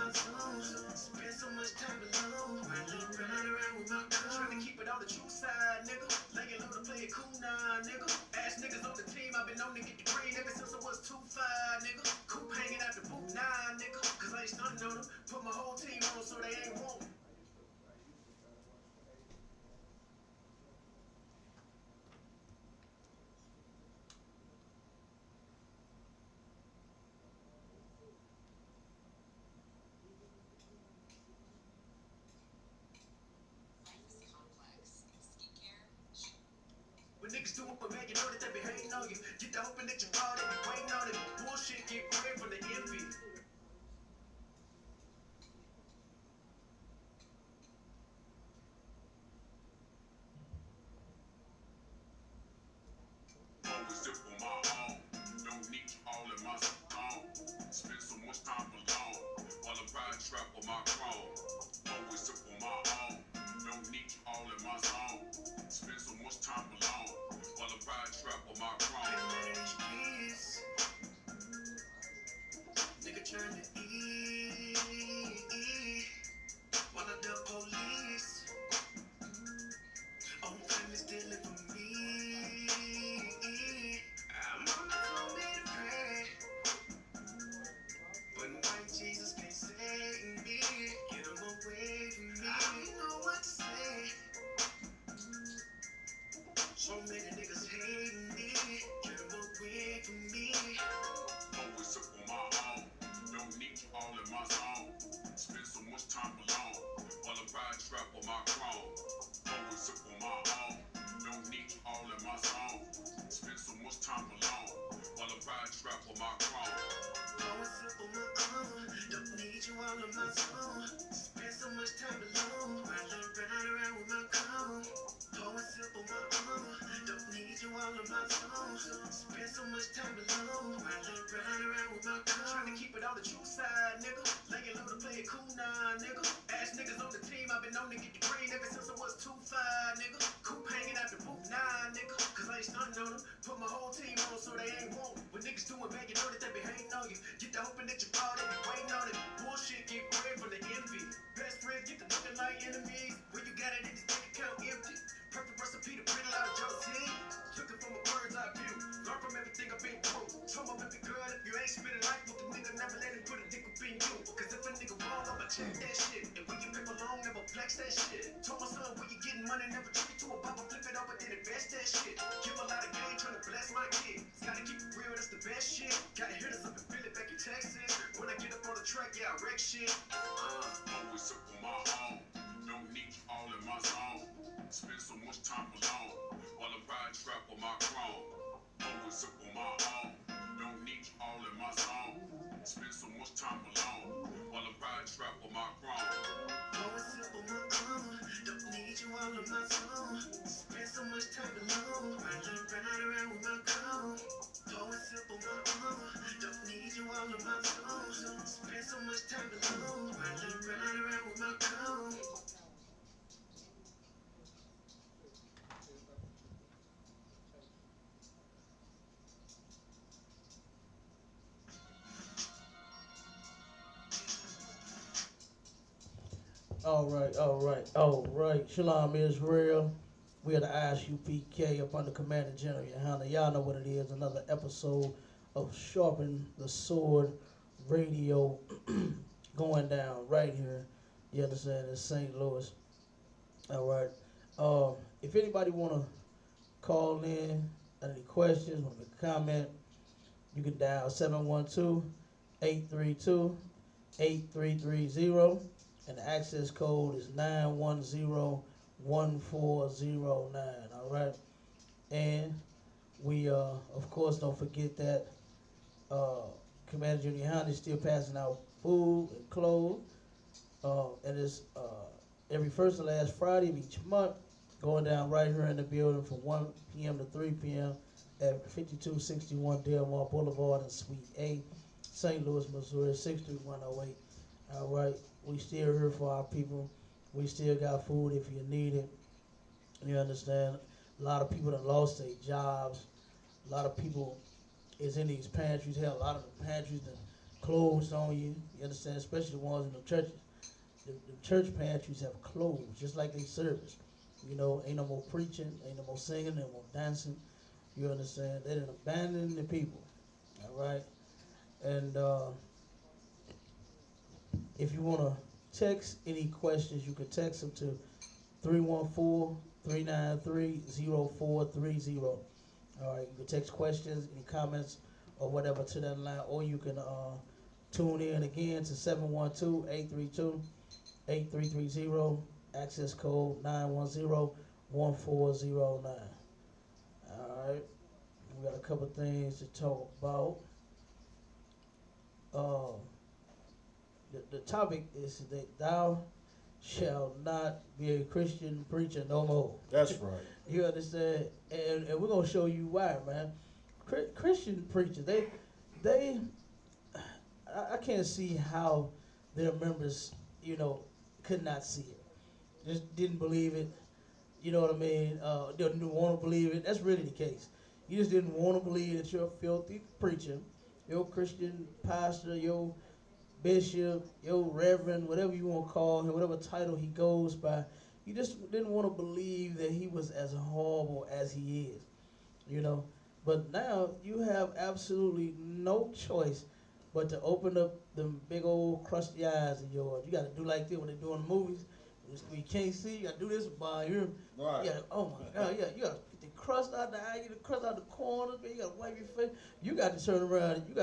my zone. Spend so much time alone. Riding around with my car. Trying to keep it on the true side, nigga. Laying low to play it cool now, nigga. Ass niggas on the team, I've been known to get the green ever since I was 2'5", nigga. Coop hanging out the boot, nah, nigga. Cause I ain't stunning on them. Put my whole team on so they ain't want me. When niggas do it, man, you know that they be hating on you. Get the hoping that you ball, they be waiting on it. Bullshit get rid from the envy. Always up on my own, don't need you all in my zone. Spend so much time alone, while I ride trap on my chrome. Always up on my own, don't need you all in my zone. Spend so much time alone, while I ride trap on my chrome. Nigga trying to eat while I duck police. Oh, family stealing from me. I'm on the phone with a pray, but white Jesus can't save me. Get him away from me. I don't know what to say. So many niggas hating me. Get him away from me. Always up on my own, don't need you all in my zone. Spend so much time alone, while I ride trap on my chrome. Always up on my own, don't need you all in my zone. Spend so much time alone, while I ride trap on my chrome. Always up on my own, don't need you all in my zone. Spend so much time alone, riding around with my cone. Always up on my own, don't need you all in my zone. Spend so much time alone, riding around with my cone. Trying to keep it on the true side, nigga. Laying low to play it cool now, nigga. Ass niggas on the team, I've been known to get the green ever since I was 2'5", nigga. Coop hanging out the boot, nah, nigga. Cause I ain't stunting on them. Put my whole team on so they ain't want me. When niggas do it, man, you know that they be hating on you. Get the hoping that you ball, they be waiting on it. Bullshit get rid from the envy. Best friends get to looking like enemies. When you got it in this bank account empty. Perfect recipe to bring a lot of jealousy. Looking from a bird's eye view. Learn from everything I've been through. Told my baby girl, if you ain't spending life with a nigga, never let him put a dick up in you. Cause if a nigga wrong, I'ma check that shit. And when you paper long, never flex that shit. Told my son, when you getting money, never trick it to a bubble, flip it over, then invest that shit. Give a lot of game, trying to bless my kid. Gotta keep it real, that's the best shit. Gotta hit us up and feel it back in Texas. When I get up on the track, yeah, I wreck shit. Always up on my own, don't need you all in my zone. Spend so much time alone, while I ride trap on my chrome. Always up on my own, don't need you all in my zone. Spend so much time alone, while I ride trap on my chrome. Always up on my own, don't need you all in my zone. Spend so much time alone, riding around with my cone. Always up on my own, don't need you all in my zone. Spend so much time alone, riding around with my cone. All right. Shalom Israel. We are the ISUPK up under Commander General Yohana. Y'all know what it is. Another episode of Sharpen the Sword Radio going down right here. You understand? In St. Louis. All right. If anybody want to call in, any questions, want to make a comment, you can dial 712-832-8330, and the access code is 910-1409. All right, and we of course don't forget that Commander Junior Honda is still passing out food and clothes, and it's every first and last Friday of each month, going down right here in the building from 1 p.m. to 3 p.m. at 5261 Delmar Boulevard in Suite A, St. Louis, Missouri, 63108. All right, we still here for our people. We still got food if you need it. You understand? A lot of people that lost their jobs. A lot of people is in these pantries. Hell, a lot of the pantries that closed on you. You understand? Especially the ones in the churches. The church pantries have closed, just like they service. You know, ain't no more preaching, ain't no more singing, ain't no more dancing. You understand? They done abandoned the people. All right? And if you want to text any questions, you can text them to 314-393-0430. All right, you can text questions, any comments, or whatever to that line, or you can tune in again to 712-832-8330, access code 910-1409. All right, we got a couple things to talk about. Um, the topic is that thou shalt not be a Christian preacher no more. That's right. You understand? And we're gonna show you why, man. Christian preachers, they, I can't see how their members, you know, could not see it. Just didn't believe it. You know what I mean? Didn't want to believe it. That's really the case. You just didn't want to believe that you're a filthy preacher, your Christian pastor, your bishop, your reverend, whatever you want to call him, whatever title he goes by. You just didn't want to believe that he was as horrible as he is, you know. But now you have absolutely no choice but to open up them big old crusty eyes of yours. You got to do like this when they do in the movies. You can't see, you got to do this by your, Right. you gotta, oh my God, yeah, you got to get the crust out the eye, get the crust out the corners, man. You got to wipe your face. You got to turn around. You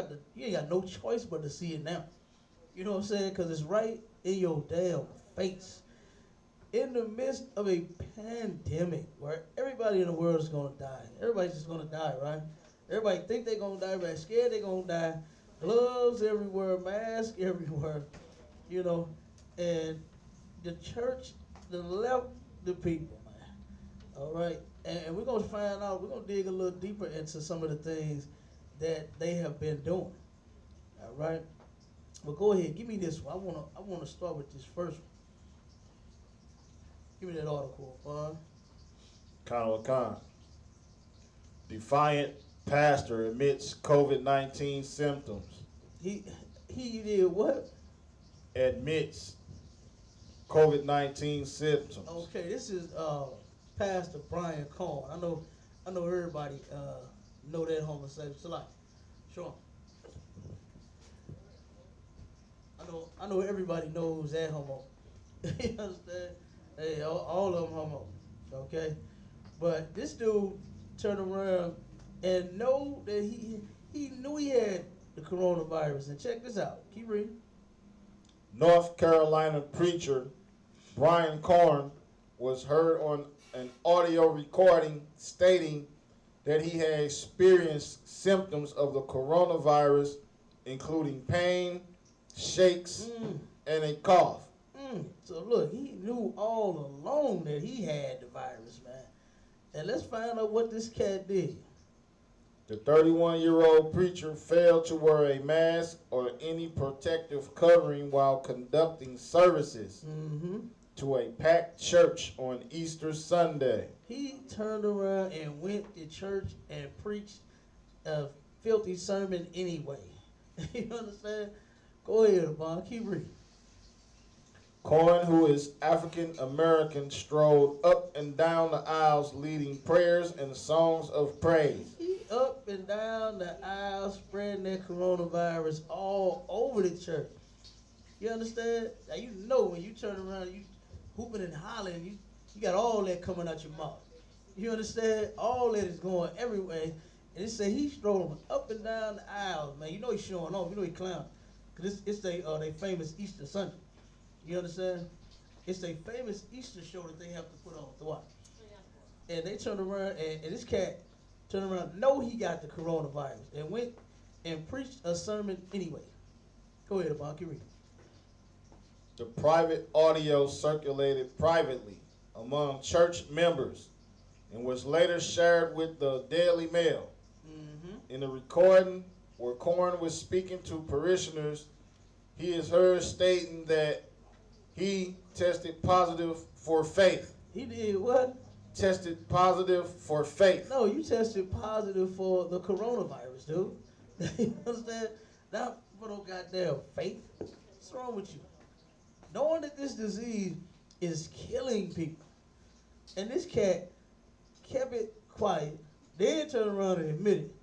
ain't got no choice but to see it now. You know what I'm saying? Because it's right in your damn face. In the midst of a pandemic where everybody in the world is going to die. Everybody's just going to die, right? Everybody think they're going to die. Everybody's scared they're going to die. Gloves everywhere, masks everywhere, you know. And the church, left the people, man. All right? And we're going to find out, we're going to dig a little deeper into some of the things that they have been doing. All right? Well, go ahead. Give me this one. I want to start with this first one. Give me that article, Vaughn. Khan. Defiant pastor admits COVID-19 symptoms. He did what? Admits COVID-19 symptoms. Okay, this is Pastor Brian Cohen. I know everybody know that homosexual life. Sure. I know everybody knows that homo. You understand? Hey, all of them homo. Okay? But this dude turned around and know that he knew he had the coronavirus. And check this out. Keep reading. North Carolina preacher Brian Corn was heard on an audio recording stating that he had experienced symptoms of the coronavirus, including pain, shakes, and a cough. So look, he knew all along that he had the virus, man. And let's find out what this cat did. The 31-year-old preacher failed to wear a mask or any protective covering while conducting services to a packed church on Easter Sunday. He turned around and went to church and preached a filthy sermon anyway. You understand? Go ahead, Bon. Keep reading. Cohen, who is African American, strolled up and down the aisles leading prayers and songs of praise. He up and down the aisle spreading that coronavirus all over the church. You understand? Now you know when you turn around, you hooping and hollering, you got all that coming out your mouth. You understand? All that is going everywhere. And it say he's strolling up and down the aisles, man. You know he's showing off. You know he's clowning. Because it's they famous Easter Sunday. You understand? It's a famous Easter show that they have to put on to watch. And they turned around, and this cat turned around, know he got the coronavirus, and went and preached a sermon anyway. Go ahead, Abon, keep reading. The private audio circulated privately among church members and was later shared with the Daily Mail. In the recording where Corn was speaking to parishioners, he is heard stating that he tested positive for faith. He did what? Tested positive for faith. No, you tested positive for the coronavirus, dude. You understand? for no goddamn faith. What's wrong with you? Knowing that this disease is killing people. And this cat kept it quiet, then turned around and admitted it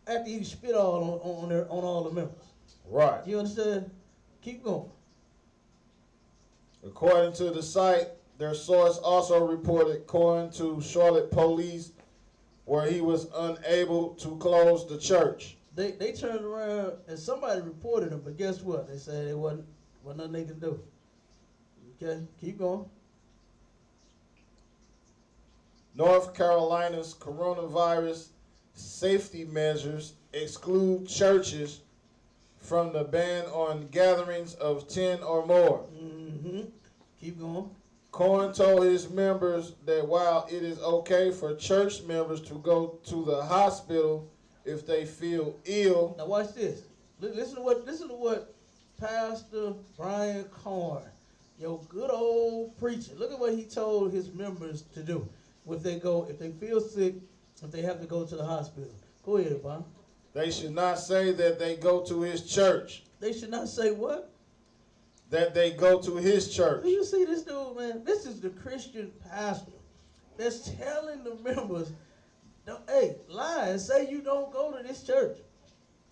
after he spit all on all the members. Right. You understand? Keep going. According to the site, their source also reported, according to Charlotte police, where he was unable to close the church. They turned around and somebody reported him, but guess what? They said it wasn't nothing they could do. Okay, keep going. North Carolina's coronavirus safety measures exclude churches from the ban on gatherings of 10 or more. Mm-hmm. Keep going. Cohen told his members that while it is okay for church members to go to the hospital if they feel ill. Now watch this. Listen to what Pastor Brian Corn, your good old preacher. Look at what he told his members to do if they feel sick, if they have to go to the hospital. Go ahead, Bob. They should not say that they go to his church. They should not say what? That they go to his church. Do you see this dude, man? This is the Christian pastor that's telling the members, hey, lie and say you don't go to this church.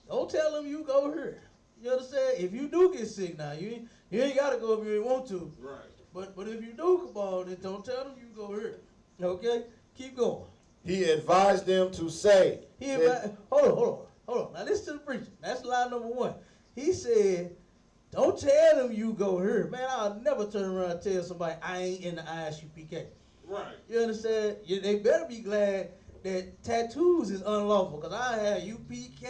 Don't tell them you go here. You understand? If you do get sick now, you ain't got to go if you ain't want to. Right. But if you do come on, then don't tell them you go here. Okay? Keep going. He advised them to say. Hold on. Now listen to the preacher. That's line number one. He said, don't tell them you go here. Man, I'll never turn around and tell somebody I ain't in the ISUPK. Right. You understand? They better be glad that tattoos is unlawful, because I had UPK,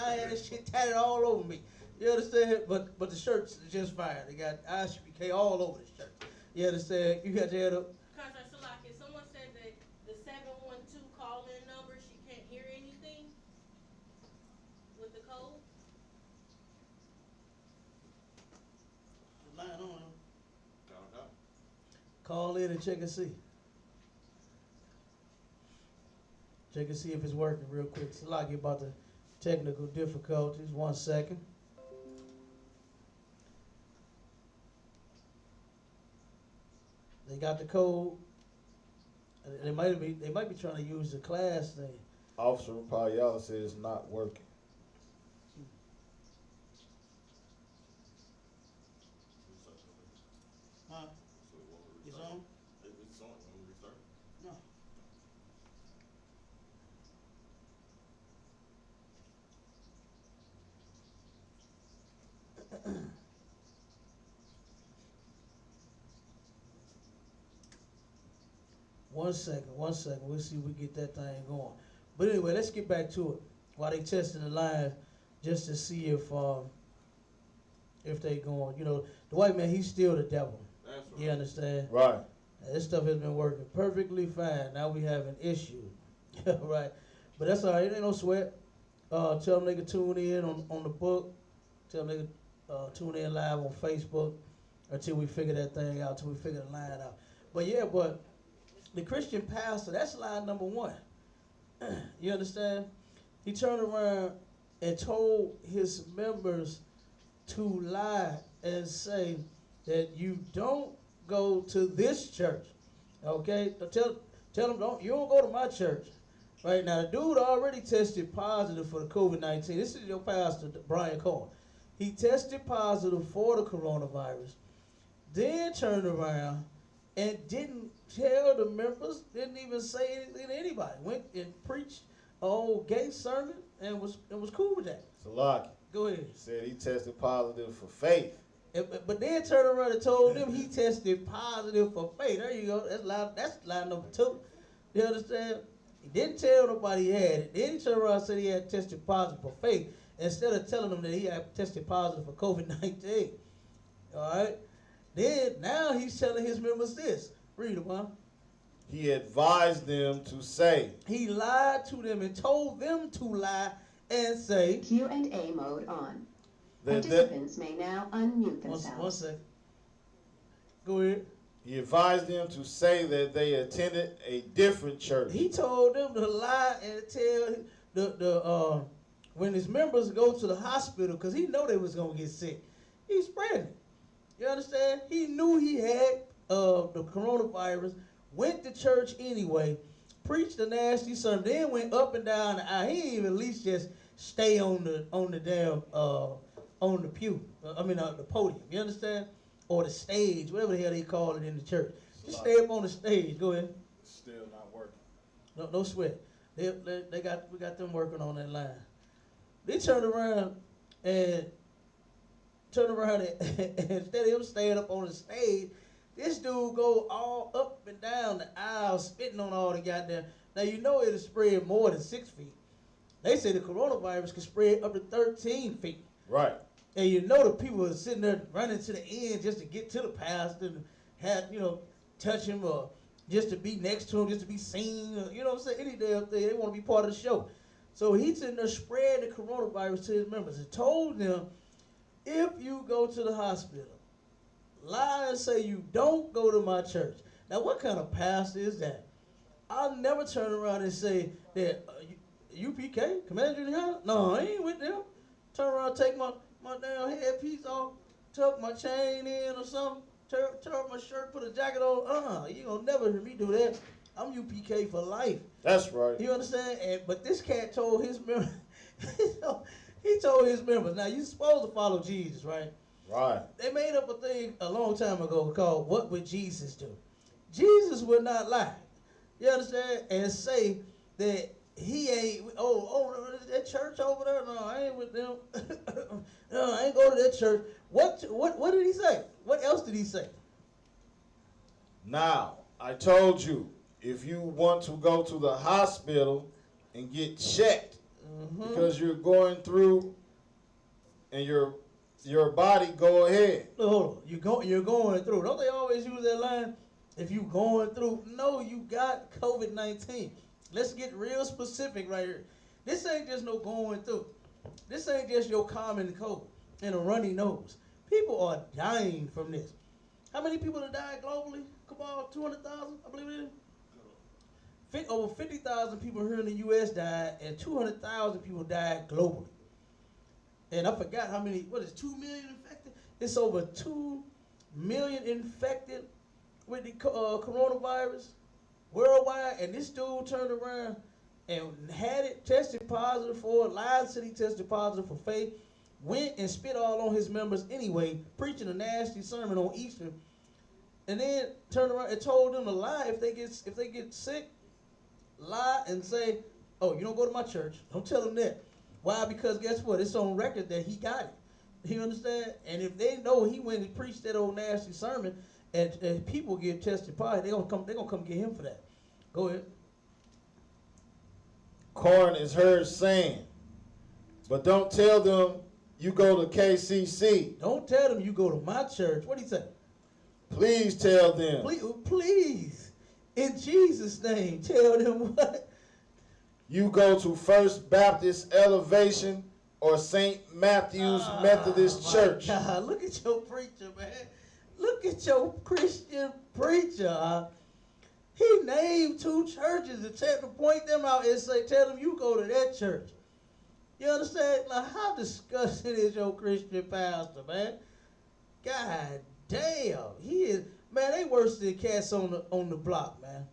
I had shit tatted all over me. You understand? But the shirts is just fine. They got ISUPK all over the shirt. You understand? You got your head up. Contract Salaki, someone said that the 712 call-in number, she can't hear anything with the code. The line on. Call in and check and see. Check and see if it's working real quick. Salaki about the technical difficulties. 1 second. They got the code. They might be trying to use the class thing. Officer Payala says it's not working. Huh? It's on? It's on. When we restart. No. One second. We'll see if we get that thing going. But anyway, let's get back to it. While they testing the line, just to see if they going. You know, the white man, he's still the devil. That's right. You understand? Right. Now, this stuff has been working perfectly fine. Now we have an issue. Right. But that's all right. It ain't no sweat. Tell them they can tune in on the book. Tell them they can tune in live on Facebook until we figure that thing out, until we figure the line out. But the Christian pastor, that's line number one. You understand? He turned around and told his members to lie and say that you don't go to this church. Okay? Tell them you don't go to my church. Right now, the dude already tested positive for the COVID-19. This is your pastor, Brian Cohen. He tested positive for the coronavirus, then turned around and didn't tell the members, didn't even say anything to anybody. Went and preached a whole gay sermon and was cool with that. Salaki. Go ahead. Said he tested positive for faith. But then turned around and told them he tested positive for faith. There you go. That's line number two. You understand? He didn't tell nobody he had it. Then he turned around and said he had tested positive for faith instead of telling them that he had tested positive for COVID-19. All right? Then, now he's telling his members this. Read it, man. He advised them to say. He lied to them and told them to lie and say. Q&A mode on. That Participants may now unmute One themselves. second. Go ahead. He advised them to say that they attended a different church. He told them to lie and tell when his members go to the hospital, because he know they was going to get sick, he spread it. You understand? He knew he had the coronavirus, went to church anyway, preached a nasty sermon, then went up and down the aisle. He didn't even at least just stay on the damn on the pew. The podium. You understand? Or the stage, whatever the hell they call it in the church. Just stay up on the stage. Go ahead. Still not working. No sweat. We got them working on that line. They turned around and instead of him staying up on the stage, this dude go all up and down the aisle, spitting on all the goddamn. Now you know it'll spread more than 6 feet. They say the coronavirus can spread up to 13 feet. Right. And you know the people are sitting there running to the end just to get to the pastor and have, touch him or just to be next to him, just to be seen. Or, you know what I'm saying? Any damn thing. They want to be part of the show. So he's sitting there spreading the coronavirus to his members and told them, if you go to the hospital, lie and say you don't go to my church. Now, what kind of pastor is that? I'll never turn around and say that UPK, Commander Junior. No, I ain't with them. Turn around, take my damn headpiece off, tuck my chain in or something, tear up my shirt, put a jacket on. You gonna never hear me do that. I'm UPK for life. That's right. You understand? But this cat told his members, he told his members, now you supposed to follow Jesus, right? Right. They made up a thing a long time ago called What Would Jesus Do? Jesus would not lie. You understand? And say that he ain't, that church over there? No, I ain't with them. No, I ain't go to that church. What did he say? What else did he say? Now, I told you, if you want to go to the hospital and get checked because you're going through and your body, go ahead. Hold on. You're going through. Don't they always use that line? If you going through, no, you got COVID-19. Let's get real specific right here. This ain't just no going through. This ain't just your common cold and a runny nose. People are dying from this. How many people have died globally? Come on, 200,000, I believe it is. Over 50,000 people here in the U.S. died, and 200,000 people died globally. And I forgot how many, 2 million infected? It's over 2 million infected with the coronavirus worldwide, and this dude turned around and had it, tested positive for it, lied, said he tested positive for faith, went and spit all on his members anyway, preaching a nasty sermon on Easter, and then turned around and told them to lie if they get sick, lie and say, oh, you don't go to my church. Don't tell them that. Why? Because guess what? It's on record that he got it. You understand? And if they know he went and preached that old nasty sermon, and people get tested positive, they're gonna come get him for that. Go ahead. Corn is heard saying, but don't tell them you go to KCC. Don't tell them you go to my church. What do you say? Please tell them. Please, in Jesus' name, tell them what? You go to First Baptist Elevation or St. Matthew's Methodist Church. God, look at your preacher, man. Look at your Christian preacher. He named 2 churches to point them out and say, tell them you go to that church. You understand? Now, how disgusting is your Christian pastor, man? God damn. He is, man, they worse than cats on the block, man.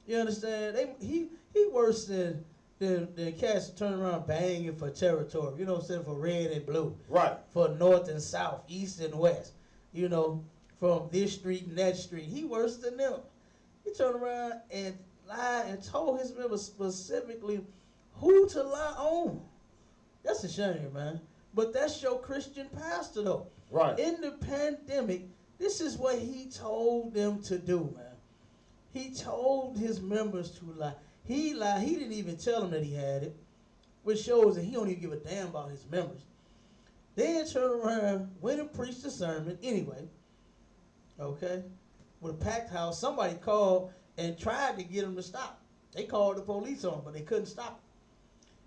You understand? He worse than cats that turn around banging for territory. You know what I'm saying? For red and blue. Right. For north and south, east and west. You know, from this street and that street. He worse than them. He turned around and lied and told his members specifically who to lie on. That's a shame, man. But that's your Christian pastor, though. Right. In the pandemic, this is what he told them to do, man. He told his members to lie. He lied. He didn't even tell them that he had it, which shows that he don't even give a damn about his members. Then turned around, went and preached a sermon anyway, okay, with a packed house. Somebody called and tried to get him to stop. They called the police on him, but they couldn't stop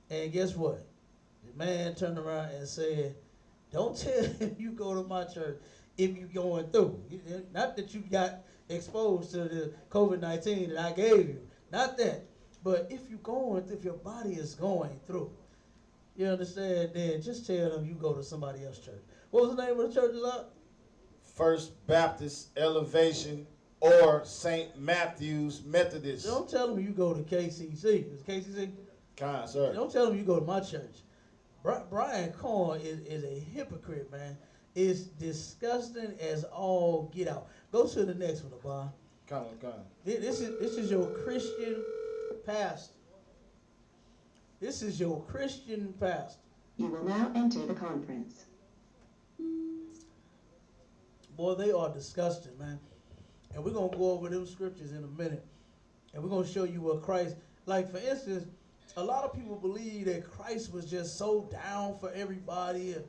him. And guess what? The man turned around and said, don't tell him you go to my church if you're going through. Not that you got exposed to the COVID-19 that I gave you. Not that. But if your body is going through, You understand? Then just tell them you go to somebody else's church. What was the name of the church, up? First Baptist Elevation or St. Matthew's Methodist. Don't tell them you go to KCC. Is KCC? Kind, sir. Don't tell them you go to my church. Brian Corn is a hypocrite, man. It's disgusting as all get out. Go to the next one, Abba. Kind. This is your Christian pastor. This is your Christian pastor. You will now enter the conference. Boy, they are disgusting, man. And we're going to go over them scriptures in a minute. And we're going to show you what Christ, like for instance, a lot of people believe that Christ was just so down for everybody and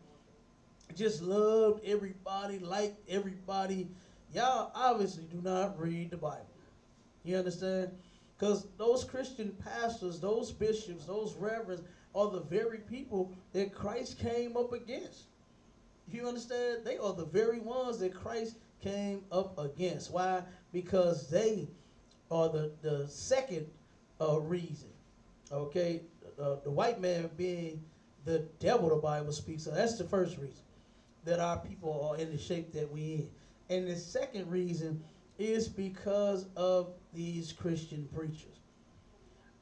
just loved everybody, liked everybody. Y'all obviously do not read the Bible. You understand? Because those Christian pastors, those bishops, those reverends are the very people that Christ came up against. You understand? They are the very ones that Christ came up against. Why? Because they are the second reason. Okay? The white man being the devil, the Bible speaks of. That's the first reason that our people are in the shape that we in. And the second reason is because of these Christian preachers.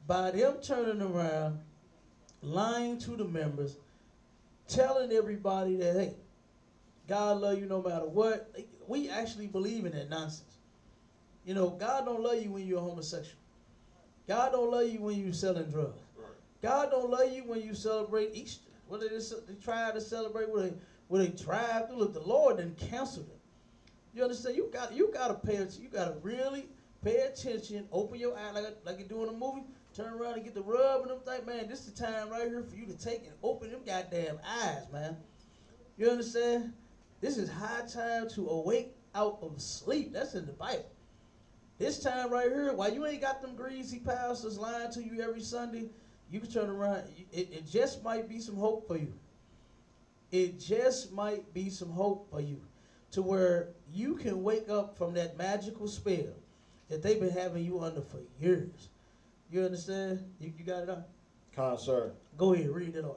By them turning around, lying to the members, telling everybody that, hey, God love you no matter what. We actually believe in that nonsense. You know, God don't love you when you're a homosexual. God don't love you when you're selling drugs. Right. God don't love you when you celebrate Easter. What they try to celebrate with a drive through. Look, the Lord didn't cancel it. You understand? You got to pay attention. You got to really pay attention. Open your eye like you do in a movie. Turn around and get the rub and them things. Man, this is the time right here for you to take and open them goddamn eyes, man. You understand? This is high time to awake out of sleep. That's in the Bible. This time right here, while you ain't got them greasy pastors lying to you every Sunday, you can turn around. It just might be some hope for you. It just might be some hope for you to where you can wake up from that magical spell that they've been having you under for years. You understand? You got it on? Kind, sir. Go ahead, read it on.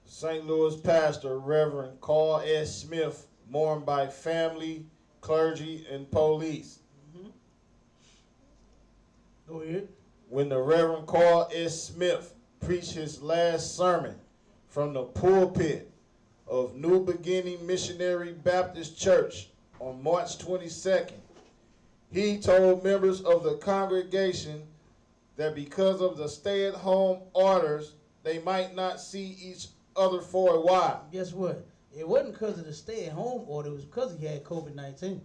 St. Louis pastor Reverend Carl S. Smith mourned by family, clergy, and police. Mm-hmm. Go ahead. When the Reverend Carl S. Smith preached his last sermon from the pulpit of New Beginning Missionary Baptist Church on March 22nd, he told members of the congregation that because of the stay-at-home orders, they might not see each other for a while. Guess what? It wasn't because of the stay-at-home order. It was because he had COVID-19.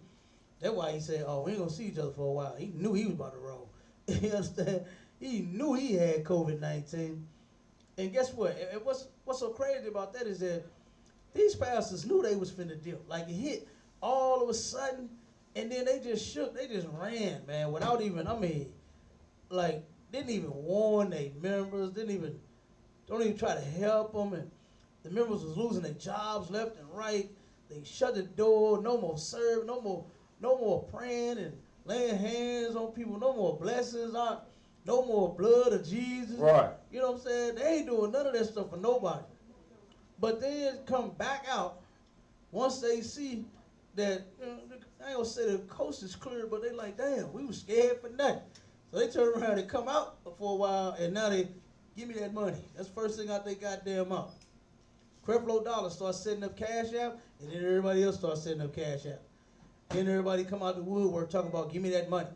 That's why he said, oh, we ain't going to see each other for a while. He knew he was about to roll. You understand? He knew he had COVID-19. And guess what? And what's so crazy about that is that these pastors knew they was finna dip. Like it hit all of a sudden, and then they just shook. They just ran, man, without even, didn't even warn their members, don't even try to help them. And the members was losing their jobs left and right. They shut the door, no more serve, no more praying and laying hands on people, no more blessings, no more blood of Jesus. Right. You know what I'm saying? They ain't doing none of that stuff for nobody. But then come back out once they see that, I ain't gonna say the coast is clear, but they like, damn, we was scared for nothing. So they turn around and come out for a while, and now they give me that money. That's the first thing out they goddamn out. Creflo Dollar starts setting up Cash App, and then everybody else starts setting up Cash App. Then everybody come out the woodwork talking about, give me that money.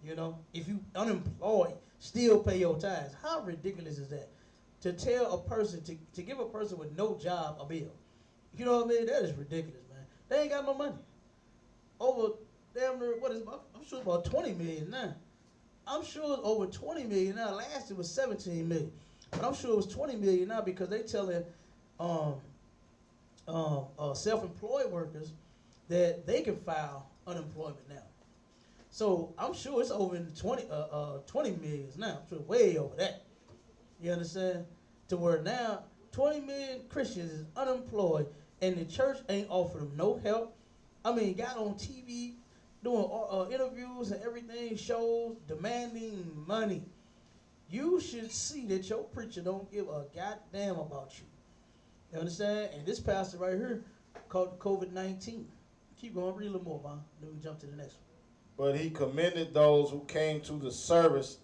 You know, if you unemployed, still pay your tithes. How ridiculous is that? To tell a person, to give a person with no job a bill. You know what I mean? That is ridiculous, man. They ain't got no money. Over damn near, I'm sure about 20 million now. I'm sure it's over 20 million now. Last it was 17 million. But I'm sure it was 20 million now because they telling self-employed workers that they can file unemployment now. So I'm sure it's over in 20 millions now. I'm sure way over that. You understand? To where now 20 million Christians is unemployed and the church ain't offering them no help. I mean, got on TV doing interviews and everything, shows, demanding money. you should see that your preacher don't give a goddamn about you. You understand? And this pastor right here called COVID-19. Keep going, read a little more, man. Then we jump to the next one. But he commended those who came to the service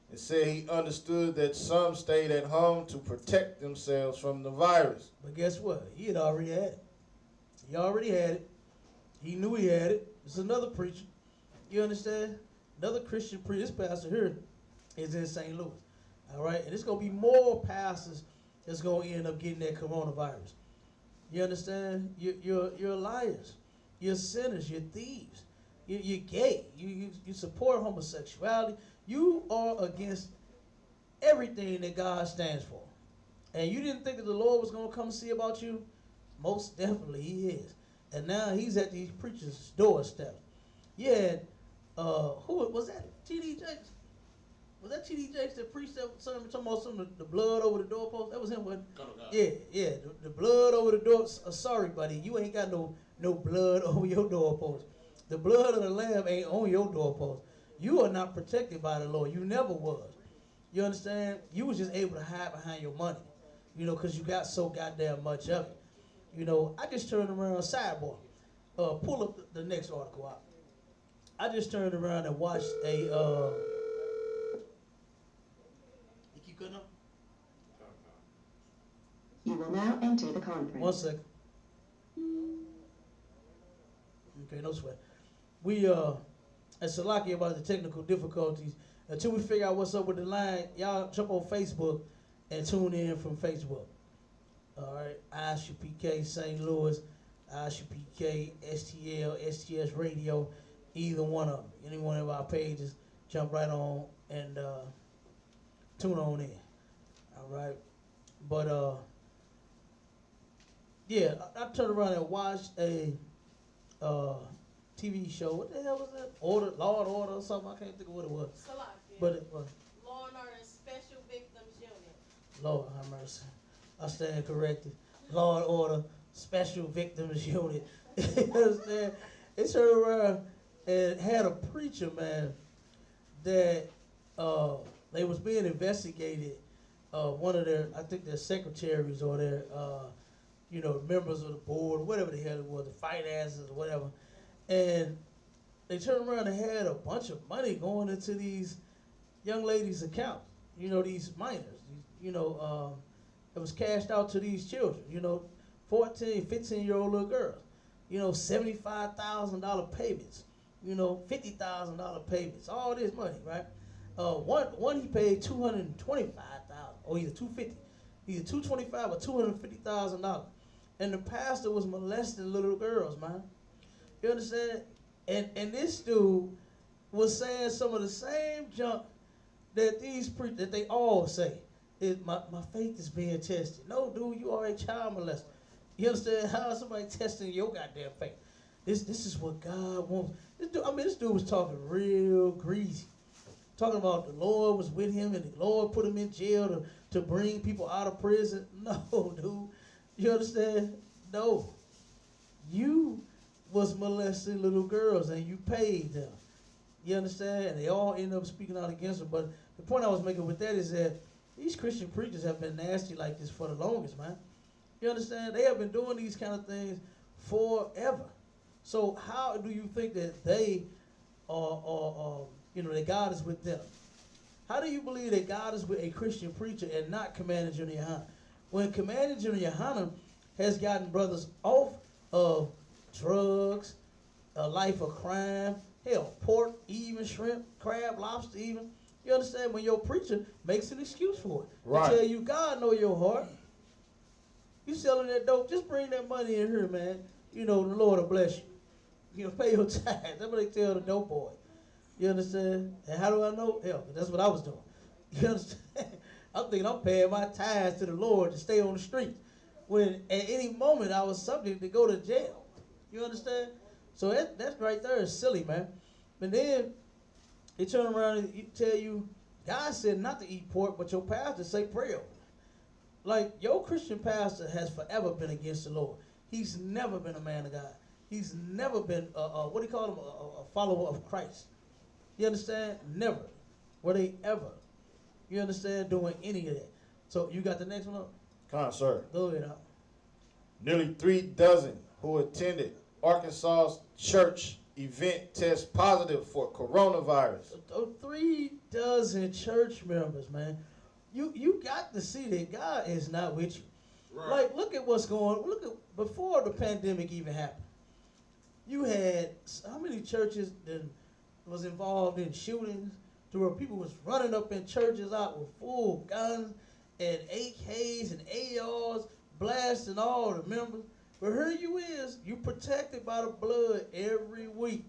and said he understood that some stayed at home to protect themselves from the virus. But guess what? He had already had it. He already had it. He knew he had it. It's another preacher. You understand? Another Christian preacher. This pastor here is in St. Louis. All right? And it's going to be more pastors that's going to end up getting that coronavirus. You understand? You're liars. You're sinners. You're thieves. You're gay. You support homosexuality. You are against everything that God stands for. And you didn't think that the Lord was going to come see about you? Most definitely he is. And now he's at these preachers' doorstep. You had, who was that? T.D. Jakes? Was that T.D. Jakes that preached that sermon talking about some of the blood over the doorpost? That was him, wasn't it? Yeah. The blood over the door. Sorry, buddy, you ain't got no blood over your doorpost. The blood of the Lamb ain't on your doorpost. You are not protected by the Lord. You never was. You understand? You was just able to hide behind your money, because you got so goddamn much of it. I just turned around, sidebar. Pull up the next article out. I just turned around and watched a, you keep cutting up? You will now enter the conference. 1 second. Okay, no sweat. We, at Salaki about the technical difficulties. Until we figure out what's up with the line, y'all jump on Facebook and tune in from Facebook. All right, ISUPK St. Louis, ISUPK STL, Sts-Radio, either one of them. Any one of our pages, jump right on and tune on in. All right, but yeah, I turned around and watched a TV show. What the hell was that? Law and Order or something? I can't think of what it was. Salakia. But it was. Law and Order Special Victims Unit. Lord have mercy. I stand corrected. Law and Order Special Victims Unit. You understand? They turned around and had a preacher, man, that they was being investigated. One of their, I think their secretaries or their, members of the board, whatever the hell it was, the finances or whatever. And they turned around and had a bunch of money going into these young ladies' accounts. These minors. It was cashed out to these children, 14, 15-year-old little girls, $75,000 payments, $50,000 payments, all this money, right? One he paid $225,000, or either $225,000 or $250,000, and the pastor was molesting little girls, man. You understand? And this dude was saying some of the same junk that that they all say. My faith is being tested. No, dude, you are a child molester. You understand? How is somebody testing your goddamn faith? This is what God wants. This dude was talking real greasy. Talking about the Lord was with him and the Lord put him in jail to bring people out of prison. No, dude. You understand? No. You was molesting little girls and you paid them. You understand? And they all end up speaking out against them. But the point I was making with that is that these Christian preachers have been nasty like this for the longest, man. You understand? They have been doing these kind of things forever. So how do you think that they are that God is with them? How do you believe that God is with a Christian preacher and not Commander Junior Yohana? When Commander Junior Yohana has gotten brothers off of drugs, a life of crime, hell, pork, even shrimp, crab, lobster, even. You understand? When your preacher makes an excuse for it. Right. They tell you, God know your heart. You selling that dope, just bring that money in here, man. The Lord will bless you. Pay your tithes. That's what they tell the dope boy. You understand? And how do I know? Hell, that's what I was doing. You understand? I'm thinking I'm paying my tithes to the Lord to stay on the street. When at any moment I was subject to go to jail. You understand? So that right there is silly, man. But then they turn around and tell you, God said not to eat pork, but your pastor say pray over it. Like, your Christian pastor has forever been against the Lord. He's never been a man of God. He's never been, a follower of Christ. You understand? Never. Were they ever. You understand? Doing any of that. So you got the next one up? Come on, sir. Go ahead. Up. Nearly 3 dozen who attended Arkansas's church event test positive for coronavirus. 3 dozen church members, man. You got to see that God is not with you. Right. Like, look at what's going on. Look at before the pandemic even happened. You had how many churches that was involved in shootings to where people was running up in churches out with full guns and AKs and ARs blasting all the members. But here you protected by the blood every week.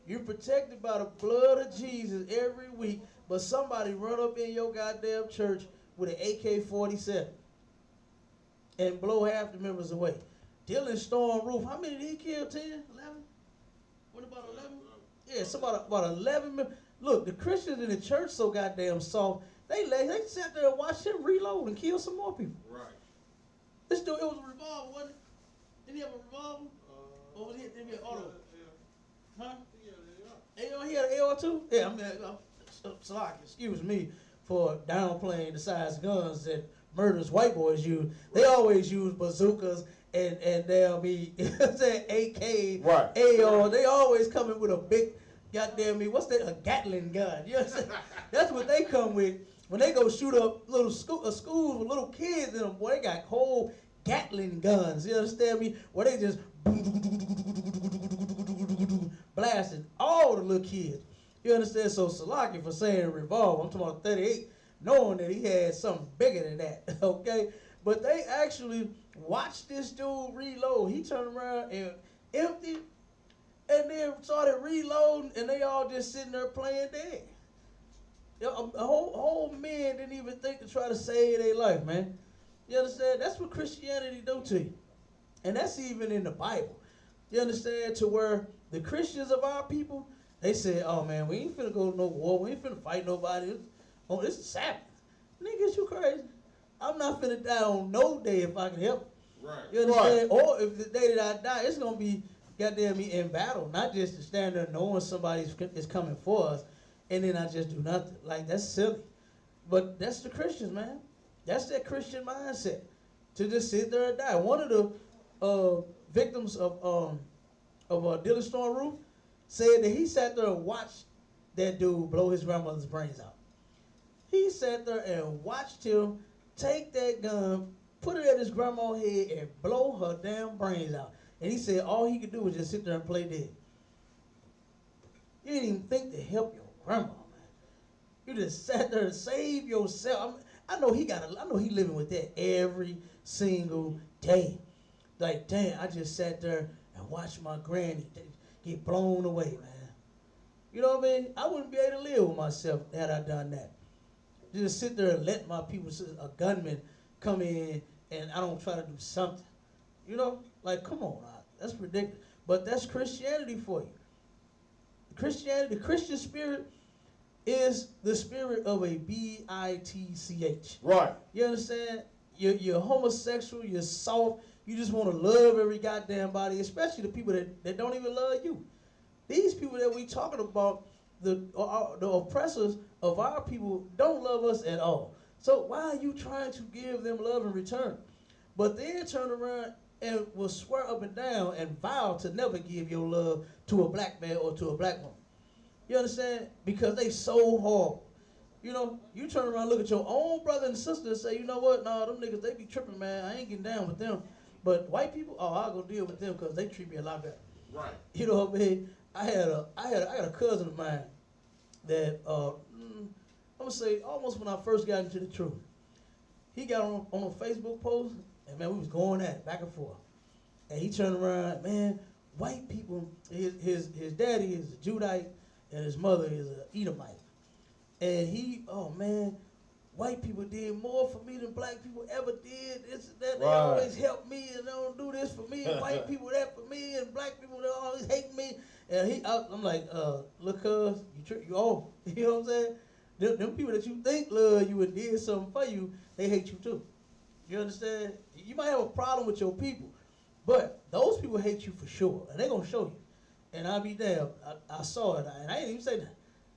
You protected by the blood of Jesus every week, but somebody run up in your goddamn church with an AK-47 and blow half the members away. Dylan Storm Roof, how many did he kill? 10? 11? What about 11? Yeah, it's about 11 members. Look, the Christians in the church so goddamn soft, they sat there and watched him reload and kill some more people. Right. This dude, it was a revolver, wasn't it? Did he have a revolver? Or was he, did he have an auto? Huh? AR, he had an AR too? Yeah, I mean, excuse me for downplaying the size guns that murderous white boys use. They always use bazookas and they'll be saying AK, Right. AR. They always come in with a big goddamn me. What's that? A Gatling gun. You know what I'm saying? That's what they come with when they go shoot up little schools with little kids in them. Boy, they got whole Gatling guns. You understand me? Where they just blasting all the little kids. You understand? So Salaki for saying revolver, I'm talking about 38, knowing that he had something bigger than that. Okay? But they actually watched this dude reload. He turned around and emptied and then started reloading, and they all just sitting there playing dead. A whole men didn't even think to try to save their life, man. You understand? That's what Christianity do to you. And that's even in the Bible. You understand? To where the Christians of our people, they said, oh man, we ain't finna go to no war. We ain't finna fight nobody. Oh, this is Sabbath. Niggas, you crazy. I'm not finna die on no day if I can help. Right. You understand? Right. Or if the day that I die, it's gonna be goddamn me in battle. Not just to stand there knowing somebody is coming for us and then I just do nothing. Like, that's silly. But that's the Christians, man. That's that Christian mindset. To just sit there and die. One of the victims of Dylan Storm Roof said that he sat there and watched that dude blow his grandmother's brains out. He sat there and watched him take that gun, put it at his grandma's head, and blow her damn brains out. And he said all he could do was just sit there and play dead. You didn't even think to help your grandma, man. You just sat there and save yourself. I know he living with that every single day. Like, damn, I just sat there and watched my granny get blown away, man. You know what I mean? I wouldn't be able to live with myself had I done that. Just sit there and let my people, a gunman, come in and I don't try to do something. You know? Like, come on, that's ridiculous. But that's Christianity for you. The Christian spirit is the spirit of a bitch. Right. You understand? You're homosexual, you're soft, you just want to love every goddamn body, especially the people that don't even love you. These people that we talking about, the oppressors of our people, don't love us at all. So why are you trying to give them love in return? But then turn around and will swear up and down and vow to never give your love to a black man or to a black woman. You understand? Because they so horrible. You know, you turn around and look at your own brother and sister and say, you know what? Nah, them niggas, they be tripping, man. I ain't getting down with them. But white people, oh, I'll go deal with them because they treat me a lot better. Right. You know what I mean? I got a cousin of mine that, I'm going to say almost when I first got into the truth. He got on a Facebook post, and man, we was going at it back and forth. And he turned around, man, white people, his daddy is a Judite, and his mother is an Edomite. And he, oh man, white people did more for me than black people ever did. This and that. They always help me and they don't do this for me. And white people that for me and black people they always hate me. And I'm like, look, cuz you old. You know what I'm saying? Them people that you think love you and did something for you, they hate you too. You understand? You might have a problem with your people, but those people hate you for sure, and they gonna show you. And I'll be damned. I saw it, and I ain't even say that.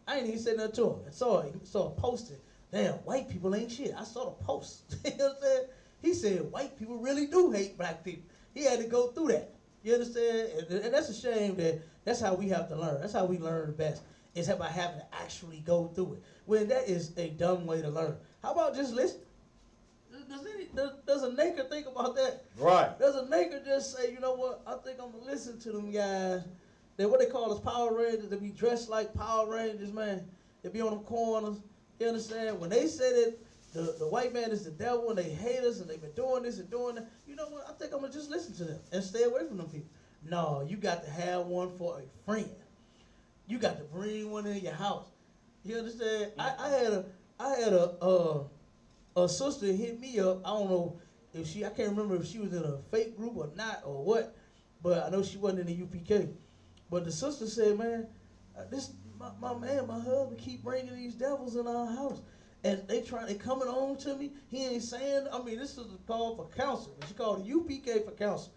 I ain't even say nothing to him. I saw it posted. damn, white people ain't shit. I saw the post. You know what I'm saying? He said white people really do hate black people. He had to go through that. You understand? And that's a shame that that's how we have to learn. That's how we learn best. Is by having to actually go through it. When that is a dumb way to learn. How about just listen? Does a nigger think about that? Right. Does a nigger just say, you know what? I think I'm gonna listen to them guys. That what they call us Power Rangers. They be dressed like Power Rangers, man. They be on them corners. You understand? When they say that the white man is the devil and they hate us and they've been doing this and doing that, you know what? I think I'm gonna just listen to them and stay away from them people. No, you got to have one for a friend. You got to bring one in your house. You understand? I had a sister hit me up. I don't know if I can't remember if she was in a fake group or not or what, but I know she wasn't in the UPK. But the sister said, man, my husband keep bringing these devils in our house. And they coming on to me. He ain't saying, I mean, this is a call for counsel. She called the UPK for counsel.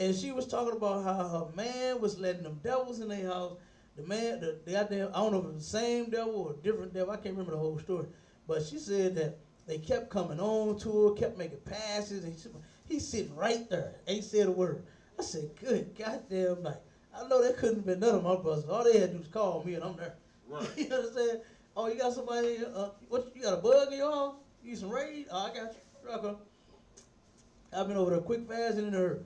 And she was talking about how her man was letting them devils in their house. The man, the goddamn, I don't know if it was the same devil or a different devil. I can't remember the whole story. But she said that they kept coming on to her, kept making passes. And he's sitting right there. Ain't said a word. I said, good goddamn night. I know that couldn't have been none of my brothers. All they had to do was call me and I'm there. Right. You know what I'm saying? Oh, you got somebody, what, you got a bug in your house? You need some raid? Oh, I got you. Okay. I've been over there quick, fast, and in a hurry.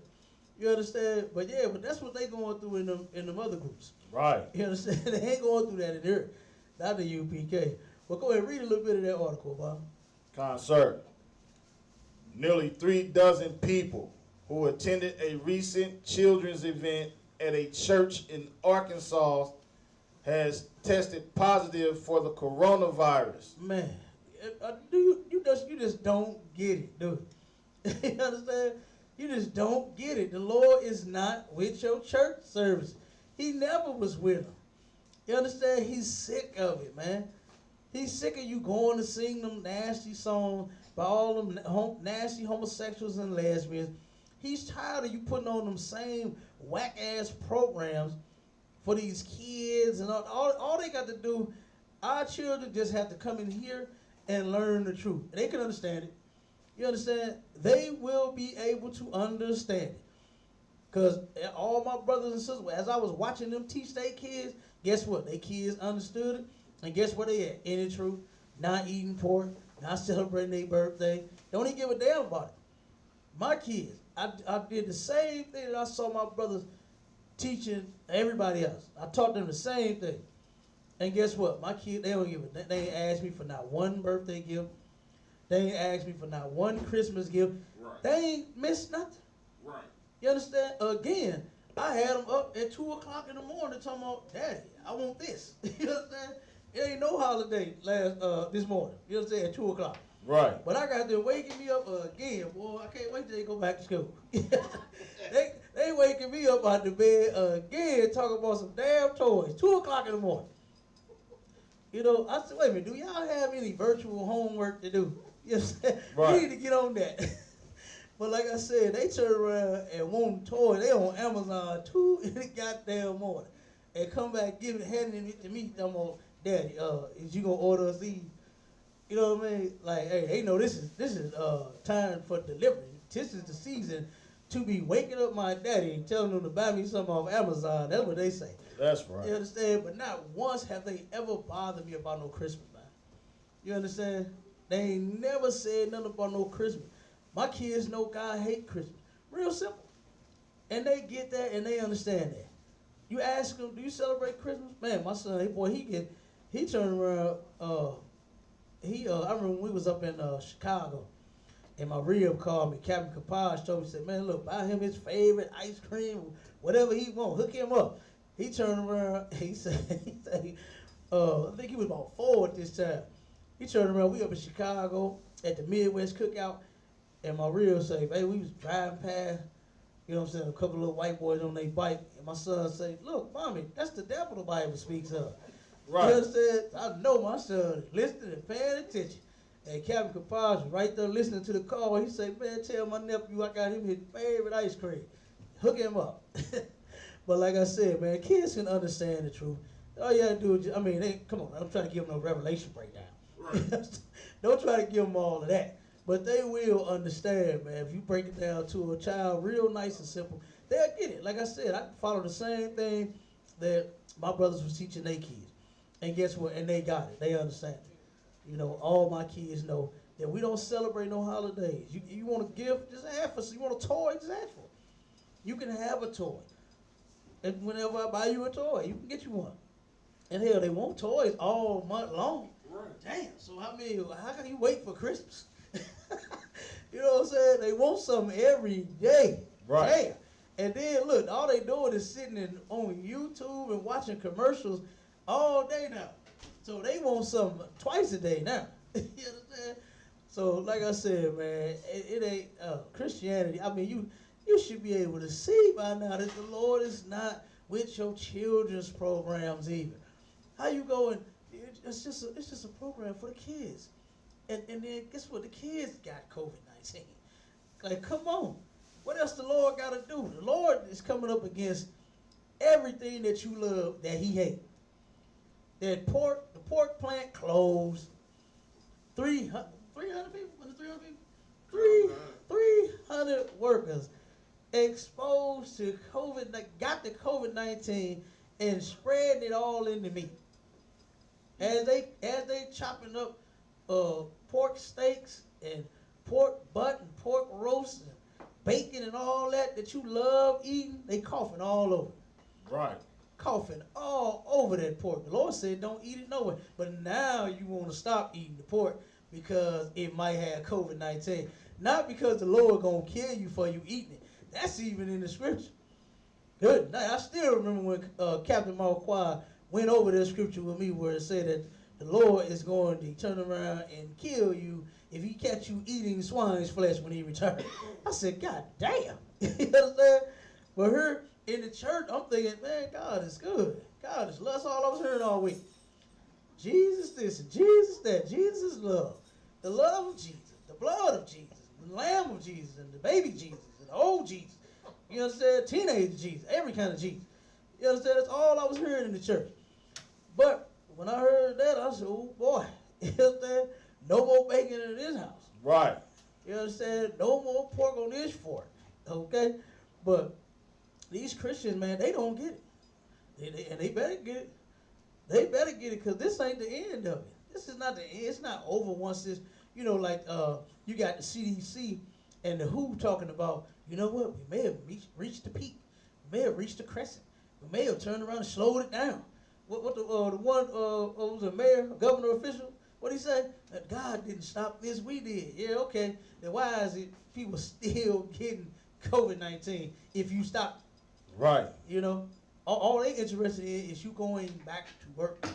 You understand? But yeah, but that's what they going through in them other groups. Right. You understand? They ain't going through that in here. Not the UPK. Well, go ahead, read a little bit of that article, Bob. Concert. Nearly 36 people who attended a recent children's event at a church in Arkansas has tested positive for the coronavirus. Man, you just don't get it, dude. You understand? You just don't get it. The Lord is not with your church service. He never was with them. You understand? He's sick of it, man. He's sick of you going to sing them nasty songs by all them nasty homosexuals and lesbians. He's tired of you putting on them same whack-ass programs for these kids. And all they got to do, our children just have to come in here and learn the truth. They can understand it. You understand? They will be able to understand it. Because all my brothers and sisters, as I was watching them teach their kids, guess what? Their kids understood it. And guess where they at? In the truth. Not eating pork. Not celebrating their birthday. Don't even give a damn about it. My kids, I did the same thing that I saw my brothers teaching everybody else. I taught them the same thing. And guess what? My kids, they don't give it. They ain't asked me for not one birthday gift. They ain't asked me for not one Christmas gift. Right. They ain't missed nothing. Right. You understand? Again, I had them up at 2 o'clock in the morning talking about, Daddy, I want this. You understand? It ain't no holiday this morning. You understand? At 2 o'clock. Right. But I got them waking me up again, boy. I can't wait till they go back to school. they waking me up out the bed again, talking about some damn toys. 2 o'clock in the morning. You know, I said, wait a minute, do y'all have any virtual homework to do? You understand? Right. We need to get on that. But like I said, they turn around and want toys. They on Amazon 2 in the goddamn morning. And come back handing it to me, I'm on, Daddy, is you gonna order us these? You know what I mean? Like, hey, they know this is time for delivery. This is the season to be waking up my daddy and telling him to buy me something off Amazon. That's what they say. That's right. You understand? But not once have they ever bothered me about no Christmas, man. You understand? They ain't never said nothing about no Christmas. My kids know God hate Christmas. Real simple. And they get that and they understand that. You ask them, do you celebrate Christmas? Man, my son, he turned around, I remember when we was up in Chicago, and my rib called me, Captain Capage told me, said, man, look, buy him his favorite ice cream, whatever he want, hook him up. He turned around, he said, I think he was about 4 at this time. He turned around, we up in Chicago at the Midwest Cookout, and my rib said, hey, we was driving past, you know what I'm saying, a couple of little white boys on their bike, and my son said, look, Mommy, that's the devil the Bible speaks of. Right. You understand? I know my son listening and paying attention. And Captain Capage was right there listening to the call. He said, man, tell my nephew I got him his favorite ice cream. Hook him up. But like I said, man, kids can understand the truth. All you gotta do is, come on, I'm trying to give them no revelation breakdown. Right. Don't try to give them all of that. But they will understand, man. If you break it down to a child real nice and simple, they'll get it. Like I said, I follow the same thing that my brothers was teaching their kids. And guess what? And they got it. They understand it. You know, all my kids know that we don't celebrate no holidays. You want a gift, just ask for. You want a toy, just ask for it. You can have a toy. And whenever I buy you a toy, you can get you one. And hell, they want toys all month long. Right. Damn, so how can you wait for Christmas? You know what I'm saying? They want something every day. Right. Damn. And then look, all they doing is sitting on YouTube and watching commercials all day now. So they want something twice a day now. You understand? So like I said, man, it ain't Christianity. I mean, you should be able to see by now that the Lord is not with your children's programs either. How you going? It's just a program for the kids. And then guess what? The kids got COVID-19. Like, come on. What else the Lord got to do? The Lord is coming up against everything that you love that he hates. The pork plant closed. 300 people? Was it 300 people? 300 workers exposed to COVID, got the COVID-19 and spread it all in the meat. As they chopping up pork steaks and pork butt and pork roast and bacon and all that you love eating, they coughing all over. Right. Coughing all over that pork. The Lord said don't eat it nowhere. But now you want to stop eating the pork because it might have COVID-19. Not because the Lord going to kill you for you eating it. That's even in the scripture. Good night. I still remember when Captain Marquardt went over that scripture with me where it said that the Lord is going to turn around and kill you if he catch you eating swine's flesh when he returns. I said, God damn. You understand? But here in the church, I'm thinking, man, God is good. God is love. That's all I was hearing all week. Jesus this and Jesus that. Jesus is love. The love of Jesus. The blood of Jesus. The lamb of Jesus. And the baby Jesus. And the old Jesus. You understand? Teenage Jesus. Every kind of Jesus. You understand? That's all I was hearing in the church. But when I heard that, I said, oh boy. You understand? No more bacon in this house. Right. You understand? No more pork on this fork. Okay? But these Christians, man, they don't get it. And they better get it. They better get it because this ain't the end of it. This is not the end. It's not over once this, you know, like you got the CDC and the WHO talking about, you know what, we may have reached the peak. We may have reached the crescent. We may have turned around and slowed it down. What the one was a mayor, a governor official, what he said? That God didn't stop this, we did. Yeah, okay. Then why is it people still getting COVID-19 if you stop? Right. You know, all they interested in is you going back to work.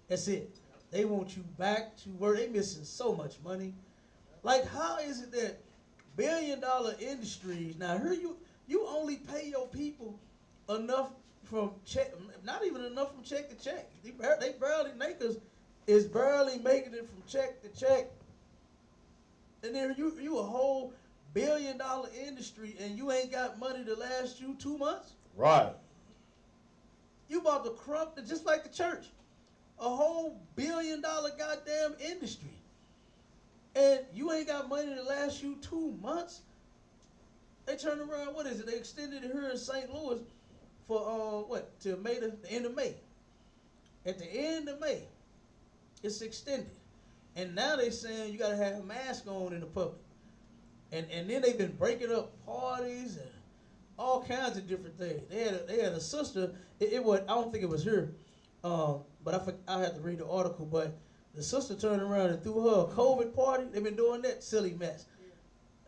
That's it. They want you back to work. They missing so much money. Like, how is it that billion-dollar industries, now here you only pay your people enough from check, not even enough from check to check. They barely make us, is barely making it from check to check. And then you a whole billion-dollar industry and you ain't got money to last you 2 months? Right. You about to crump it just like the church. A whole billion-dollar goddamn industry. And you ain't got money to last you 2 months? They turned around, what is it? They extended it here in St. Louis for, till May, the end of May. At the end of May, it's extended. And now they saying you got to have a mask on in the public. And then they've been breaking up parties and all kinds of different things. They had a sister, it was, I don't think it was her, but I had to read the article, but the sister turned around and threw her a COVID party. They've been doing that silly mess.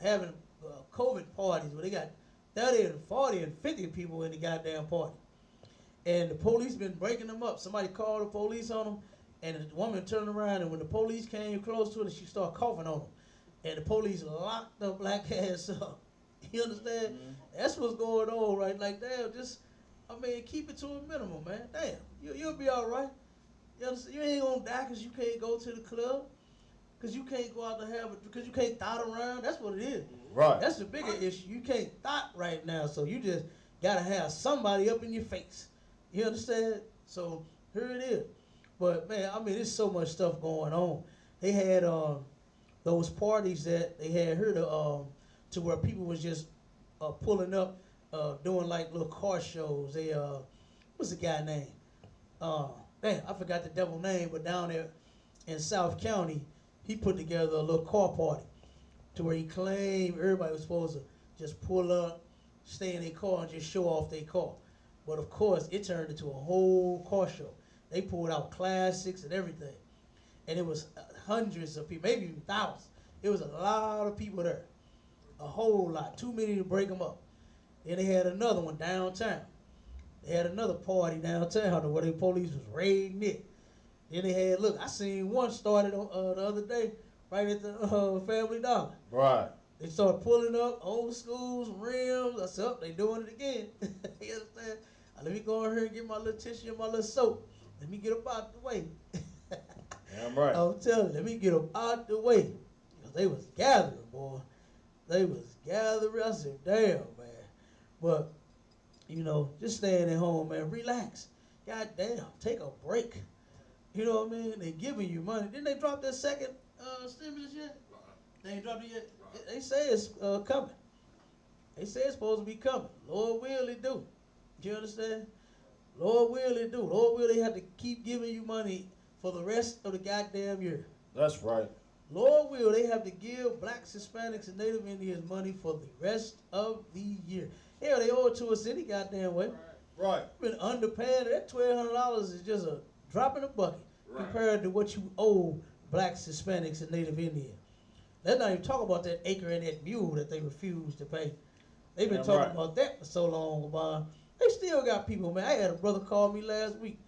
Having COVID parties where they got 30 and 40 and 50 people in the goddamn party. And the police been breaking them up. Somebody called the police on them, and the woman turned around, and when the police came close to her, she started coughing on them. And the police locked the black ass up. You understand? Mm-hmm. That's what's going on, right? Like, damn, just, I mean, keep it to a minimum, man. Damn, you'll be all right. You understand? You ain't gonna die because you can't go to the club, because you can't go out to have it, because you can't thot around. That's what it is. Right. That's the bigger issue. You can't thot right now, so you just gotta have somebody up in your face. You understand? So here it is. But man, I mean, there's so much stuff going on. they had those parties that they had here to where people was just pulling up, doing like little car shows. They what's the guy name? Damn, I forgot the devil name, but down there in South County, he put together a little car party to where he claimed everybody was supposed to just pull up, stay in their car, and just show off their car. But of course, it turned into a whole car show. They pulled out classics and everything. And it was hundreds of people, maybe even thousands. It was a lot of people there. A whole lot. Too many to break them up. Then they had another one downtown. They had another party downtown where the police was raiding it. Then they had, look, I seen one started on, the other day right at the Family Dollar. Right. They started pulling up old schools, rims. I said, oh, they doing it again. You understand? Let me go in here and get my little tissue and my little soap. Let me get up out the way. Damn right. I'm telling you, let me get up out the way. Because they was gathering, boy. They was gathering. I said, damn, man. But, you know, just staying at home, man. Relax. God damn, take a break. You know what I mean? They giving you money. Didn't they drop their second stimulus yet? They ain't dropped it yet? They say it's coming. They say it's supposed to be coming. Lord will it do. You understand? Lord will it do. Lord will they have to keep giving you money for the rest of the goddamn year. That's right. Lord will they have to give blacks, Hispanics, and Native Indians money for the rest of the year. Hell, they owe it to us any goddamn way. Right. Been underpaid. That $1,200 is just a drop in the bucket compared to what you owe blacks, Hispanics, and Native Indians. Let's not even talk about that acre and that mule that they refused to pay. They've been talking about that for so long, Bob. They still got people, man. I had a brother call me last week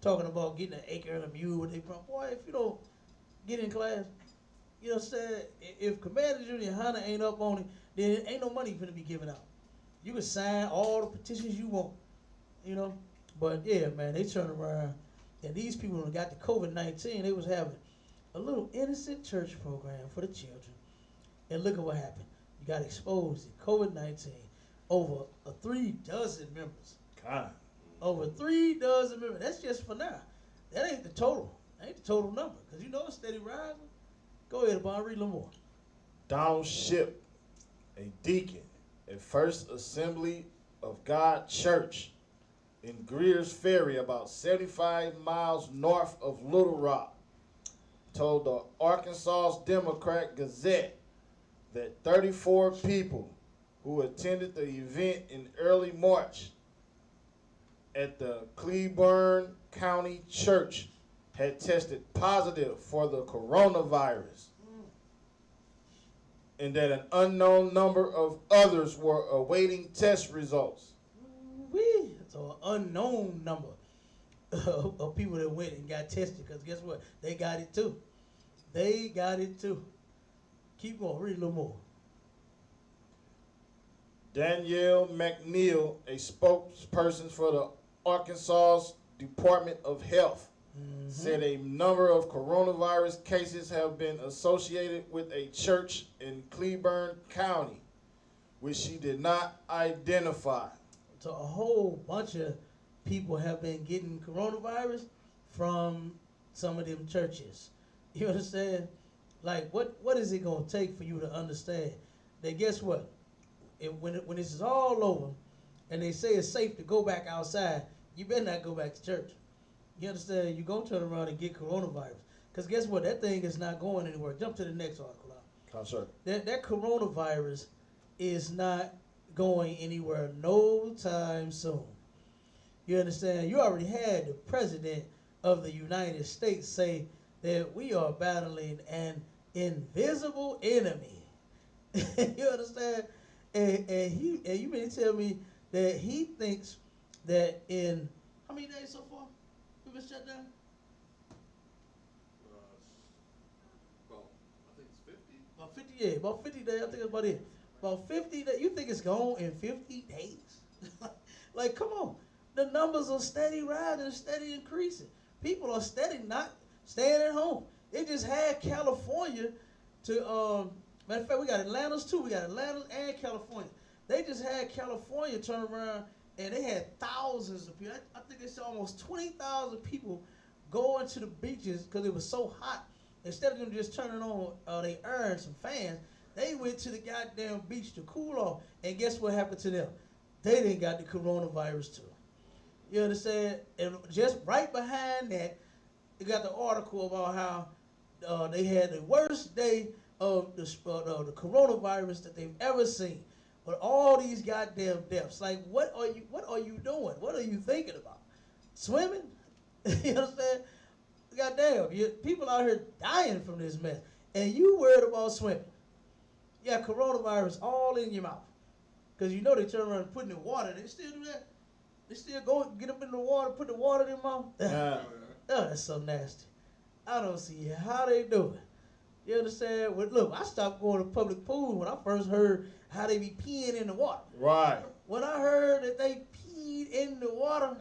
talking about getting an acre and a mule. With they boy, if you don't get in class, you know what I'm saying? If Commander Junior Hunter ain't up on it, then ain't no money finna be given out. You can sign all the petitions you want, you know? But yeah, man, they turn around, and these people who got the COVID-19, they was having a little innocent church program for the children. And look at what happened. You got exposed to COVID-19. Over 3 dozen members. God. Over 3 dozen members. That's just for now. That ain't the total. That ain't the total number. Because you know it's steady rising. Go ahead, Bob. Read a little more. Downship, a deacon at First Assembly of God Church in Greer's Ferry, about 75 miles north of Little Rock, told the Arkansas Democrat Gazette that 34 people who attended the event in early March at the Cleburne County Church had tested positive for the coronavirus, and that an unknown number of others were awaiting test results. So an unknown number of people that went and got tested, because guess what? They got it too. They got it too. Keep going. Read a little more. Danielle McNeil, a spokesperson for the Arkansas Department of Health, said a number of coronavirus cases have been associated with a church in Cleburne County, which she did not identify. So a whole bunch of people have been getting coronavirus from some of them churches. You understand? Like, what is it going to take for you to understand that, guess what? When this is all over and they say it's safe to go back outside, you better not go back to church. You understand? You're going to turn around and get coronavirus. Because guess what? That thing is not going anywhere. Jump to the next article. Concert. That coronavirus is not going anywhere no time soon. You understand? You already had the president of the United States say that we are battling an invisible enemy. You understand? And you mean to tell me that he thinks that in how many days so far we've been shut down? Well, I think it's 50. About 50, yeah, about 50 days. I think that's about it. About 50 days. You think it's gone in 50 days? Like, come on. The numbers are steady rising, steady increasing. People are steady not staying at home. They just had California to matter of fact, we got Atlanta's too. We got Atlanta and California. They just had California turn around and they had thousands of people. I think they said almost 20,000 people going to the beaches because it was so hot instead of them just turning on they irons and fans, they went to the goddamn beach to cool off. And guess what happened to them? They didn't got the coronavirus too. You understand? And just right behind that, they got the article about how they had the worst day of the coronavirus that they've ever seen. But all these goddamn deaths, like what are you doing? What are you thinking about? Swimming? You understand? Goddamn, people out here dying from this mess, and you worried about swimming. You got coronavirus all in your mouth, because you know they turn around and put it in water. They still do that. They still go get up in the water, put the water in their mouth. Yeah. Oh, that's so nasty. I don't see how they do it. You understand? Well, look, I stopped going to public pools when I first heard how they be peeing in the water. Right. When I heard that they peed in the water,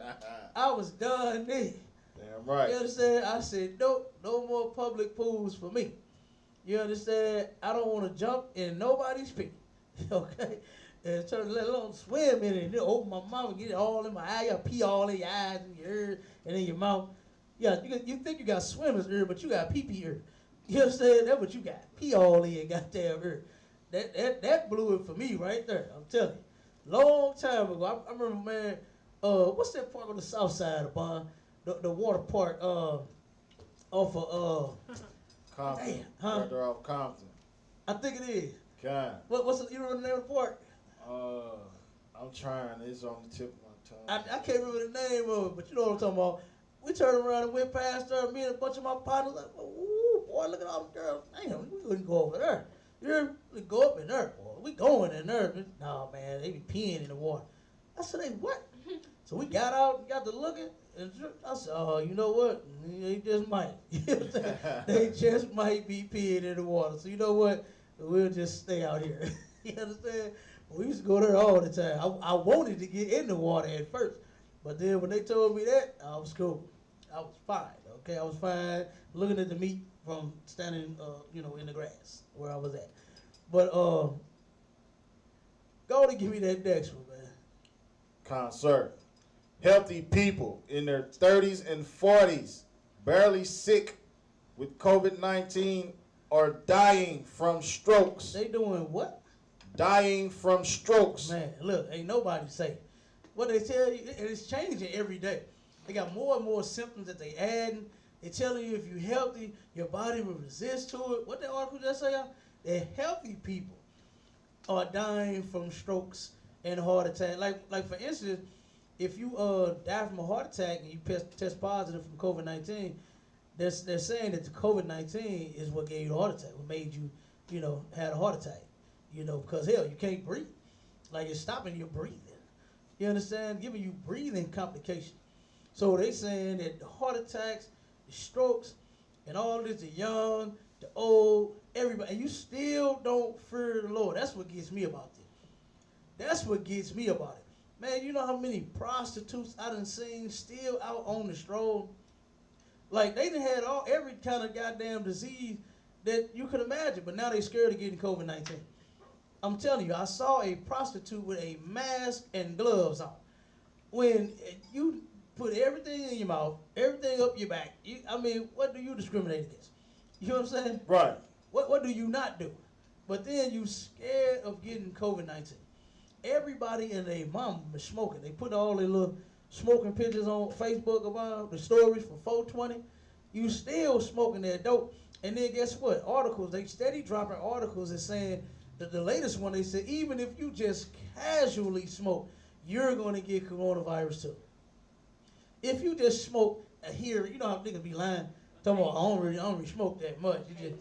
I was done then. Damn right. You understand? I said, nope, no more public pools for me. You understand? I don't want to jump in nobody's pee. Okay? And try to let alone swim in it and then open my mouth and get it all in my eye. You got pee all in your eyes and your ears and in your mouth. Yeah, you think you got swimmer's ear, but you got pee-pee ear. You understand? That's what you got. Pee all in your goddamn ear. That blew it for me right there. I'm telling you. Long time ago. I remember, man, what's that park on the south side of Bond? The water park off of Compton. damn, huh? Further off Compton. I think it is. God. You remember the name of the park? I'm trying. It's on the tip of my tongue. I can't remember the name of it, but you know what I'm talking about. We turned around and went past there, me and a bunch of my partners, like, ooh, boy, look at all the girls. Damn, we couldn't go over there. We go up in there, boy. We going in there. Nah, man, they be peeing in the water. I said, hey, what? So we got out and got to looking, and I said, oh, you know what? They just might. They just might be peeing in the water. So you know what? We'll just stay out here. You understand? We used to go there all the time. I wanted to get in the water at first, but then when they told me that, I was cool. I was fine. Okay, I was fine looking at the meat from standing, in the grass where I was at. But go to give me that next one, man. Concert. Healthy people in their 30s and 40s, barely sick with COVID-19, are dying from strokes. They doing what? Dying from strokes. Man, look, ain't nobody safe. What they tell you, and it's changing every day. They got more and more symptoms that they adding. They telling you if you're healthy, your body will resist to it. What the article just say? That healthy people are dying from strokes and heart attack. Like for instance, if you die from a heart attack and you test positive from COVID-19, they're saying that the COVID-19 is what gave you the heart attack, what made you, had a heart attack. Because hell, you can't breathe. Like it's stopping your breathing. You understand? Giving you breathing complications. So they saying that the heart attacks, the strokes, and all this, the young, the old, everybody, and you still don't fear the Lord. That's what gets me about this. That's what gets me about it. Man, you know how many prostitutes I done seen still out on the stroll? Like, they done had every kind of goddamn disease that you could imagine, but now they scared of getting COVID-19. I'm telling you, I saw a prostitute with a mask and gloves on. When you put everything in your mouth, everything up your back, what do you discriminate against? You know what I'm saying? Right. What do you not do? But then you scared of getting COVID-19. Everybody and their mom is smoking. They put all their little smoking pictures on Facebook about the stories for 420. You still smoking that dope. And then guess what? Articles, they steady dropping articles and saying that the latest one, they said even if you just casually smoke, you're going to get coronavirus too. If you just smoke here, you know how niggas be lying. Talking about, I don't really smoke that much. You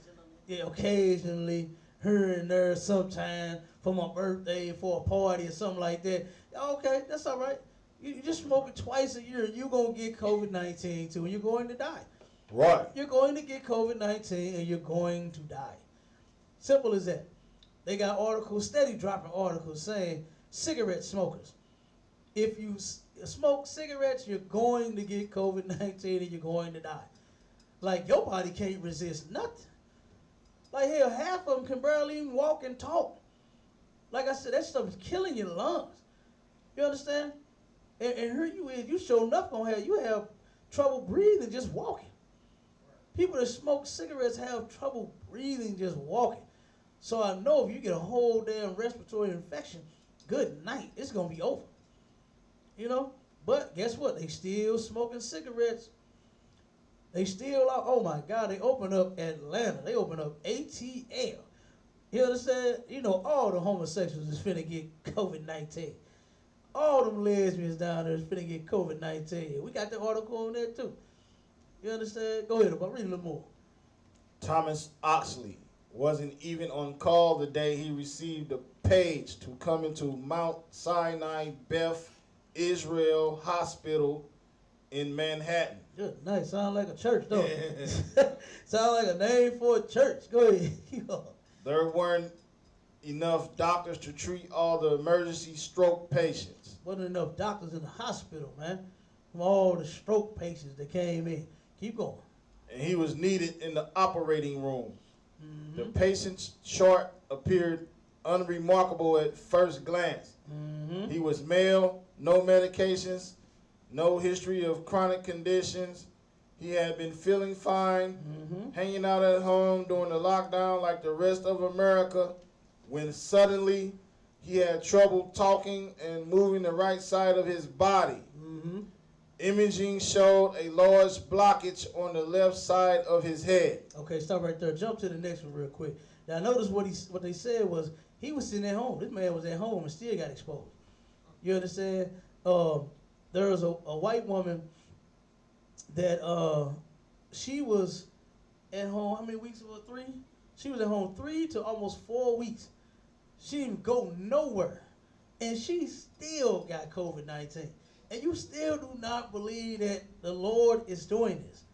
just, occasionally, here and there, sometime, for my birthday, for a party or something like that. Okay, that's all right. You just smoke it twice a year, you're going to get COVID-19 too, and you're going to die. Right. You're going to get COVID-19 and you're going to die. Simple as that. They got articles, steady dropping articles saying cigarette smokers. If you smoke cigarettes, you're going to get COVID-19 and you're going to die. Like, your body can't resist nothing. Like, hell, half of them can barely even walk and talk. Like I said, that stuff is killing your lungs. You understand? And here you is, you sure enough gonna have trouble breathing just walking. People that smoke cigarettes have trouble breathing, just walking. So I know if you get a whole damn respiratory infection, good night. It's gonna be over. You know? But guess what? They still smoking cigarettes. They still are, oh my God, they open up Atlanta. They open up ATL. You understand? You know, all the homosexuals is finna get COVID-19. All them lesbians down there is finna get COVID-19. We got the article on there too. You understand? Go ahead, but read a little more. Thomas Oxley wasn't even on call the day he received a page to come into Mount Sinai Beth Israel Hospital in Manhattan. Good night. Sound like a church, though. Sound like a name for a church. Go ahead. There weren't enough doctors to treat all the emergency stroke patients. Wasn't enough doctors in the hospital, man. From all the stroke patients that came in. Keep going. And he was needed in the operating room. Mm-hmm. The patient's chart appeared unremarkable at first glance. Mm-hmm. He was male, no medications, no history of chronic conditions. He had been feeling fine, hanging out at home during the lockdown like the rest of America, when suddenly he had trouble talking and moving the right side of his body. Mm-hmm. Imaging showed a large blockage on the left side of his head. Okay, stop right there. Jump to the next one real quick. Now, notice what they said was he was sitting at home. This man was at home and still got exposed. You understand? There was a white woman that she was at home. How many weeks was it? 3? She was at home 3 to almost 4 weeks. She didn't go nowhere, and she still got COVID-19. And you still do not believe that the Lord is doing this.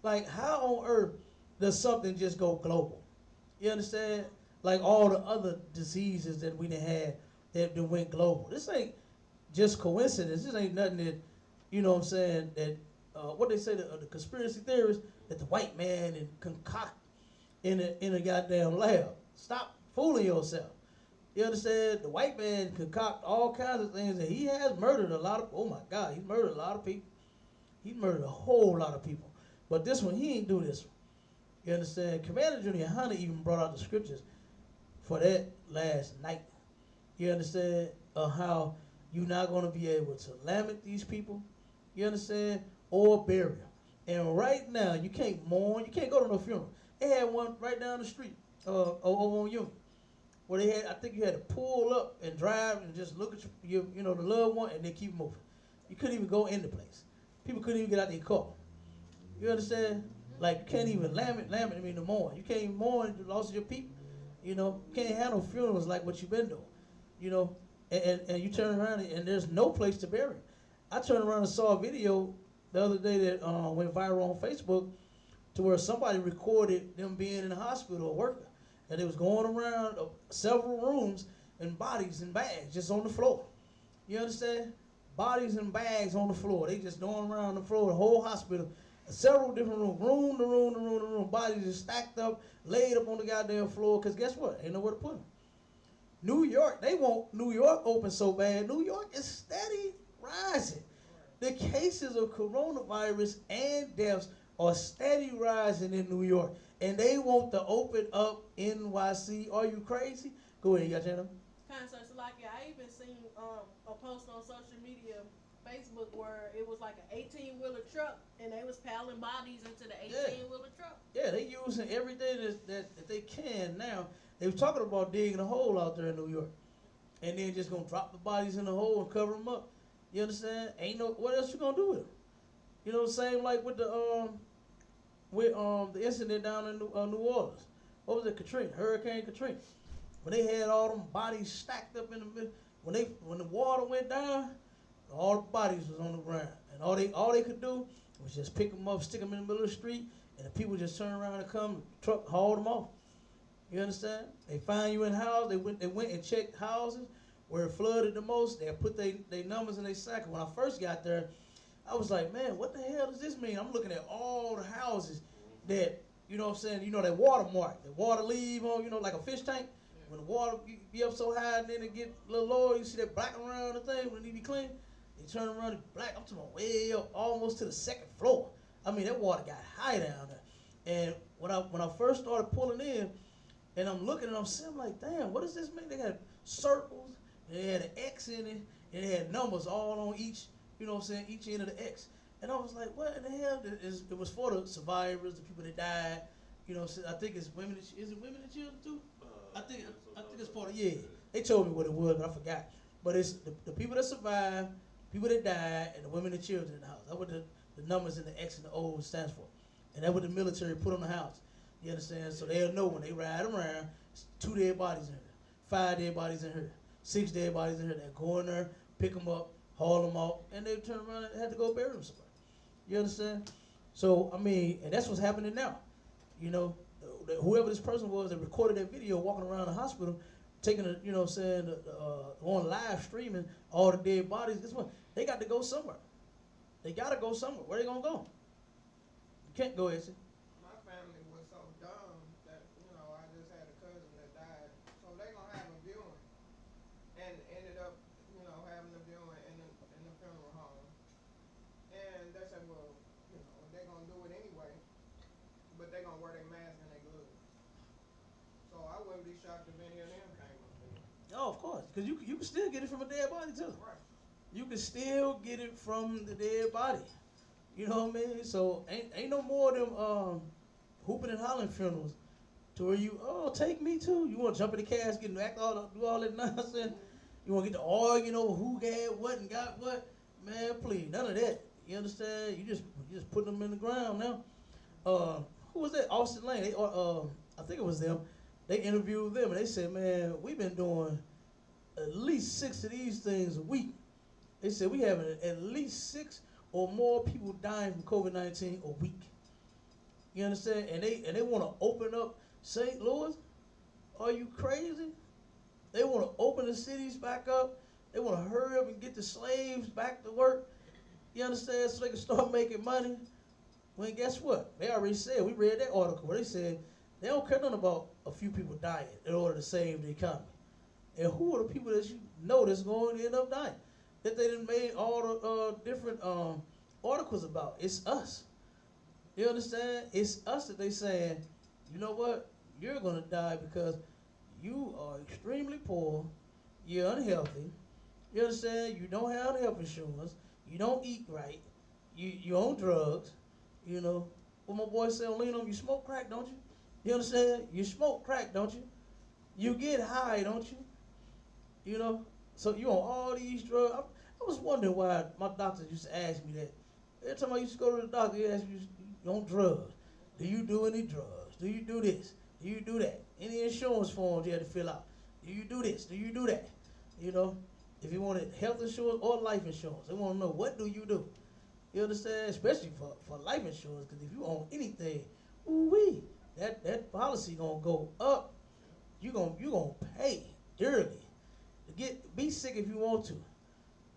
Like, how on earth does something just go global? You understand? Like all the other diseases that we done had that went global. This ain't just coincidence. This ain't nothing that, you know what I'm saying, that, what they say, the conspiracy theorists, that the white man and concoct in a goddamn lab. Stop fooling yourself. You understand? The white man concoct all kinds of things, and he has murdered a lot of, oh my God, he's murdered a lot of people. He murdered a whole lot of people. But this one, he ain't do this one. You understand? Commander Junior Hunter even brought out the scriptures for that last night. You understand? How you're not going to be able to lament these people. You understand? Or bury them. And right now, you can't mourn. You can't go to no funeral. They had one right down the street over on Union, where they had, I think you had to pull up and drive and just look at your the loved one and then keep moving. You couldn't even go in the place. People couldn't even get out their car. You understand? Like, you can't even lament, to mourn. You can't even mourn the loss of your people. You know, you can't have no funerals like what you've been doing. You know, and you turn around and there's no place to bury them. I turned around and saw a video the other day that went viral on Facebook to where somebody recorded them being in the hospital, a worker. And they was going around several rooms and bodies and bags just on the floor. You understand? Bodies and bags on the floor. They just going around the floor, the whole hospital. Several different rooms, room to room to room to room. Bodies just stacked up, laid up on the goddamn floor. Because guess what? Ain't nowhere to put them. New York, they want New York open so bad. New York is steady rising. The cases of coronavirus and deaths are steady rising in New York. And they want to open up NYC. Are you crazy? Go ahead, you got your hand up? Kind of so like I even seen a post on social media, Facebook, where it was like an 18-wheeler truck, and they was piling bodies into the 18-wheeler truck. Yeah, they using everything that they can now. They was talking about digging a hole out there in New York, and then just gonna drop the bodies in the hole and cover them up. You understand? Ain't no, what else you gonna do with them? You know, same like with the incident down in New Orleans. What was it, Katrina? Hurricane Katrina. When they had all them bodies stacked up in the middle, when the water went down, all the bodies was on the ground, and all they could do was just pick them up, stick them in the middle of the street, and the people just turn around and come, the truck hauled them off. You understand? They find you in house. They went and checked houses where it flooded the most. They put their numbers in their sack. When I first got there, I was like, man, what the hell does this mean? I'm looking at all the houses that, you know what I'm saying, that water mark, the water leave on, like a fish tank. When the water be up so high and then it get a little lower, you see that black around the thing when it need to be clean. They turn around, it's black. I'm talking about way up, almost to the second floor. I mean, that water got high down there. And when I first started pulling in, and I'm looking and I'm seeing, I'm like, damn, what does this mean? They had circles, and they had an X in it, and they had numbers all on each, you know what I'm saying, each end of the X. And I was like, what in the hell? It was for the survivors, the people that died. You know, I think it's women. Is it women and children too? I think it's part of, yeah. They told me what it was, but I forgot. But it's the people that survived, people that died, and the women and children in the house. That's what the numbers in the X and the O stands for. And that's what the military put on the house. You understand? So they'll know when they ride around, it's 2 dead bodies in here, 5 dead bodies in here, 6 dead bodies in here. They go in there, pick them up, haul them out, and they turn around and have to go bury them somewhere. You understand? So, I mean, and that's what's happening now. You know, whoever this person was that recorded that video walking around the hospital, taking a, you know what I'm saying, on live streaming all the dead bodies, guess what? They got to go somewhere. They got to go somewhere. Where they going to go? You can't go, Essie. My family was so dumb that, you know, I just had a cousin that died. So they going to have a viewing. And ended up, you know, having a viewing in the funeral home. And they said, well, you know, they're going to do it anyway. But they're going to wear their mask and their gloves. So I wouldn't be shocked if any of them came up there. Oh, of course, because you can still get it from a dead body too. Right. You can still get it from the dead body. You know what I mean? So ain't no more of them hooping and hollering funerals to where you, oh, take me too. You want to jump in the casket and do all that nonsense. You want to get to arguing over who had what and got what. Man, please, none of that. You understand? You just putting them in the ground now. Who was that? Austin Lane. I think it was them. They interviewed them and they said, man, we've been doing at least 6 of these things a week. They said we having at least 6 or more people dying from COVID-19 a week. You understand? And they want to open up St. Louis. Are you crazy? They want to open the cities back up. They want to hurry up and get the slaves back to work. You understand? So they can start making money. Well, guess what? They already said, we read that article where they said they don't care nothing about a few people dying in order to save the economy. And who are the people that you know that's going to end up dying? That they done made all the different articles about. It's us. You understand? It's us that they saying, you know what? You're going to die because you are extremely poor. You're unhealthy. You understand? You don't have health insurance. You don't eat right. You're on drugs. You know, what my boy said, lean on, you smoke crack, don't you? You understand? You smoke crack, don't you? You get high, don't you? You know? So you on all these drugs. I was wondering why my doctor used to ask me that. Every time I used to go to the doctor, he asked me, you on drugs? Do you do any drugs? Do you do this? Do you do that? Any insurance forms you had to fill out? Do you do this? Do you do that? You know? If you wanted health insurance or life insurance, they want to know, what do you do? You understand? Especially for life insurance, because if you own anything, ooh-wee, that policy gonna go up. You gonna pay dearly to be sick if you want to.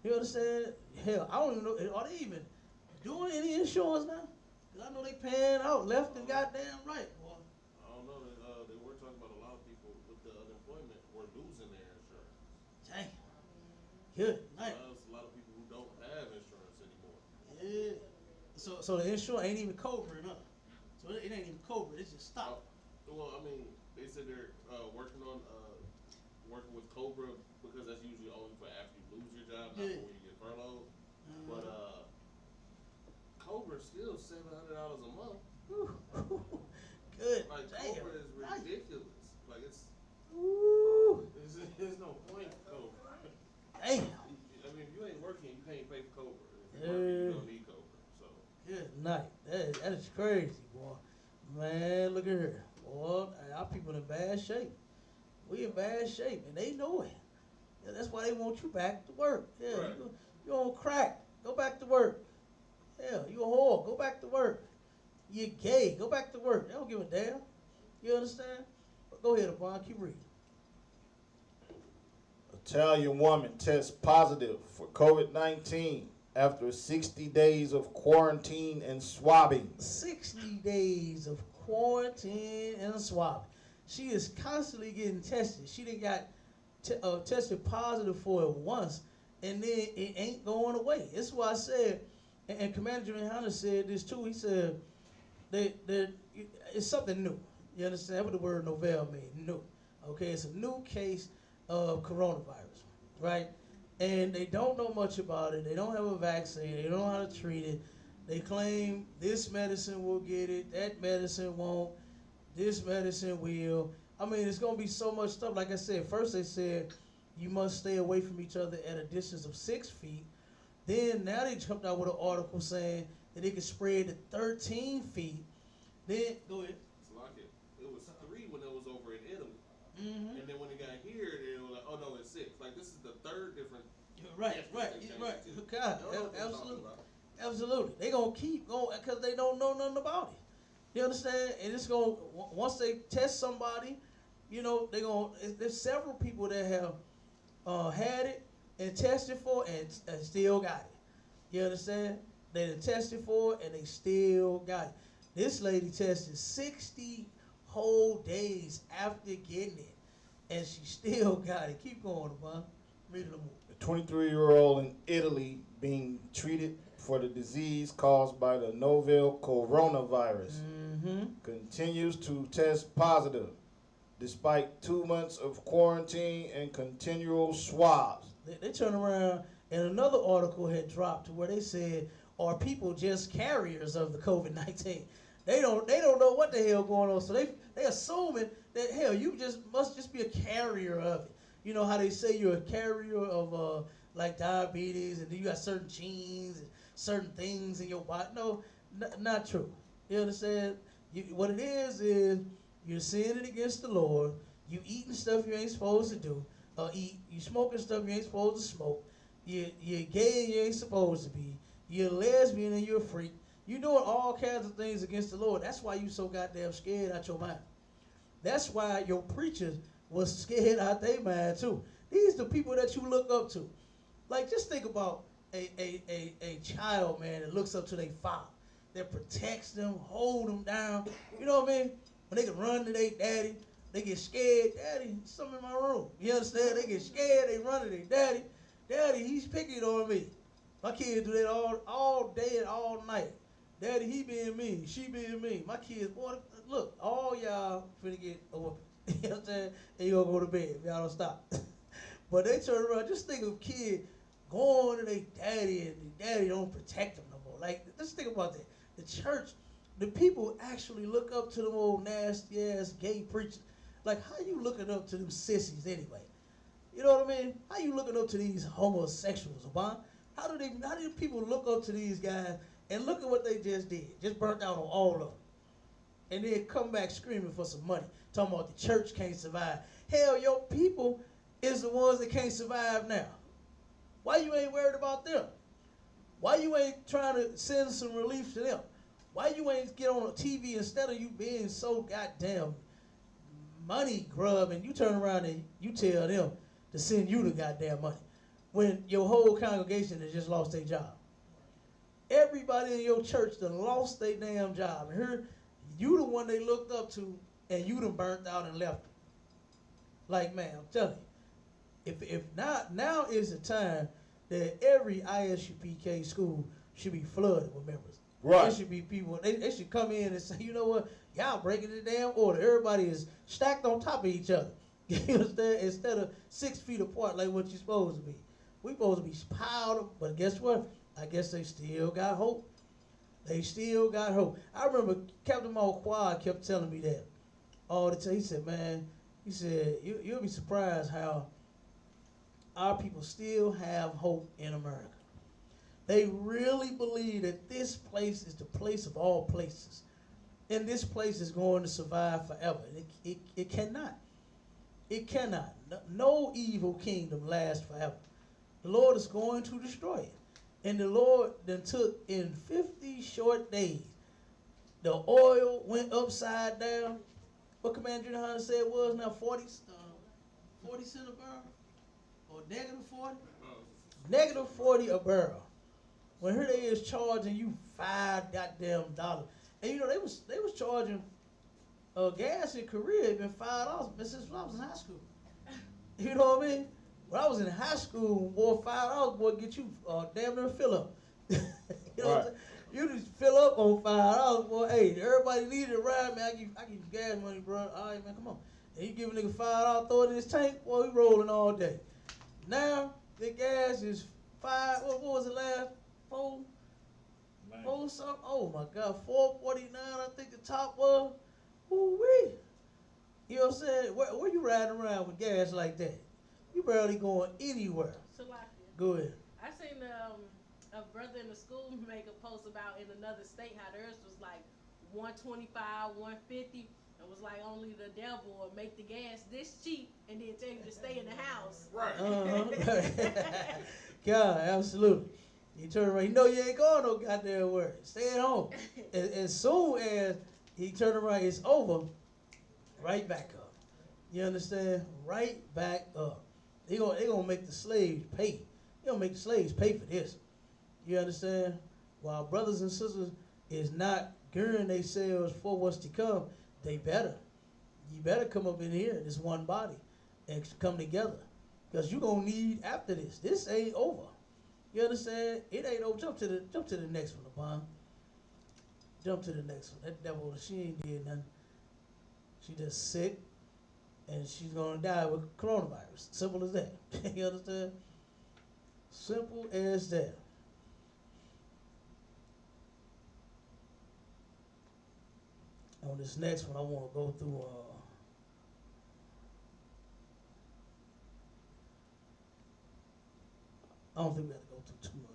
You understand? Hell, I don't even know, are they even doing any insurance now? Because I know they paying out left and goddamn right. Boy. I don't know. They were talking about a lot of people with the unemployment were losing their insurance. Dang. Good night. There's a lot of people who don't have insurance anymore. Yeah. So the insurance ain't even covering up. So it ain't even covering. It's just stopped. Well, I mean, they said they're working with Cobra because that's usually only for after you lose your job, not Yeah. for when you get furloughed. But Cobra still $700 a month. Good. Like Damn. Cobra is ridiculous. Like Ooh. there's no point for Cobra. Damn. I mean, if you ain't working, you can't pay for Cobra. If you're working, you don't need Cobra. So Good night. That is crazy, boy. Man, look at here. Boy, our people in bad shape. We in bad shape, and they know it. Yeah, that's why they want you back to work. Yeah, Right. you on crack. Go back to work. Yeah, you a whore. Go back to work. You gay. Go back to work. They don't give a damn. You understand? But go ahead, Upon. Keep reading. Italian woman tests positive for COVID-19 after 60 days of quarantine and swabbing. 60 days of quarantine and swab. She is constantly getting tested. She done got tested positive for it once, and then it ain't going away. That's why I said, and Commander Jimmy Hunter said this too. He said, it's something new. You understand what the word novel means? New. Okay, it's a new case of coronavirus, right? And they don't know much about it. They don't have a vaccine. They don't know how to treat it. They claim this medicine will get it, that medicine won't, this medicine will. I mean, it's gonna be so much stuff. Like I said, first they said you must stay away from each other at a distance of 6 feet. Then now they jumped out with an article saying that it could spread to 13 feet. Then go ahead. It's like it was 3 when it was over in Italy. Mm-hmm. And then when it got here, they were like, oh no, it's 6. Like this is the 3rd different. Right. God, absolutely. They gonna keep going because they don't know nothing about it. You understand? And it's gonna once they test somebody, you know, they gonna. There's several people that have had it and tested for it and still got it. You understand? They done tested for it and they still got it. This lady tested 60 whole days after getting it, and she still got it. Keep going, man. Read it more. A 23-year-old in Italy being treated for the disease caused by the novel coronavirus continues to test positive despite 2 months of quarantine and continual swabs. They turn around and another article had dropped where they said, are people just carriers of the COVID-19? They don't know what the hell going on. So they assuming that hell you must just be a carrier of it. You know how they say you're a carrier of like diabetes and you got certain genes and certain things in your body. No, not true. You understand? What it is you're sinning against the Lord. You eating stuff you ain't supposed to do. Eat. You smoking stuff you ain't supposed to smoke. You're gay and you ain't supposed to be. You're a lesbian and you're a freak. You're doing all kinds of things against the Lord. That's why you so goddamn scared out your mind. That's why your preachers was scared out their mind too. These the people that you look up to. Like, just think about a child, man, that looks up to their father, that protects them, hold them down. You know what I mean? When they can run to their daddy, they get scared. Daddy, something in my room. You understand? They get scared. They run to their daddy. Daddy, he's picking on me. My kids do that all day and all night. Daddy, he being mean. She being mean. My kids, boy, look, all y'all finna get a whooping. You understand? And you gonna go to bed if y'all don't stop. But they turn around. Just think of kids going to their daddy and the daddy don't protect them no more. Like, just think about that. The church, the people actually look up to them old nasty ass gay preachers. Like, how you looking up to them sissies anyway? You know what I mean? How you looking up to these homosexuals, Obama? How do people look up to these guys and look at what they just did? Just burnt out on all of them. And then come back screaming for some money. Talking about the church can't survive. Hell, your people is the ones that can't survive now. Why you ain't worried about them? Why you ain't trying to send some relief to them? Why you ain't get on TV instead of you being so goddamn money grub and you turn around and you tell them to send you the goddamn money when your whole congregation has just lost their job? Everybody in your church done lost their damn job. And here, you the one they looked up to and you done burnt out and left them. Like, man, I'm telling you, if not, now is the time that every ISUPK school should be flooded with members. Right. There should be people, they should come in and say, you know what, y'all breaking the damn order. Everybody is stacked on top of each other. You understand? Instead of 6 feet apart like what you're supposed to be. We supposed to be piled up, but guess what? I guess they still got hope. They still got hope. I remember Captain Malquad kept telling me that all the time. He said, man, he said, you'll be surprised how our people still have hope in America. They really believe that this place is the place of all places. And this place is going to survive forever. It cannot. It cannot. No evil kingdom lasts forever. The Lord is going to destroy it. And the Lord then took in 50 short days. The oil went upside down. What Commander General Hunter said was now 40 cents a barrel? Or negative 40? Negative 40 a barrel. When here they is charging you $5 goddamn dollars. And you know, they was charging gas in Korea had been $5 since I was in high school. You know what I mean? When I was in high school, boy, $5 boy get you damn near fill up. You know what I'm saying? You just fill up on $5, boy. Hey, everybody needed a ride, man. I give you gas money, bro. All right, man, come on. And you give a nigga $5, throw it in his tank, boy, he rolling all day. Now the gas is five. What was it last? Four something. Oh my God, 4.49. I think the top was. Ooh wee. You know what I'm saying? Where you riding around with gas like that? You barely going anywhere. Salakia. Go ahead. I seen a brother in the school make a post about in another state how theirs was like 125, 150. It was like only the devil will make the gas this cheap and then tell you to stay in the house. Right. God, absolutely. You turn around, you know you ain't going no goddamn where. Stay at home. As soon as he turn around, it's over, right back up. You understand? Right back up. They gonna make the slaves pay. They gonna make the slaves pay for this. You understand? While brothers and sisters is not gearing themselves for what's to come, they better. You better come up in here, this one body, and come together. Because you're going to need after this. This ain't over. You understand? It ain't over. Jump to the next one, Upon. Jump to the next one. That devil, she ain't did nothing. She just sick, and she's going to die with coronavirus. Simple as that. You understand? Simple as that. On this next one, I want to go through. I don't think we have to go through too much.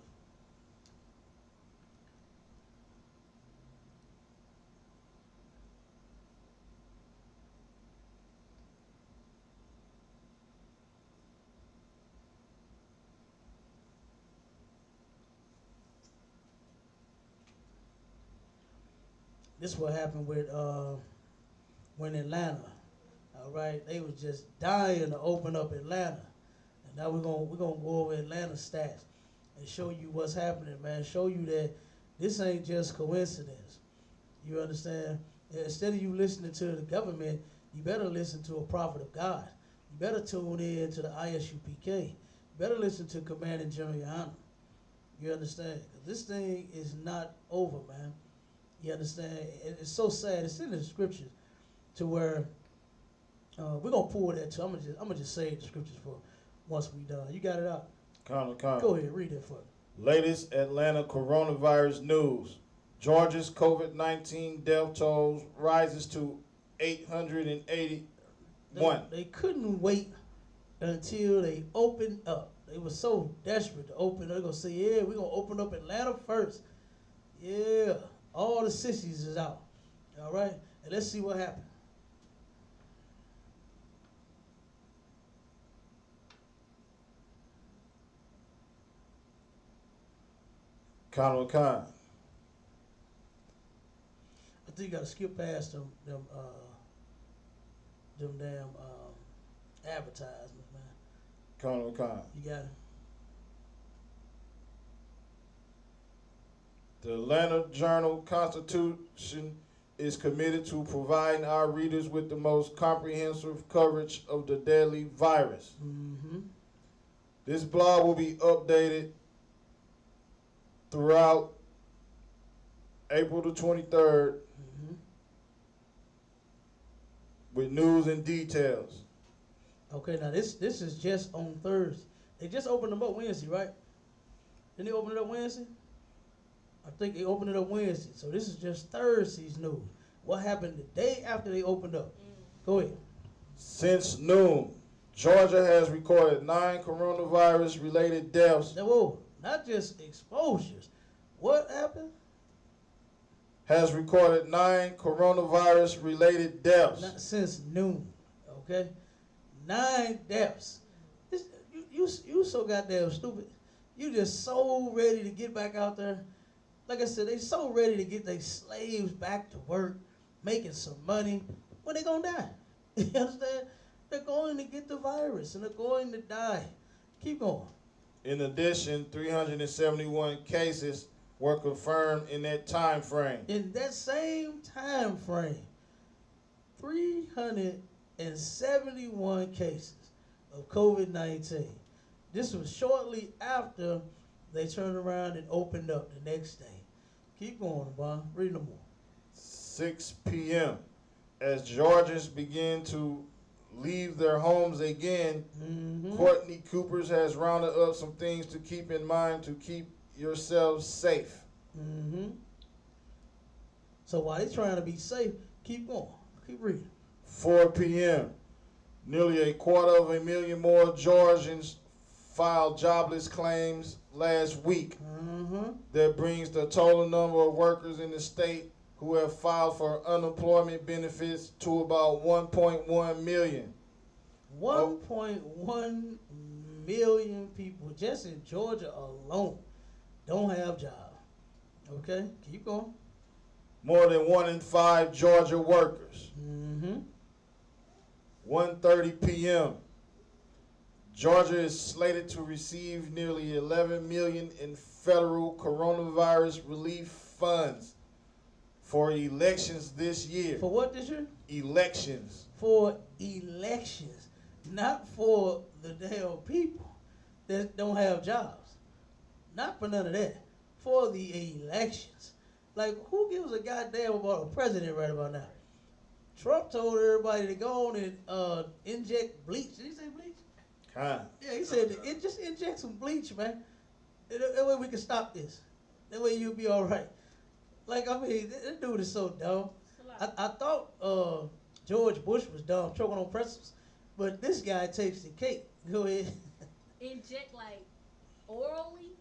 This what happened with when Atlanta. All right, they was just dying to open up Atlanta, and now we're gonna go over Atlanta stats and show you what's happening, man. Show you that this ain't just coincidence. You understand? Instead of you listening to the government, you better listen to a prophet of God. You better tune in to the ISUPK. You better listen to Commander General Yohana. You understand? 'Cause this thing is not over, man. You understand? It's so sad. It's in the scriptures to where we're gonna pull that too. I'm gonna just say the scriptures for once we done. You got it out. Con. Go ahead, read it for me. Latest Atlanta coronavirus news. Georgia's COVID-19 death tolls rises to 881. They couldn't wait until they opened up. They were so desperate to open. They're gonna say, "Yeah, we're gonna open up Atlanta first." Yeah, all the sissies is out. All right, and let's see what happens. Con. I think you gotta skip past them damn advertisements, man. Con. You got it. The Atlanta Journal-Constitution is committed to providing our readers with the most comprehensive coverage of the deadly virus. Mm-hmm. This blog will be updated throughout April the 23rd Mm-hmm. with news and details. Okay, now this is just on Thursday. They just opened them up Wednesday, right? Didn't they open it up Wednesday? I think they opened it up Wednesday. So this is just Thursday's news. What happened the day after they opened up? Go ahead. Since noon, Georgia has recorded 9 coronavirus-related deaths. Now, whoa, not just exposures. What happened? Has recorded 9 coronavirus-related deaths. Not since noon. Okay, 9 deaths. You so goddamn stupid. You just so ready to get back out there. Like I said, they so ready to get their slaves back to work, making some money. When they gonna die? You understand? They're going to get the virus and they're going to die. Keep going. In addition, 371 cases were confirmed in that time frame. In that same time frame, 371 cases of COVID-19. This was shortly after they turned around and opened up the next day. Keep going, Bond. Read no more. 6 p.m. As Georgians begin to leave their homes again, Mm-hmm. Courtney Coopers has rounded up some things to keep in mind to keep yourselves safe. Mm-hmm. So while they trying to be safe, keep going. Keep reading. 4 p.m. Nearly 250,000 more Georgians filed jobless claims last week. Mm-hmm. That brings the total number of workers in the state who have filed for unemployment benefits to about 1.1 million. 1.1 million people just in Georgia alone don't have jobs. Okay, keep going. More than 1 in 5 Georgia workers. Mm-hmm. 1:30 p.m. Georgia is slated to receive nearly 11 million in federal coronavirus relief funds for elections this year. For what this year? Elections. For elections, not for the damn people that don't have jobs. Not for none of that. For the elections. Like, who gives a goddamn about a president right about now? Trump told everybody to go on and inject bleach. Did he say bleach? Kind. Yeah, he said just inject some bleach, man. That way we can stop this. That way you'll be all right. Like, I mean, this dude is so dumb. I thought George Bush was dumb, choking on pretzels, but this guy takes the cake. Go ahead. Inject like orally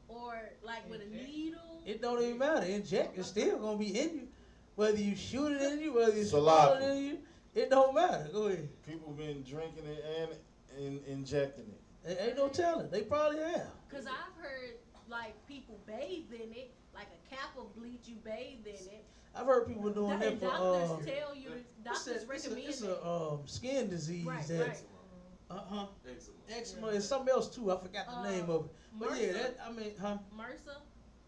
or like with a needle. It don't even matter. Inject is still gonna be in you, whether you shoot it in you, whether you Saliva. swallow it in you. It don't matter. Go ahead. People been drinking it and injecting it. Ain't no telling. They probably have. Cause I've heard like people bathe in it, like a cap of bleach. You bathe in it. I've heard people doing that for Doctors tell you. Doctors it's recommend a it. skin disease Right, that right. uh-huh. Eczema. Eczema is something else too. I forgot the name of it. But yeah, MRSA? that I mean, huh? MRSA.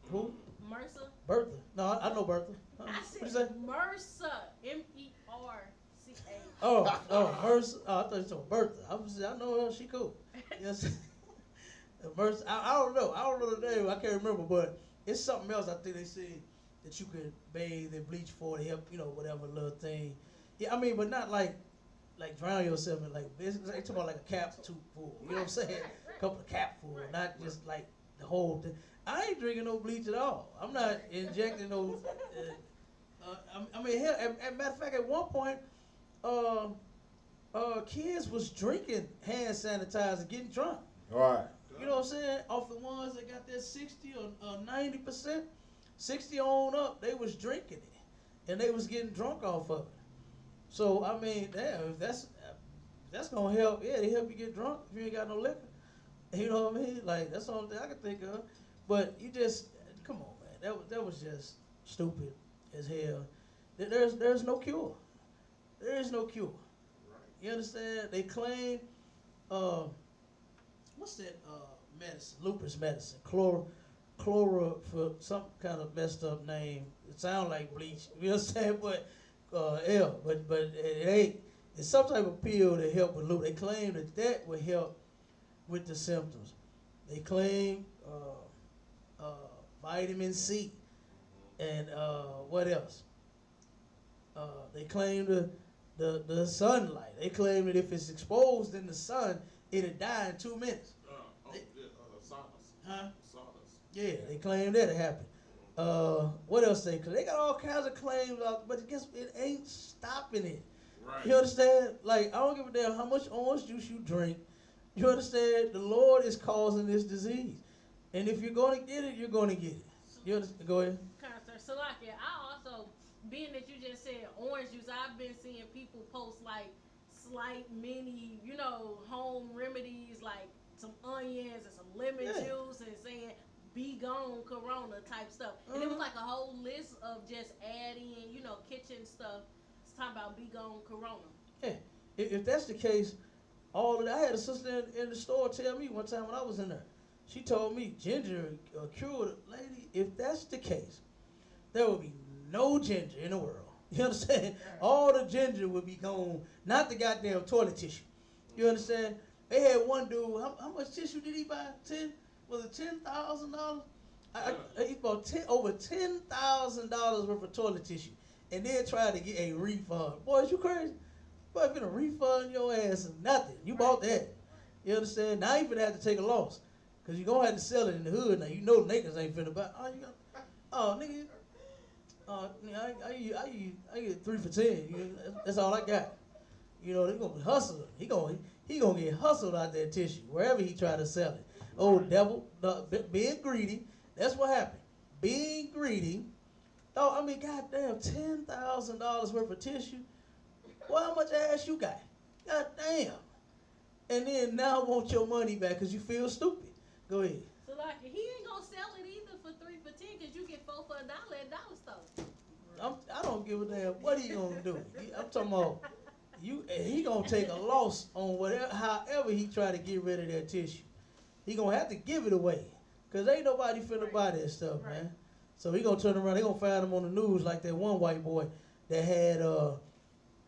Who? MRSA. Bertha. No, I know Bertha. Huh? I What you say? said MRSA. MERCA. Oh, Mercer. Oh, I thought you told Bertha. I know her. She cool. Yes. Mercer. I don't know. I don't know the name. I can't remember, but it's something else. I think they said that you could bathe and bleach for to help. Whatever little thing. Yeah, I mean, but not like drown yourself in like. They talking about like a cap tube full. You know what I'm saying? A couple of cap full, not just like the whole thing. I ain't drinking no bleach at all. I'm not injecting no. I mean, hell, as matter of fact, at one point, kids was drinking hand sanitizer, getting drunk. All right. You know what I'm saying? Off the ones that got that 60 or 90%, 60 on up, they was drinking it, and they was getting drunk off of it. So I mean, damn, if that's gonna help, yeah, they help you get drunk if you ain't got no liquor. You know what I mean? Like that's the only thing I can think of. But you just come on, man. That was just stupid as hell. There's no cure. There is no cure. You understand? They claim, what's that medicine? Lupus medicine. Chlora for some kind of messed up name. It sounds like bleach. You understand? But but it ain't. It's some type of pill that help with lupus. They claim that will help with the symptoms. They claim vitamin C and what else? They claim the sunlight. They claim that if it's exposed in the sun, it'll die in 2 minutes. Saunas. Huh? Saunas. Yeah, they claim that'll happen. What else they claim? They got all kinds of claims out, but guess it ain't stopping it. Right. You understand? Like, I don't give a damn how much orange juice you drink. You understand? The Lord is causing this disease. And if you're going to get it, you're going to get it. You understand? Go ahead. Concert. So like, yeah, I also, being that you just said orange juice, I've been seeing people post like slight mini, home remedies like some onions and some lemon juice and saying be gone corona type stuff. And it was like a whole list of just adding, kitchen stuff. It's talking about be gone corona. Yeah. If that's the case, I had a sister in the store tell me one time when I was in there. She told me ginger cured it. Lady, if that's the case, there would be no ginger in the world. You understand? All the ginger would be gone, not the goddamn toilet tissue. You understand? They had one dude, how much tissue did he buy? Was it $10,000? He bought over $10,000 worth of toilet tissue, and then tried to get a refund. Boy, is you crazy? Boy, if you gonna refund your ass or nothing, you bought that. You understand? Now you finna have to take a loss, cause you gonna have to sell it in the hood. Now you know niggas ain't finna buy. Nigga. I get 3 for 10. That's all I got. You know, they gonna hustle. He gonna get hustled out that tissue wherever he try to sell it. Oh, devil, being greedy. That's what happened. Being greedy. Oh, I mean, goddamn, $10,000 worth of tissue. Well, how much ass you got? Goddamn. And then now want your money back because you feel stupid. Go ahead. So like, he ain't gonna sell it either for 3 for 10 because you get 4 for $1 at dollar store. I don't give a damn what he gonna do. I'm talking about he gonna take a loss on whatever, however he try to get rid of that tissue. He gonna have to give it away, cause ain't nobody finna buy that stuff, man. So he gonna turn around. They gonna find him on the news like that one white boy that had how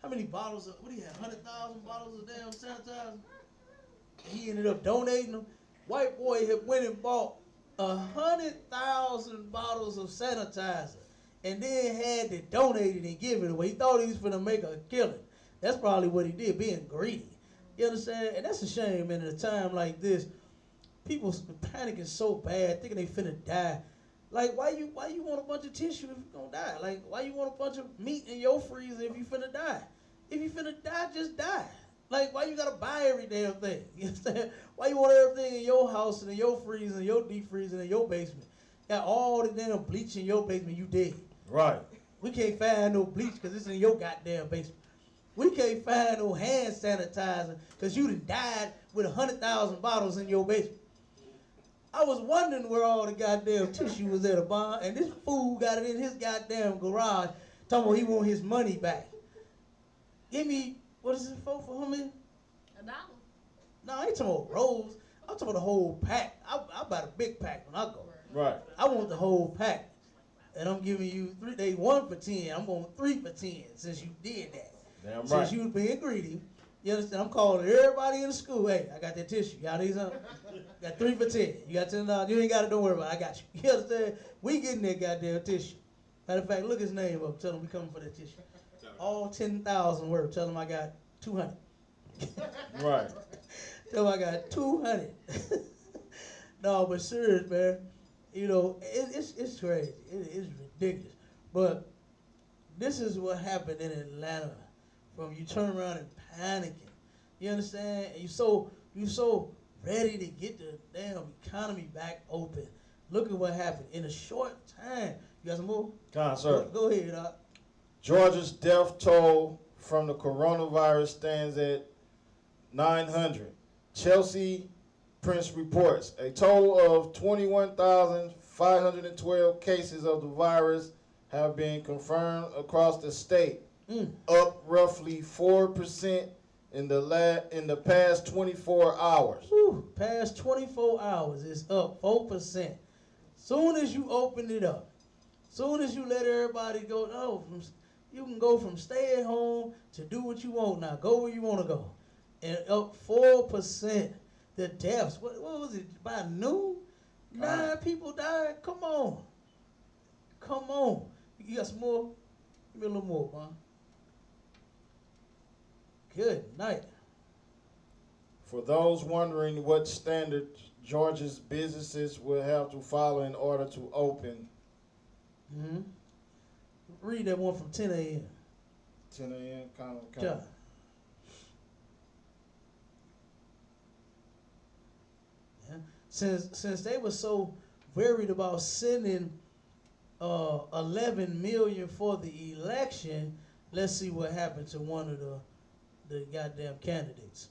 many bottles of, what he had, 100,000 bottles of damn sanitizer. He ended up donating them. White boy had went and bought 100,000 bottles of sanitizer, and then had to donate it and give it away. He thought he was finna make a killing. That's probably what he did, being greedy. You understand? And that's a shame, man. At a time like this, people panicking so bad, thinking they finna die. Like, why you want a bunch of tissue if you gonna die? Like, why you want a bunch of meat in your freezer if you finna die? If you finna die, just die. Like, why you gotta buy every damn thing? You understand? Why you want everything in your house and in your freezer and your deep freezer and in your basement? Got all the damn bleach in your basement, you dead. Right. We can't find no bleach because it's in your goddamn basement. We can't find no hand sanitizer because you done died with 100,000 bottles in your basement. I was wondering where all the goddamn tissue was at a bar, and this fool got it in his goddamn garage, talking about he want his money back. Give me, what is it for how many? $1. No, I ain't talking about rolls. I'm talking about the whole pack. I buy the big pack when I go. Right. I want the whole pack. And I'm giving you 3, they 1 for 10. I'm going 3 for 10 since you did that. Damn right. Since you was being greedy. You understand? I'm calling everybody in the school. Hey, I got that tissue. Y'all need something? Got 3 for 10. You got $10. You ain't got it. Don't worry about it. I got you. You understand? We getting that goddamn tissue. Matter of fact, look his name up. Tell him we coming for that tissue. All 10,000 worth. Tell him I got 200. Right. Tell him I got 200. No, but serious, man. You know, it's crazy. It's ridiculous. But this is what happened in Atlanta. From you turn around and panicking. You understand? And you so ready to get the damn economy back open. Look at what happened in a short time. You got some more? Sir. Go ahead, Doc. Georgia's death toll from the coronavirus stands at 900. Chelsea Prince reports a total of 21,512 cases of the virus have been confirmed across the state, up roughly 4% in the past 24 hours. Whew, past 24 hours is up 4%. Soon as you open it up, soon as you let everybody go, you can go from stay at home to do what you want now. Go where you want to go. And up 4%. The deaths, what was it, by noon? 9 people died? Come on. Come on. You got some more? Give me a little more, man. Good night. For those wondering what standards Georgia's businesses will have to follow in order to open. Read that one from 10 a.m. 10 a.m. Kind of. Yeah. Since they were so worried about sending 11 million for the election, let's see what happened to one of the goddamn candidates.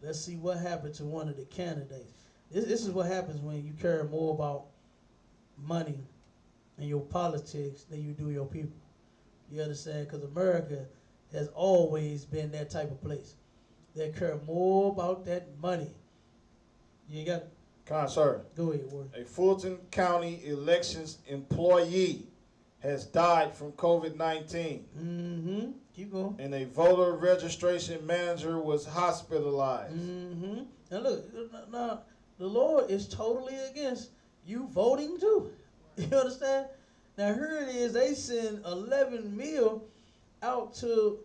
Let's see what happened to one of the candidates. This is what happens when you care more about money and your politics than you do your people. You understand? Because America has always been that type of place. They care more about that money. You ain't got Sir. Go ahead, Ward. A Fulton County elections employee has died from COVID-19. Keep going. And a voter registration manager was hospitalized. Now look, now the Lord is totally against you voting too. You understand? Now here it is, they send 11 mil out to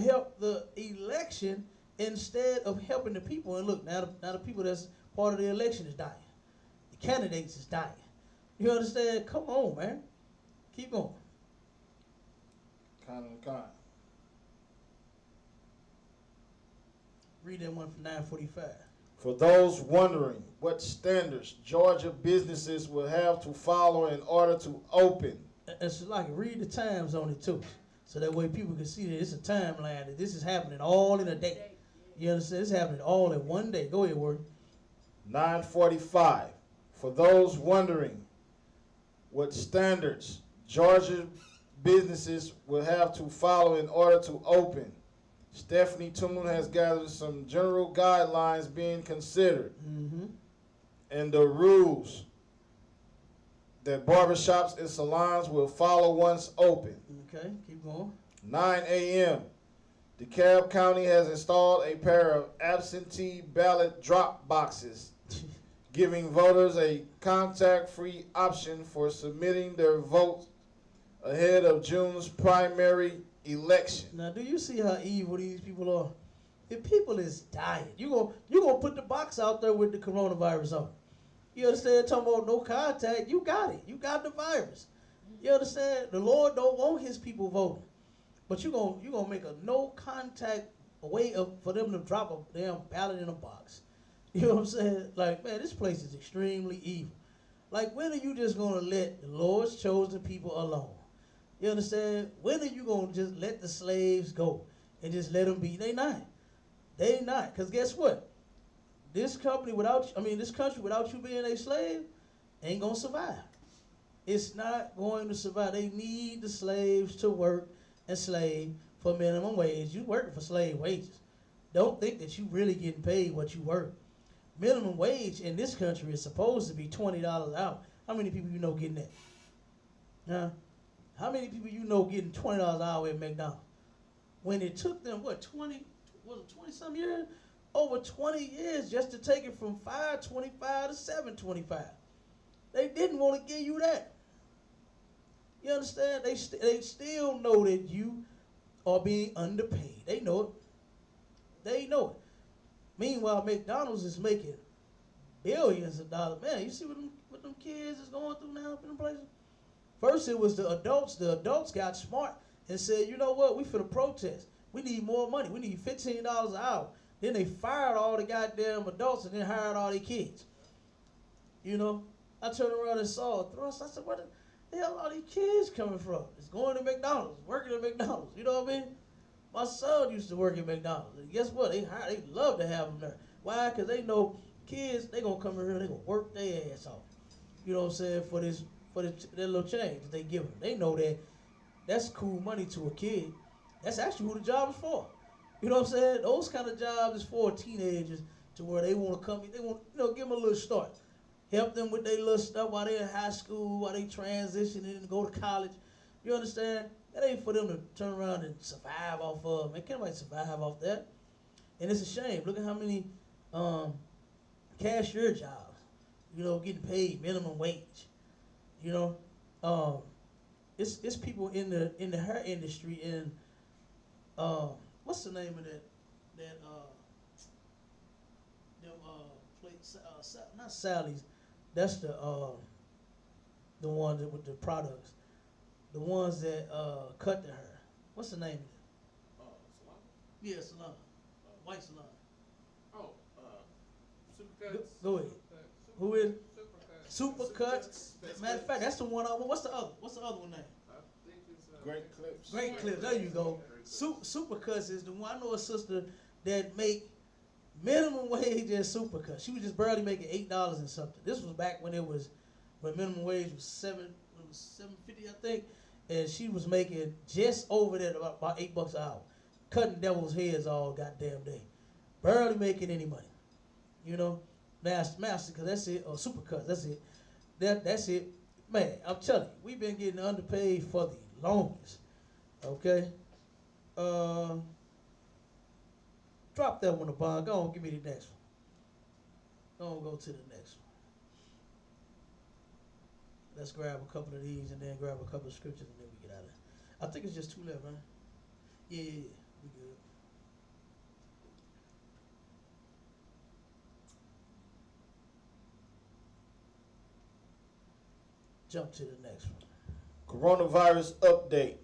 help the election instead of helping the people. And look, now the people that's part of the election is dying. The candidates is dying. You understand? Come on, man. Keep going. Kind. Read that one from 945. For those wondering what standards Georgia businesses will have to follow in order to open. It's like read the times on it too. So that way people can see that it's a timeline, that this is happening all in a day. You understand? It's happening all in one day. Go ahead, Word. 945. For those wondering what standards Georgia businesses will have to follow in order to open, Stephanie Toon has gathered some general guidelines being considered Mm-hmm. and the rules that barbershops and salons will follow once open. Okay, keep going. 9 a.m. DeKalb County has installed a pair of absentee ballot drop boxes, giving voters a contact-free option for submitting their votes ahead of June's primary election. Now, do you see how evil these people are? If people is dying, you gonna put the box out there with the coronavirus on it. You understand? Talking about no contact, you got it. You got the virus. You understand? The Lord don't want his people voting. But you gonna make a no contact way for them to drop a damn ballot in a box. You know what I'm saying? Like, man, this place is extremely evil. Like, when are you just gonna let the Lord's chosen people alone? You understand? When are you gonna just let the slaves go and just let them be? They not. They not. Cause guess what? This country without you being a slave ain't gonna survive. It's not going to survive. They need the slaves to work and slave for minimum wage. You working for slave wages. Don't think that you really getting paid what you work. Minimum wage in this country is supposed to be $20 an hour. How many people you know getting that? Huh? How many people you know getting $20 an hour at McDonald's? When it took them, 20 some years? Over 20 years just to take it from $5.25 to $7.25. They didn't want to give you that. You understand? They still know that you are being underpaid. They know it. They know it. Meanwhile, McDonald's is making billions of dollars. Man, you see what them kids is going through now up in them places? First it was the adults. The adults got smart and said, you know what, we finna protest. We need more money. We need $15 an hour. Then they fired all the goddamn adults and then hired all their kids. You know? I turned around and saw a thrust. I said, where the hell are these kids coming from? It's going to McDonald's, working at McDonald's. You know what I mean? My son used to work at McDonald's. And guess what? They love to have him there. Why? Because they know kids, they going to come in here and they going to work their ass off. You know what I'm saying? For that little change that they give them. They know that that's cool money to a kid. That's actually who the job is for. You know what I'm saying? Those kind of jobs is for teenagers to where they want to come in. They want, give them a little start. Help them with their little stuff while they're in high school, while they transition and go to college. You understand? That ain't for them to turn around and survive off of. Man, can't nobody survive off that. And it's a shame. Look at how many cashier jobs, getting paid minimum wage. It's people in the hair industry and what's the name of that place? Not Sally's. That's the ones that with the products. The ones that cut the hair. What's the name of it? Salon? Yeah, salon. White salon. Supercuts. Go ahead. Who is? Supercuts. Matter of fact, that's the one. What's the other one name? I think it's Great Clips. Great Clips. There you go. Supercuts is the one. I know a sister that make minimum wage at Supercuts. She was just barely making $8 and something. This was back when minimum wage was $7.50, I think, and she was making just over there about $8 an hour, cutting devil's heads all goddamn day, barely making any money. Master, cause that's it, or Supercuts, that's it. That's it, man. I'm telling you, we've been getting underpaid for the longest. Okay. Drop that one, Bond. Go on, give me the next one. Go on, go to the next one. Let's grab a couple of these and then grab a couple of scriptures and then we get out of it. I think it's just two left, right? Yeah, we good. Jump to the next one. Coronavirus update.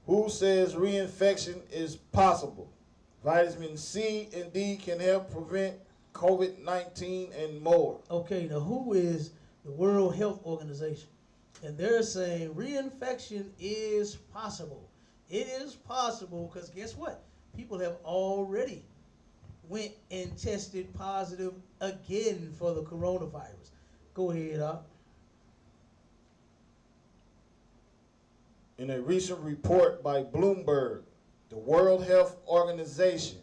WHO says reinfection is possible. Vitamin C and D can help prevent COVID-19 and more. Okay, now WHO is the World Health Organization, and they're saying reinfection is possible. It is possible because guess what? People have already went and tested positive again for the coronavirus. Go ahead, Op. In a recent report by Bloomberg, the World Health Organization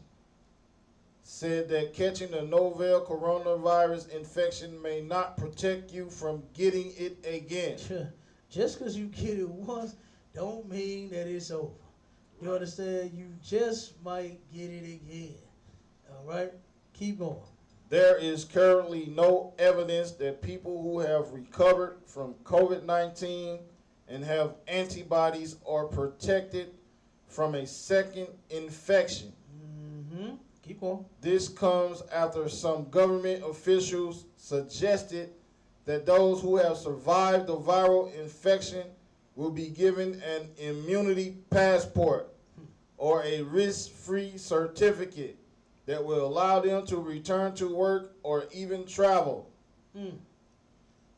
said that catching a novel coronavirus infection may not protect you from getting it again. Just because you get it once don't mean that it's over. You understand? You just might get it again. All right? Keep going. There is currently no evidence that people who have recovered from COVID-19 and have antibodies are protected from a second infection. Mm-hmm. Keep going. This comes after some government officials suggested that those who have survived the viral infection will be given an immunity passport or a risk-free certificate that will allow them to return to work or even travel.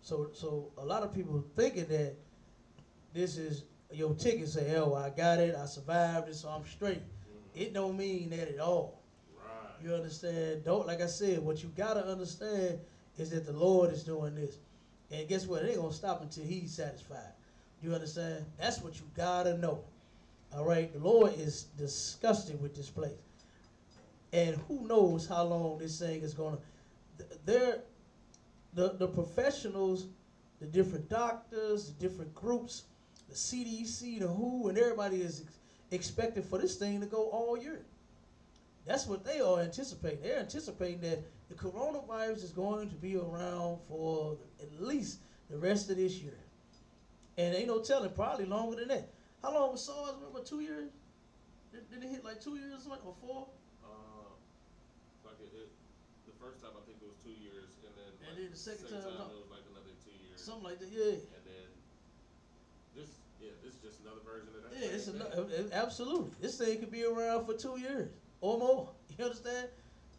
So a lot of people thinking that this is your ticket. Say, oh, I got it, I survived it, so I'm straight. It don't mean that at all. Right. You understand? Don't, like I said, what you gotta understand is that the Lord is doing this, and guess what? It ain't gonna stop until He's satisfied. You understand? That's what you gotta know. All right, the Lord is disgusted with this place, and who knows how long this thing is gonna. The professionals, the different doctors, the different groups, the CDC, the WHO, and everybody is expected for this thing to go all year. That's what they are anticipating. They're anticipating that the coronavirus is going to be around for at least the rest of this year. And ain't no telling, probably longer than that. How long was SARS? Remember, 2 years? Did it hit like 2 years or 4? The first time I think it was 2 years, and then The second time it was like another 2 years. Something like that, yeah. And then this is just another version of that. Yeah, it's absolutely. This thing could be around for 2 years or more. You understand?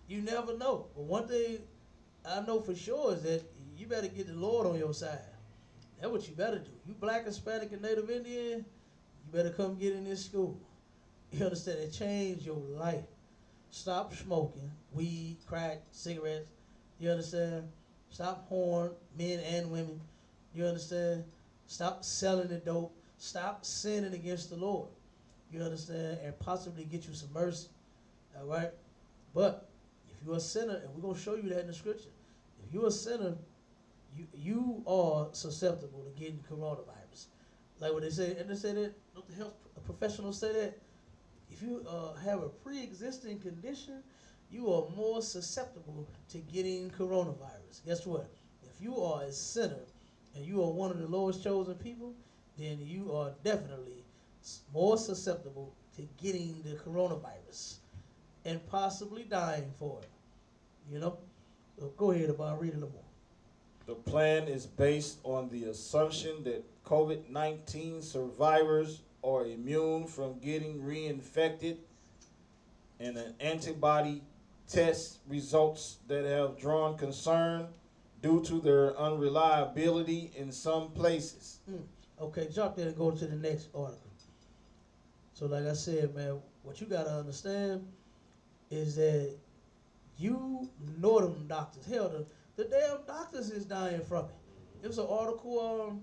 You never know. But one thing I know for sure is that you better get the Lord on your side. That's what you better do. You Black, Hispanic, and Native Indian, you better come get in this school. You understand? It changed your life. Stop smoking weed, crack, cigarettes. You understand? Stop whoring, men and women. You understand? Stop selling the dope. Stop sinning against the Lord. You understand? And possibly get you some mercy. All right? But if you're a sinner, and we're going to show you that in the scripture, if you're a sinner, you are susceptible to getting coronavirus. Like what they say, and they say that, don't the health professionals say that? If you have a pre-existing condition, you are more susceptible to getting coronavirus. Guess what? If you are a sinner and you are one of the Lord's chosen people, then you are definitely more susceptible to getting the coronavirus and possibly dying for it. You know? So go ahead, about read a little more. The plan is based on the assumption that COVID-19 survivors are immune from getting reinfected, and an antibody test results that have drawn concern due to their unreliability in some places. Okay, jump there and go to the next article. So like I said, man, what you got to understand is that you know them doctors. Hell, the damn doctors is dying from it. It was an article,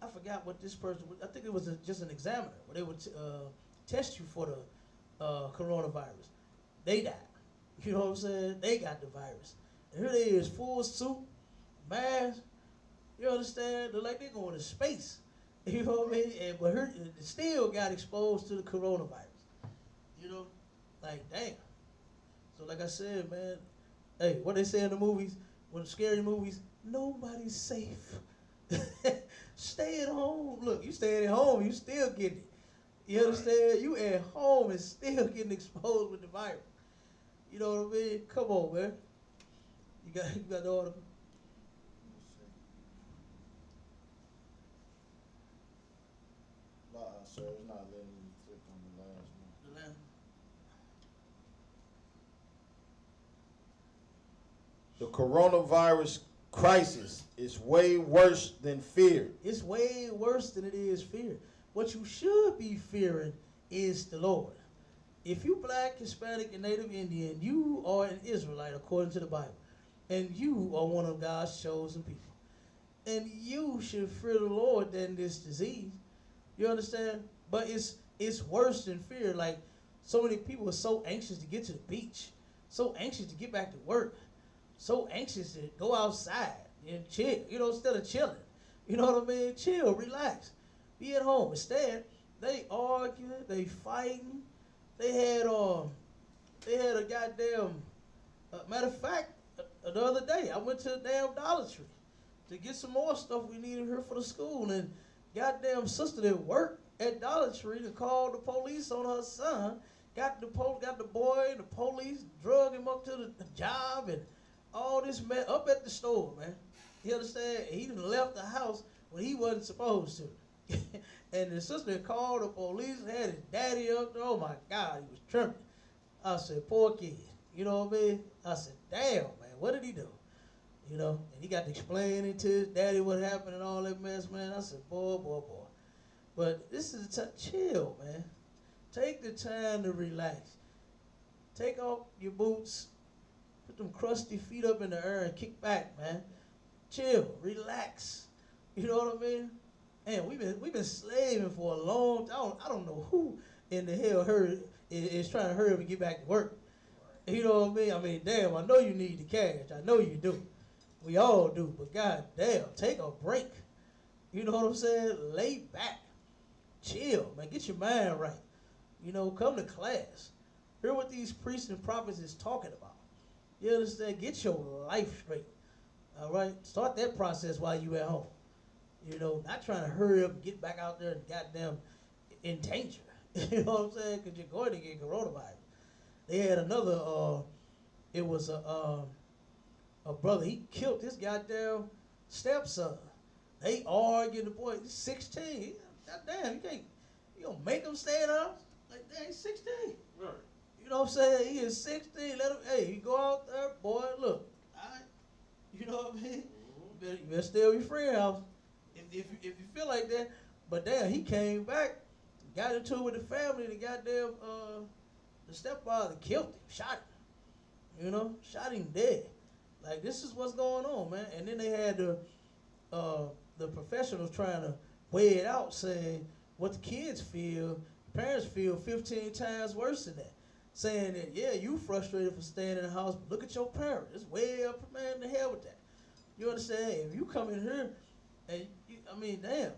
I forgot what this person, I think it was just an examiner, where they would test you for the coronavirus. They died. You know what I'm saying? They got the virus. And here they is, full suit, mask, you understand? They're like they're going to space. You know what I mean? But her still got exposed to the coronavirus. You know? Like, damn. So like I said, man, Hey, what they say in the movies, when scary movies, nobody's safe. Stay at home. Look, you staying at home, you still getting it. You understand? You at home and still getting exposed with the virus. You know what I mean? Come on, man. You got the order. Sir, it's not letting me click on the last one. The last- The coronavirus crisis is way worse than feared. It's way worse than it is fear. What you should be fearing is the Lord. If you black, Hispanic, and Native Indian, you are an Israelite according to the Bible. And you are one of God's chosen people. And you should fear the Lord than this disease. You understand? But it's worse than fear. Like, so many people are so anxious to get to the beach, so anxious to get back to work, so anxious to go outside and chill, instead of chilling. You know what I mean? Chill, relax, be at home. Instead, they arguing, they fighting. They had a goddamn. Matter of fact, the other day I went to the damn Dollar Tree to get some more stuff we needed here for the school, and goddamn sister that worked at Dollar Tree to call the police on her son. Got the boy and the police, drug him up to the job and all this man up at the store, man. You understand? He done left the house when he wasn't supposed to. And the sister called the police, had his daddy up there. Oh my God, he was tripping. I said, poor kid. You know what I mean? I said, damn, man, what did he do? And he got to explain it to his daddy what happened and all that mess, man. I said, boy. But this is the time, chill, man. Take the time to relax. Take off your boots, put them crusty feet up in the air and kick back, man. Chill, relax. You know what I mean? And we've been slaving for a long time. I don't know who in the hell is trying to hurry up and get back to work. You know what I mean? I mean, damn, I know you need the cash. I know you do. We all do. But god damn, take a break. You know what I'm saying? Lay back. Chill, man. Get your mind right. Come to class. Hear what these priests and prophets is talking about. You understand? Get your life straight. All right? Start that process while you at home. Not trying to hurry up and get back out there and goddamn in danger. You know what I'm saying? Because you're going to get coronavirus. They had another, it was a brother, he killed his goddamn stepson. They arguing, the boy, he's 16. Goddamn, you gonna make him stay in the house? Like, damn, he's 16. Right. You know what I'm saying? He is 16. Let him, hey, you go out there, boy, look. All right. You know what I mean? Mm-hmm. You better stay with your friend house if you feel like that. But damn, he came back, got into it with the family, the goddamn, the stepfather killed him, shot him. Shot him dead. Like, this is what's going on, man. And then they had the professionals trying to weigh it out, saying what the kids feel, parents feel 15 times worse than that. Saying that, yeah, you frustrated for staying in the house, but look at your parents. It's way up, man, the hell with that. You understand? If you come in here and, damn,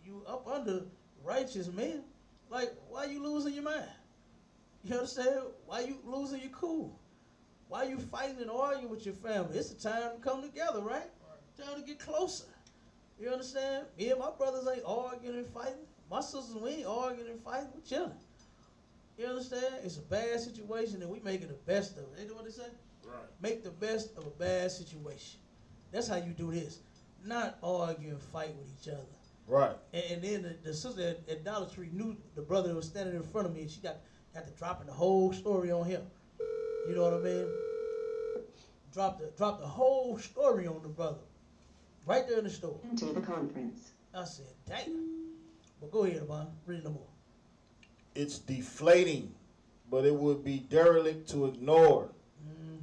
you up under righteous men, like, why you losing your mind? You understand? Why you losing your cool? Why you fighting and arguing with your family? It's a time to come together, right? Time to get closer. You understand? Me and my brothers ain't arguing and fighting. My sisters, we ain't arguing and fighting. We chilling. You understand? It's a bad situation and we making the best of it. Ain't that what they say? Right. Make the best of a bad situation. That's how you do this. Not argue and fight with each other. Right. And then the sister at Dollar Tree knew the brother that was standing in front of me, and she got to dropping the whole story on him. You know what I mean? Drop the whole story on the brother. Right there in the store. Enter the conference. I said, damn. But go ahead, Amon. Read no more. It's deflating, but it would be derelict to ignore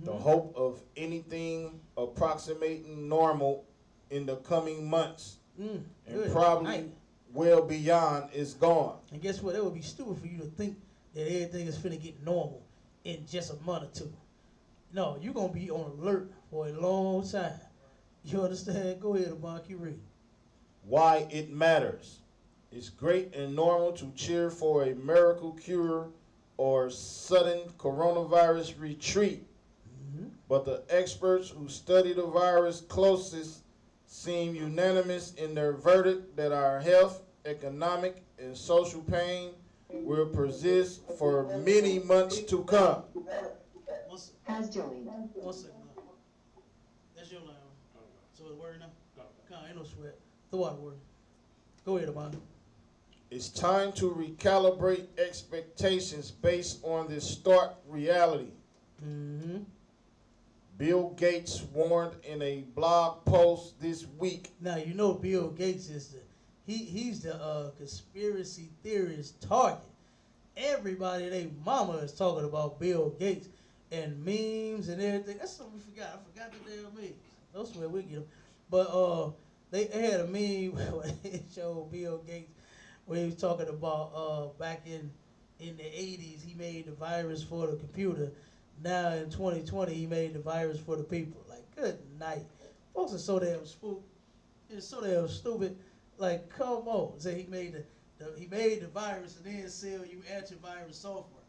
the hope of anything approximating normal in the coming months. And Good probably night. well beyond is gone. And guess what? It would be stupid for you to think that everything is finna get normal in just a month or two. No, you're going to be on alert for a long time. You understand? Go ahead, Amon. Keep reading. Why it matters. It's great and normal to cheer for a miracle cure or sudden coronavirus retreat. but the experts who study the virus closest seem unanimous in their verdict that our health, economic, and social pain will persist for many months to come. What's Has joined. one second now. That's your line. So it's working now? Come on, ain't no sweat. Throw out the word. Go ahead, Amanda. It's time to recalibrate expectations based on this stark reality. Mm-hmm. Bill Gates warned in a blog post this week. Now you know Bill Gates is he's the conspiracy theorist target. Everybody, they mama is talking about Bill Gates and memes and everything. That's something we forgot. I forgot the damn memes. That's where we get them. But they had a meme where it showed Bill Gates where he was talking about back in the 80s he made the virus for the computer. Now in 2020 he made the virus for the people. Like, good night. Folks are so damn spooked. It's so damn stupid. Like, come on. Say he made the virus and then sell you antivirus software.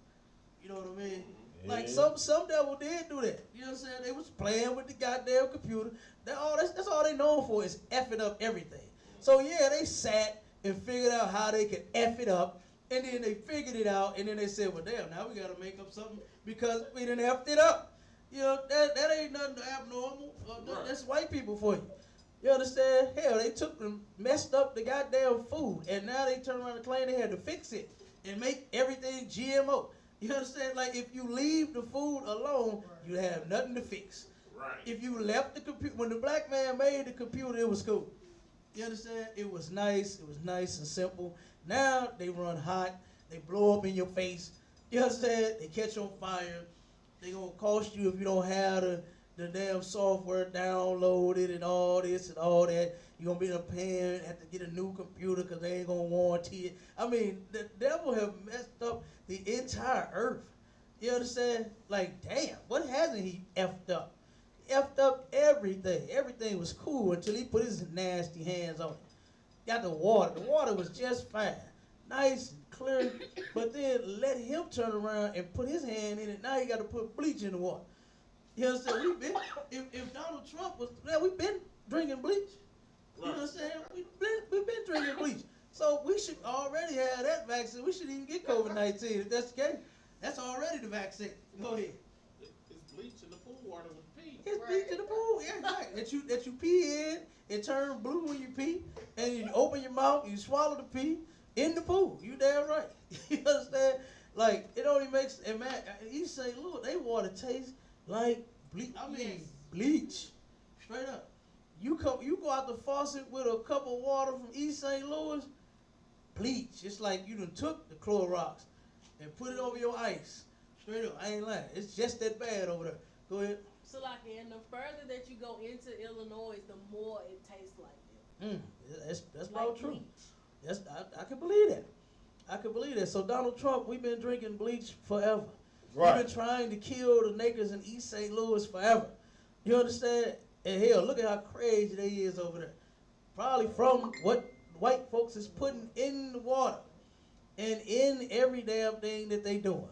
You know what I mean? Yeah. Like some devil did do that. You know what I'm saying? They was playing with the goddamn computer. That's all they known for is effing up everything. So yeah, they sat and figured out how they could F it up, and then they figured it out, and then they said, well damn, now we gotta make up something because we done effed it up. You know, that ain't nothing abnormal. That's white people for you. You understand? Hell, they took and messed up the goddamn food, and now they turn around and claim they had to fix it and make everything GMO. You understand? Like, if you leave the food alone, you have nothing to fix. Right. If you left the computer, when the black man made the computer, it was cool. You understand? It was nice and simple. Now they run hot, they blow up in your face. You understand? They catch on fire. They gonna cost you if you don't have the damn software downloaded and all this and all that. You're gonna be in a pain, have to get a new computer because they ain't gonna warranty it. I mean, the devil have messed up the entire earth. You understand? Like, damn, what hasn't he effed up? He effed up everything. Everything was cool until he put his nasty hands on it. Got the water. The water was just fine. Nice and clear. But then let him turn around and put his hand in it. Now he got to put bleach in the water. You understand? If Donald Trump was, we've been drinking bleach. You understand? We've been drinking bleach. So we should already have that vaccine. We shouldn't even get COVID-19 if that's the case. That's already the vaccine. Go ahead. It's bleach in the pool water with pee. It's bleach in the pool. Yeah, right. That you pee in, it turns blue when you pee, and you open your mouth, you swallow the pee in the pool. You damn right. You understand? Like, it only makes, and man, you say, look, they water tastes like bleach. I mean, Yes. bleach. Straight up. You go out the faucet with a cup of water from East St. Louis, bleach. It's like you done took the Clorox and put it over your ice. Straight up. I ain't lying. It's just that bad over there. Go ahead. So like, and the further that you go into Illinois, the more it tastes like them. That's Like about true. bleach. Yes, I can believe that. I can believe that. So Donald Trump, we've been drinking bleach forever. Right. We've been trying to kill the niggas in East St. Louis forever. You understand? And hell, look at how crazy they is over there. Probably from what white folks is putting in the water and in every damn thing that they doing.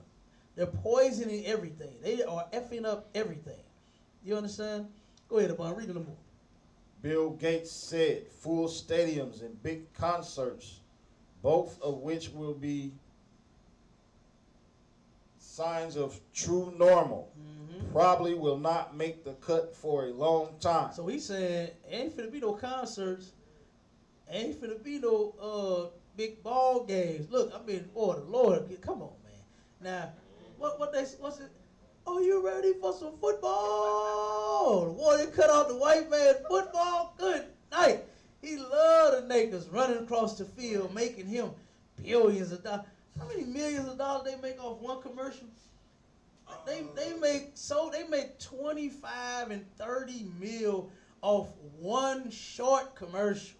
They're poisoning everything. They are effing up everything. You understand? Go ahead, Abon, read a little more. Bill Gates said full stadiums and big concerts, both of which will be signs of true normal, probably will not make the cut for a long time. So he said, ain't finna be no concerts, ain't finna be no big ball games. Look, I mean, boy, the Lord, come on, man. Now, what's it? Are you ready for some football? The boy, they cut out the white man football. Good night. He loved the niggas running across the field, making him billions of dollars. How many millions of dollars they make off one commercial? They make 25 and 30 mil off one short commercial.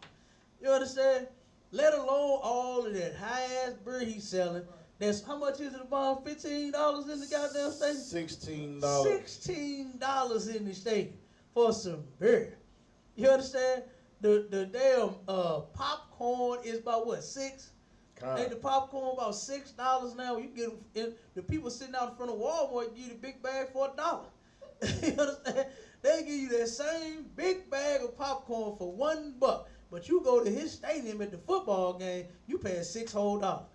You understand? Let alone all of that high ass beer he's selling. That's how much is it about $15 in the goddamn stadium? $16. $16 in the stadium for some beer. You understand? The damn popcorn is about what, $6? Ain't the popcorn about $6 now? You get the people sitting out in front of Walmart give you the big bag for $1. You understand? They give you that same big bag of popcorn for $1, but you go to his stadium at the football game, you paying $6 whole.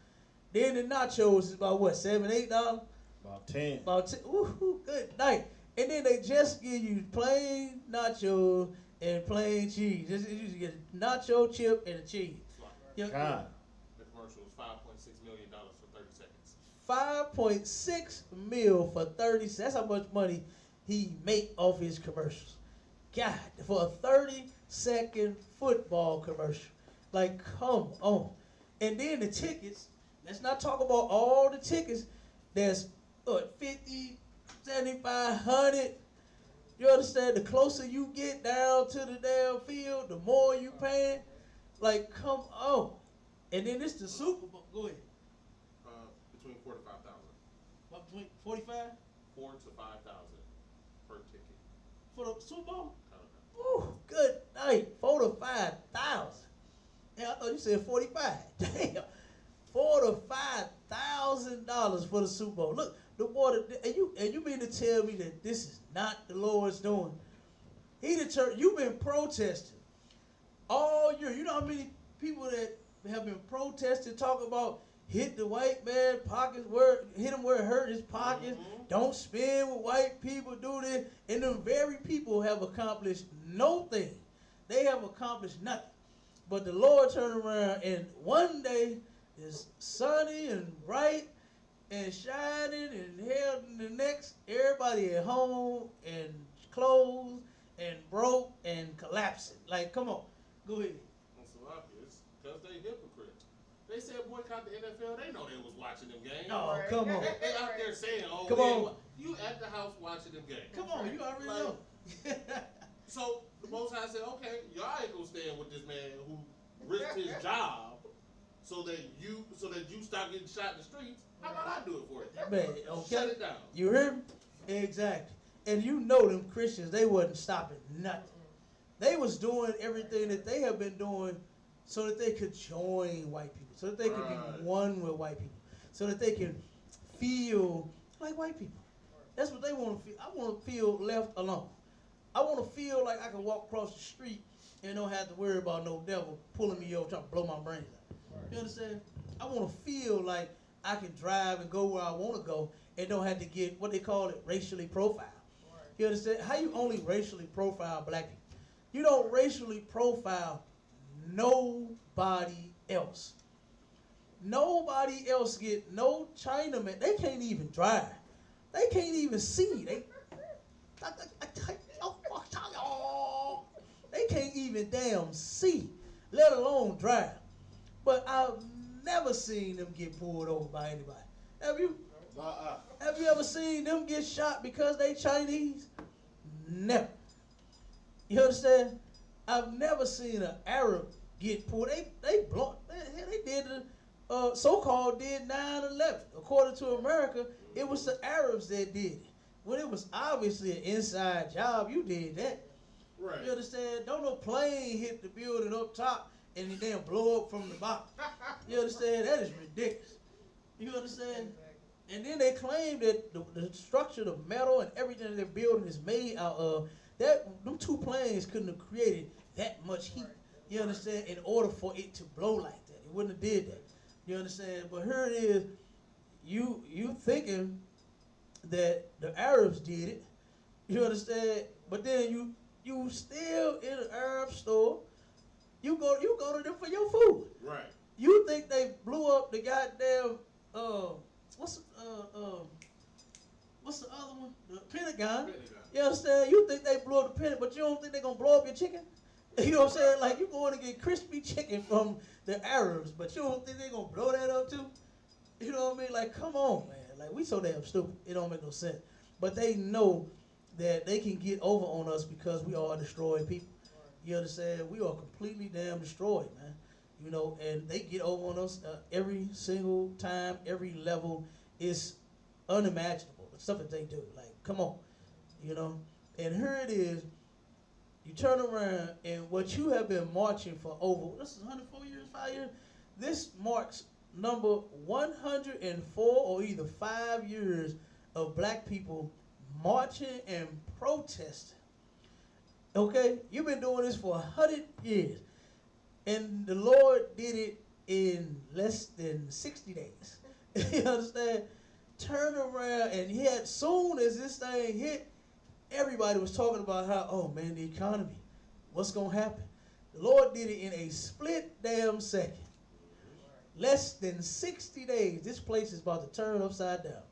Then the nachos is about what, $7, $8? About 10. About 10. Ooh, good night. And then they just give you plain nachos and plain cheese. You just get a nacho chip and a cheese. Yeah, God. The commercial was $5.6 million for 30 seconds. 5.6 mil for 30 cents. That's how much money he make off his commercials. God, for a 30-second football commercial. Like, come on. And then the tickets, let's not talk about all the tickets. There's, what, 50, 75, 100. You understand? The closer you get down to the damn field, the more you paying. Like, come on. And then it's the Super Bowl. Go ahead. Between 4 to 5,000. What, between 45? 4 to 5,000 per ticket. For the Super Bowl? Uh-huh. Ooh, good night. 4 to 5,000. Yeah, I thought you said 45. Damn. $4 to $5,000 for the Super Bowl. Look, the water, and you mean to tell me that this is not the Lord's doing? He determined. You've been protesting all year. You know how many people that have been protesting, talking about hit the white man pockets, hit him where it hurt his pockets. Mm-hmm. Don't spend with white people. Do this, and them very people have accomplished no thing. They have accomplished nothing. But the Lord turned around, and one day it's sunny and bright and shining, and hell, the next, everybody at home and closed and broke and collapsing. Like, come on, go ahead. It's so obvious because they hypocrites. They said boycott the NFL. They know they was watching them games. Oh, come on. They out there saying, "Oh, Come on. you at the house watching them games." Come on, you already Like, know. So the Most High said, "Okay, y'all ain't gonna stand with this man who risked his job so that you stop getting shot in the streets. How about I do it for you? Man, okay. Shut it down." You hear me? Exactly. And you know them Christians, they wasn't stopping nothing. They was doing everything that they have been doing so that they could join white people, so that they could Right. be one with white people, so that they can feel like white people. That's what they want to feel. I want to feel left alone. I want to feel like I can walk across the street and don't have to worry about no devil pulling me over trying to blow my brains out. You understand? I want to feel like I can drive and go where I want to go and don't have to get what they call it racially profiled. You understand? How you only racially profile black people? You don't racially profile nobody else. Nobody else get no Chinaman. They can't even drive. They can't even see. They can't even damn see, let alone drive. But I've never seen them get pulled over by anybody. Have you? Have you ever seen them get shot because they Chinese? Never. You understand? I've never seen an Arab get pulled. They did the so-called did 9/11. According to America, it was the Arabs that did it. When it was obviously an inside job, you did that. Right. You understand? Don't no plane hit the building up top and it then blow up from the bottom. You understand? That is ridiculous. You understand? And then they claim that the structure, the metal, and everything that they're building is made out of, them two planes couldn't have created that much heat. You understand? In order for it to blow like that. It wouldn't have did that. You understand? But here it is, you thinking that the Arabs did it. You understand? But then you still in an Arab store. You go to them for your food. Right. You think they blew up the goddamn what's the other one? The Pentagon. You understand? You think they blew up the Pentagon, but you don't think they're gonna blow up your chicken? You know what I'm saying? Like, you going to get crispy chicken from the Arabs, but you don't think they're gonna blow that up too? You know what I mean? Like, come on, man. Like, we so damn stupid. It don't make no sense. But they know that they can get over on us because we are destroyed people. You understand? We are completely damn destroyed, man. You know, and they get over on us every single time, every level. Is unimaginable. The stuff that they do. Like, come on. You know? And here it is. You turn around, and what you have been marching for over, this is 104 years, 5 years? This marks number 104 or either 5 years of black people marching and protesting. Okay, you've been doing this for 100 years, and the Lord did it in less than 60 days. You understand? Turn around, and yet soon as this thing hit, everybody was talking about how, oh man, the economy, what's gonna happen? The Lord did it in a split damn second. Less than 60 days, this place is about to turn upside down.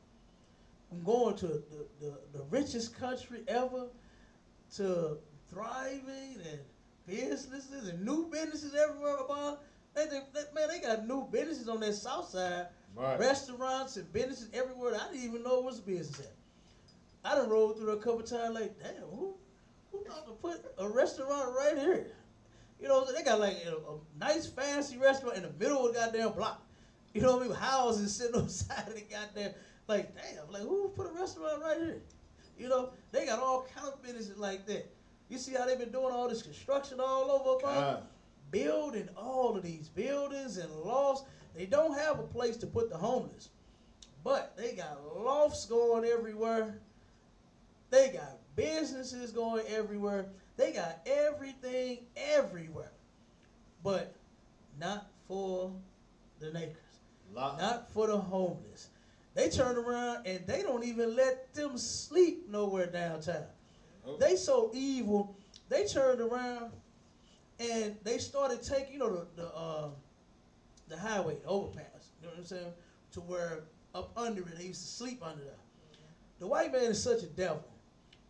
From going to the richest country ever to thriving and businesses and new businesses everywhere about. They got new businesses on that south side. Right. Restaurants and businesses everywhere. I didn't even know it was a business at. I done rolled through a couple times like, damn, who thought to put a restaurant right here? You know, they got like a nice fancy restaurant in the middle of the goddamn block. You know what I mean? Houses sitting on the side of the goddamn, like, damn, like who put a restaurant right here? You know, they got all kind of businesses like that. You see how they've been doing all this construction all over, building all of these buildings and lofts. They don't have a place to put the homeless, but they got lofts going everywhere. They got businesses going everywhere. They got everything everywhere, but not for the nakers, not for the homeless. They turn around and they don't even let them sleep nowhere downtown. Okay. They so evil. They turned around and they started taking, you know, the highway, the overpass. You know what I'm saying? To where up under it, they used to sleep under there. The white man is such a devil.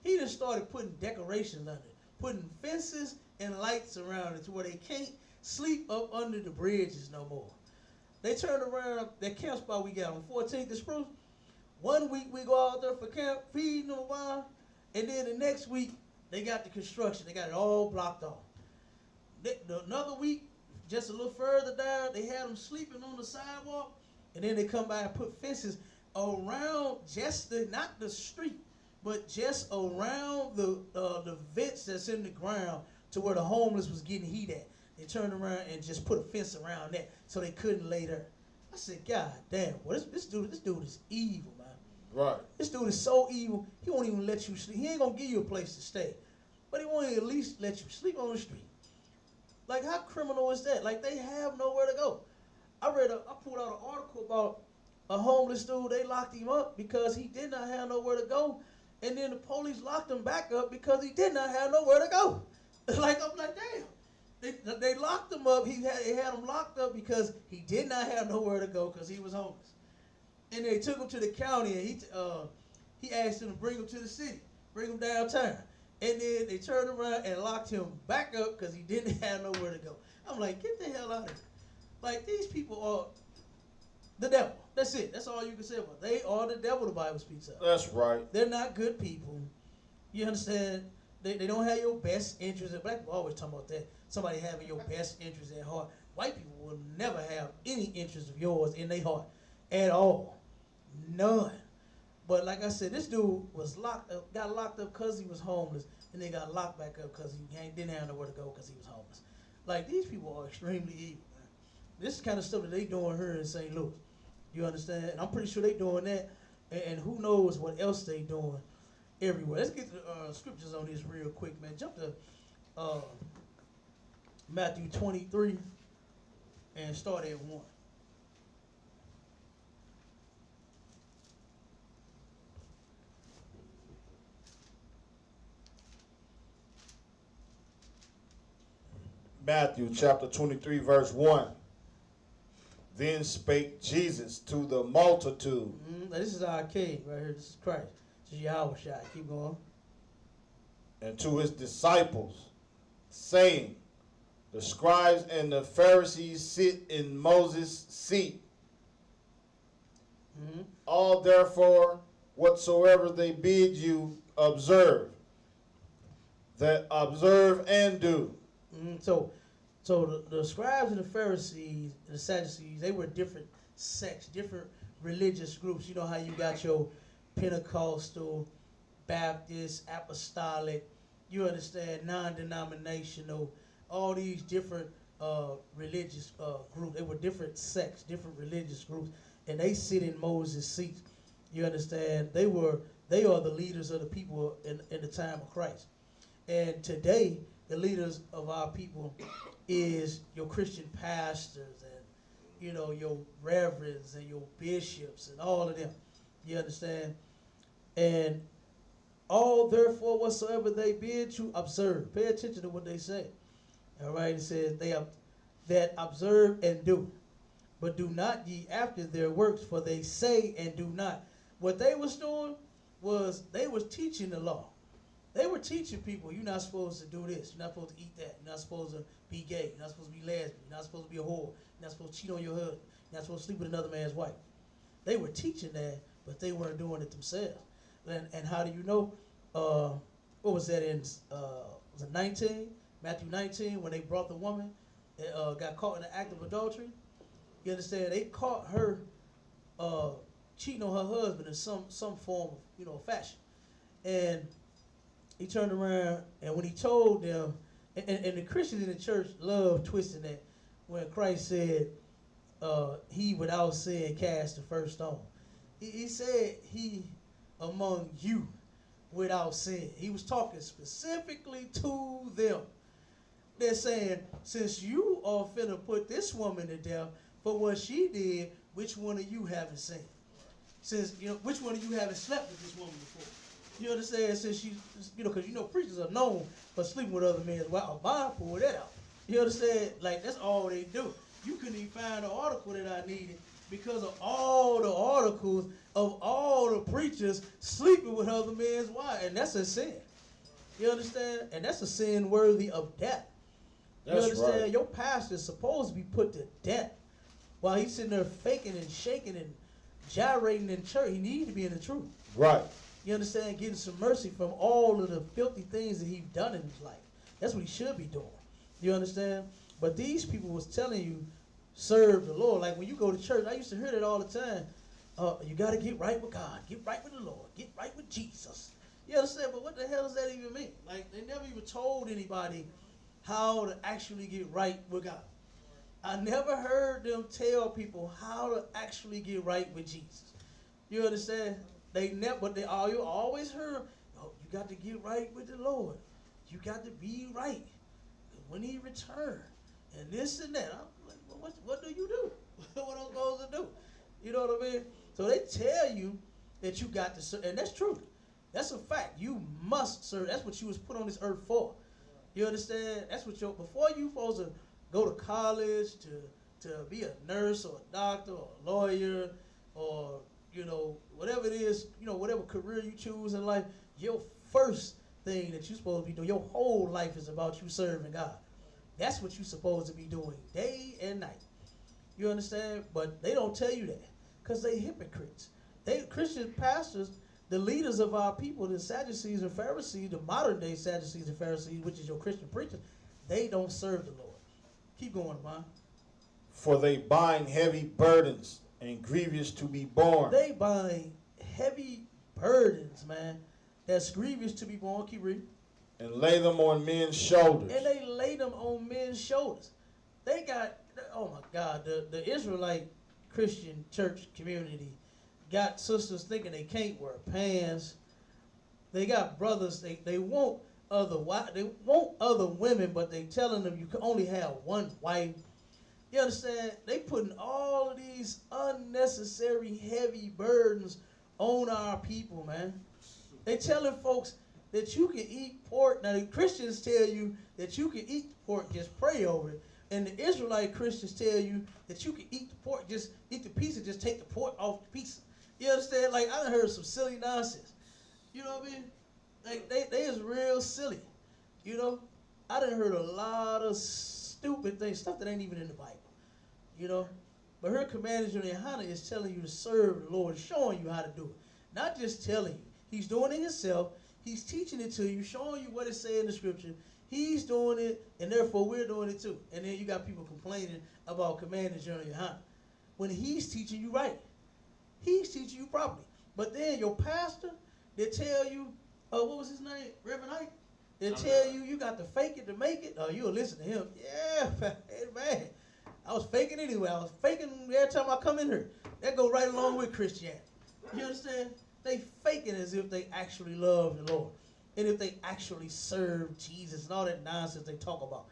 He just started putting decorations under it, putting fences and lights around it to where they can't sleep up under the bridges no more. They turned around that camp spot we got on 14th and Spruce. 1 week we go out there for camp, feeding them a while, and then the next week they got the construction. They got it all blocked off. Another week, just a little further down, they had them sleeping on the sidewalk, and then they come by and put fences around just not the street, but just around the vents that's in the ground to where the homeless was getting heat at. They turned around and just put a fence around that so they couldn't lay there. I said, God damn, well, this dude is evil, man. Right. This dude is so evil, he won't even let you sleep. He ain't gonna give you a place to stay, but he won't at least let you sleep on the street. Like, how criminal is that? Like, they have nowhere to go. I pulled out an article about a homeless dude. They locked him up because he did not have nowhere to go. And then the police locked him back up because he did not have nowhere to go. Like, I'm like, damn. They locked him up. They had him locked up because he did not have nowhere to go because he was homeless. And they took him to the county, and he asked them to bring him to the city, bring him downtown. And then they turned around and locked him back up because he didn't have nowhere to go. I'm like, get the hell out of here. Like, these people are the devil. That's it. That's all you can say about it. They are the devil, the Bible speaks of. That's right. They're not good people. You understand? They don't have your best interests. Black people always talk about that. Somebody having your best interests at heart. White people will never have any interest of yours in their heart at all. None. But like I said, this dude was got locked up because he was homeless, and then got locked back up because he didn't have nowhere to go because he was homeless. Like, these people are extremely evil, man. This is the kind of stuff that they doing here in St. Louis. You understand? And I'm pretty sure they doing that, and who knows what else they doing everywhere. Let's get the scriptures on this real quick, man. Jump to Matthew 23 and start at 1. Matthew chapter 23, verse 1. Then spake Jesus to the multitude. Now this is our king right here. This is Christ. This is Yahweh Shai. Keep going. And to his disciples, saying, the scribes and the Pharisees sit in Moses' seat. All therefore, whatsoever they bid you observe, that observe and do. So the scribes and the Pharisees and the Sadducees, they were different sects, different religious groups. You know how you got your Pentecostal, Baptist, Apostolic, you understand, non-denominational, all these different religious groups. They were different sects, different religious groups, and they sit in Moses' seat. You understand? They They are the leaders of the people in the time of Christ. And today, the leaders of our people is your Christian pastors and, you know, your reverends and your bishops and all of them. You understand? And all, therefore, whatsoever they bid you observe. Pay attention to what they say. All right? It says, they that observe and do. But do not ye after their works, for they say and do not. What they was doing was they was teaching the law. They were teaching people, you're not supposed to do this. You're not supposed to eat that. You're not supposed to be gay. You're not supposed to be lesbian. You're not supposed to be a whore. You're not supposed to cheat on your husband. You're not supposed to sleep with another man's wife. They were teaching that, but they weren't doing it themselves. And how do you know? What was that in, was it 19? Matthew 19, when they brought the woman that got caught in the act of adultery? You understand? They caught her cheating on her husband in some form of, you know, fashion. And he turned around, and when he told them, and the Christians in the church love twisting that, when Christ said, he without sin cast the first stone. He said he among you without sin. He was talking specifically to them. They're saying, since you are finna put this woman to death for what she did, which one of you haven't sinned? Since, you know, which one of you haven't slept with this woman before? You understand? Since she, you know, because you know preachers are known for sleeping with other men. Well, Bible pulled that out. You understand? Like, that's all they do. You couldn't even find the article that I needed because of all the articles of all the preachers sleeping with other men's wives. And that's a sin. You understand? And that's a sin worthy of death. You understand? Right. Your pastor is supposed to be put to death while he's sitting there faking and shaking and gyrating in church. He needs to be in the truth. Right. You understand? Getting some mercy from all of the filthy things that he's done in his life. That's what he should be doing. You understand? But these people was telling you, serve the Lord. Like when you go to church, I used to hear that all the time. You got to get right with God. Get right with the Lord. Get right with Jesus. You understand? But what the hell does that even mean? Like, they never even told anybody how to actually get right with God. I never heard them tell people how to actually get right with Jesus. You understand? They never, but they all, you always heard, oh, you got to get right with the Lord. You got to be right when he returns. And this and that. I'm like, well, what do you do? What am I supposed to do? You know what I mean? So they tell you that you got to serve, and that's true. That's a fact. You must serve. That's what you was put on this earth for. You understand? That's what before you supposed to go to college to be a nurse or a doctor or a lawyer or, you know, whatever it is, you know, whatever career you choose in life, your first thing that you're supposed to be doing, your whole life is about you serving God. That's what you're supposed to be doing day and night. You understand? But they don't tell you that because they hypocrites. They Christian pastors, the leaders of our people, the Sadducees and Pharisees, the modern day Sadducees and Pharisees, which is your Christian preachers, they don't serve the Lord. Keep going, man. For they bind heavy burdens and grievous to be borne. They bind heavy burdens, man, that's grievous to be borne. Keep reading. And lay them on men's shoulders. And they lay them on men's shoulders. They got, oh my God, the Israelite Christian church community got sisters thinking they can't wear pants. They got brothers, they want other women, but they telling them you can only have one wife. You understand? They putting all of these unnecessary heavy burdens on our people, man. They telling folks that you can eat pork. Now the Christians tell you that you can eat pork, just pray over it. And the Israelite Christians tell you that you can eat the pork, just eat the piece and just take the pork off the piece. You understand? Like, I done heard some silly nonsense. You know what I mean? Like, they is real silly. You know? I done heard a lot of stupid things, stuff that ain't even in the Bible. You know? But her commander, Johanna, is telling you to serve the Lord, showing you how to do it. Not just telling you. He's doing it himself. He's teaching it to you, showing you what it says in the scripture. He's doing it, and therefore we're doing it too. And then you got people complaining about Commander General Yohana. When he's teaching you right. He's teaching you properly. But then your pastor, they tell you, what was his name? Reverend Ike? They tell you you got to fake it to make it. You'll listen to him. Yeah, man. I was faking anyway. I was faking every time I come in here. That go right along with Christianity. You understand? They faking as if they actually love the Lord. And if they actually serve Jesus and all that nonsense they talk about.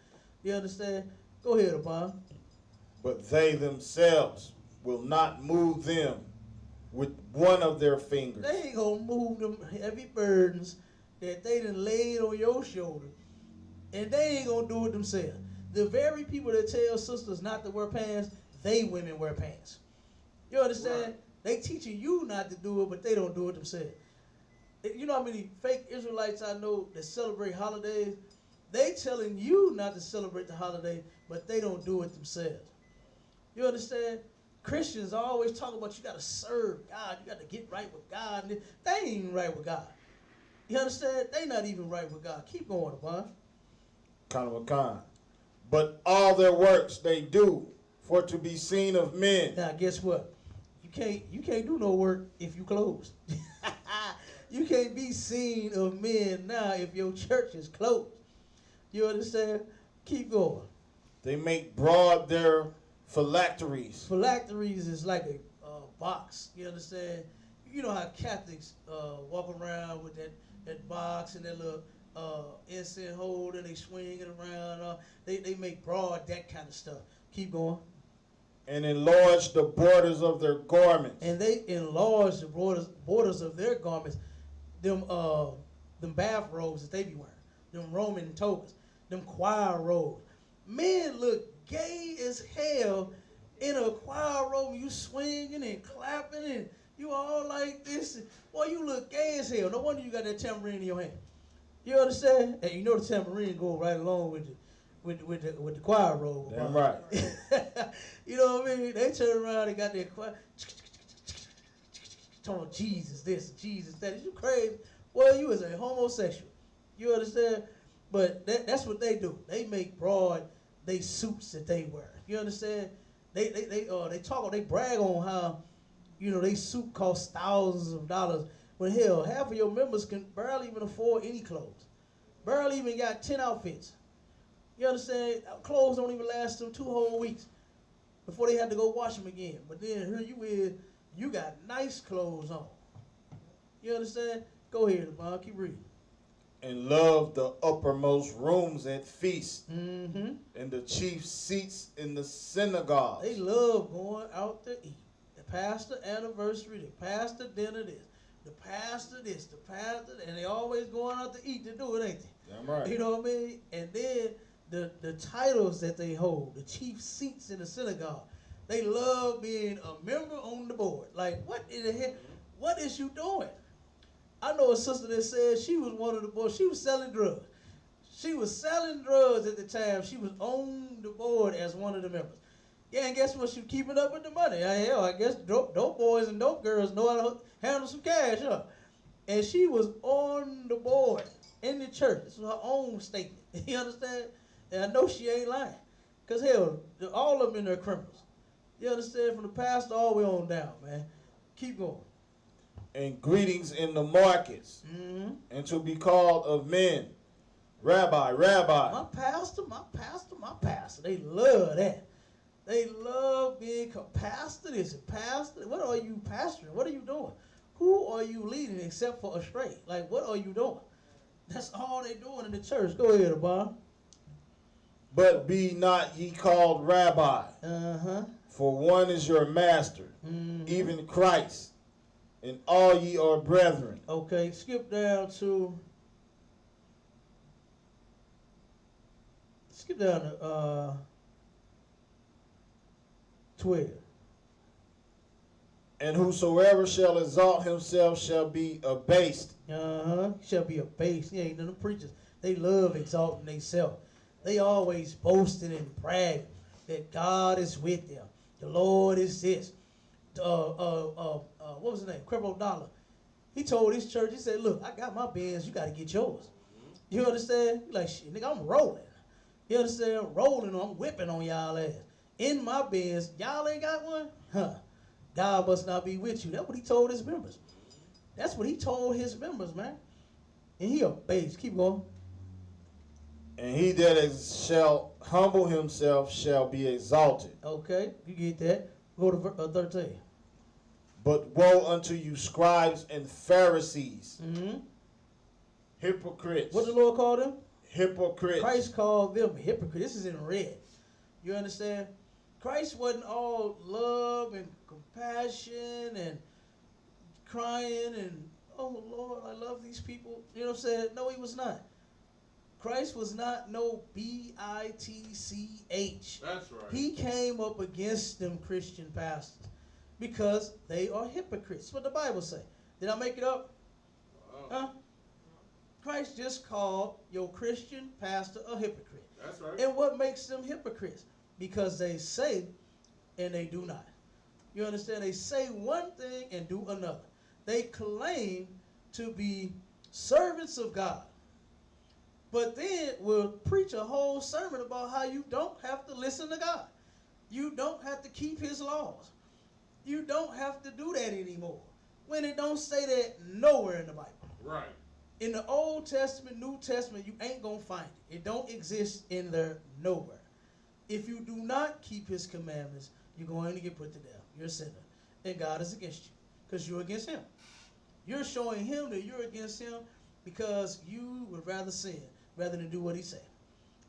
You understand? Go ahead, Abon. But they themselves will not move them with one of their fingers. They ain't gonna move them heavy burdens that they done laid on your shoulder. And they ain't gonna do it themselves. The very people that tell sisters not to wear pants, they women wear pants. You understand? Right. They teaching you not to do it, but they don't do it themselves. You know how many fake Israelites I know that celebrate holidays? They telling you not to celebrate the holiday, but they don't do it themselves. You understand? Christians always talk about you got to serve God. You got to get right with God. They ain't even right with God. You understand? They not even right with God. Keep going, Abon. Kind of a con. But all their works they do for to be seen of men. Now, guess what? You can't do no work if you closed. You can't be seen of men now if your church is closed. You understand? Keep going. They make broad their phylacteries. Phylacteries is like a box. You understand? You know how Catholics walk around with that box and that little incense holder and they swing it around. They make broad that kind of stuff. Keep going. And enlarge the borders of their garments. And they enlarge the borders of their garments. Them bathrobes that they be wearing. Them Roman togas. Them choir robes. Men look gay as hell in a choir robe. You swinging and clapping and you all like this. Boy, you look gay as hell. No wonder you got that tambourine in your hand. You understand? And you know the tambourine go right along with the choir robe. Damn right. You know what I mean? They turn around and got their choir. Talking about Jesus this, Jesus that. Is you crazy? Well, you is a homosexual. You understand? But that's what they do. They make broad they suits that they wear. You understand? They brag on how, you know, they suit costs thousands of dollars. When hell, half of your members can barely even afford any clothes. Barely even got 10 outfits. You understand? Clothes don't even last them 2 whole weeks before they had to go wash them again. But then here you is, you got nice clothes on. You understand? Go ahead, Bob. Keep reading. And love the uppermost rooms at feasts. Mm-hmm. And the chief seats in the synagogues. They love going out to eat. The pastor anniversary, the pastor dinner this, the pastor this, the pastor, and they always going out to eat to do it, ain't they? Damn right. You know what I mean? And then the titles that they hold, the chief seats in the synagogue, they love being a member on the board. Like, what in the heck? What is you doing? I know a sister that said she was one of the boys. She was selling drugs. She was selling drugs at the time. She was on the board as one of the members. Yeah, and guess what? She was keeping up with the money. Hell, I guess dope boys and dope girls know how to handle some cash, huh? And she was on the board in the church. This was her own statement. You understand? And I know she ain't lying. Because, hell, all of them in there criminals. You understand? From the pastor all the way on down, man. Keep going. And greetings in the markets. Mm-hmm. And to be called of men, Rabbi, Rabbi. My pastor, my pastor, my pastor. They love that. They love being pastor this and pastor. What are you pastoring? What are you doing? Who are you leading except for a straight? Like, what are you doing? That's all they doing in the church. Go ahead, Abba. But be not ye called Rabbi, Uh-huh. for one is your master, Mm-hmm. even Christ, and all ye are brethren. Okay, skip down to 12. And whosoever shall exalt himself shall be abased. Uh-huh. Shall be abased. Yeah, ain't none of the preachers. They love exalting themselves. They always boasting and bragging that God is with them. The Lord is this. What was his name? Creflo Dollar. He told his church, he said, look, I got my Benz, you got to get yours. You understand? He like, shit, nigga, I'm rolling. You understand? Rolling, I'm whipping on y'all ass. In my Benz, y'all ain't got one? Huh. God must not be with you. That's what he told his members. That's what he told his members, man. And he abased. Keep going. And he that shall humble himself shall be exalted. Okay, you get that. Go to 13. But woe unto you, scribes and Pharisees, Mm-hmm. hypocrites. What the Lord called them? Hypocrites. Christ called them hypocrites. This is in red. You understand? Christ wasn't all love and compassion and crying and, oh Lord, I love these people. You know what I'm saying? No, he was not. Christ was not no B-I-T-C-H. That's right. He came up against them Christian pastors because they are hypocrites. That's what the Bible say. Did I make it up? Wow. Huh? Christ just called your Christian pastor a hypocrite. That's right. And what makes them hypocrites? Because they say and they do not. You understand? They say one thing and do another. They claim to be servants of God, but then will preach a whole sermon about how you don't have to listen to God. You don't have to keep his laws. You don't have to do that anymore. When it don't say that nowhere in the Bible. Right. In the Old Testament, New Testament, you ain't going to find it. It don't exist in there nowhere. If you do not keep his commandments, you're going to get put to death. You're a sinner. And God is against you because you're against him. You're showing him that you're against him because you would rather sin rather than do what he said.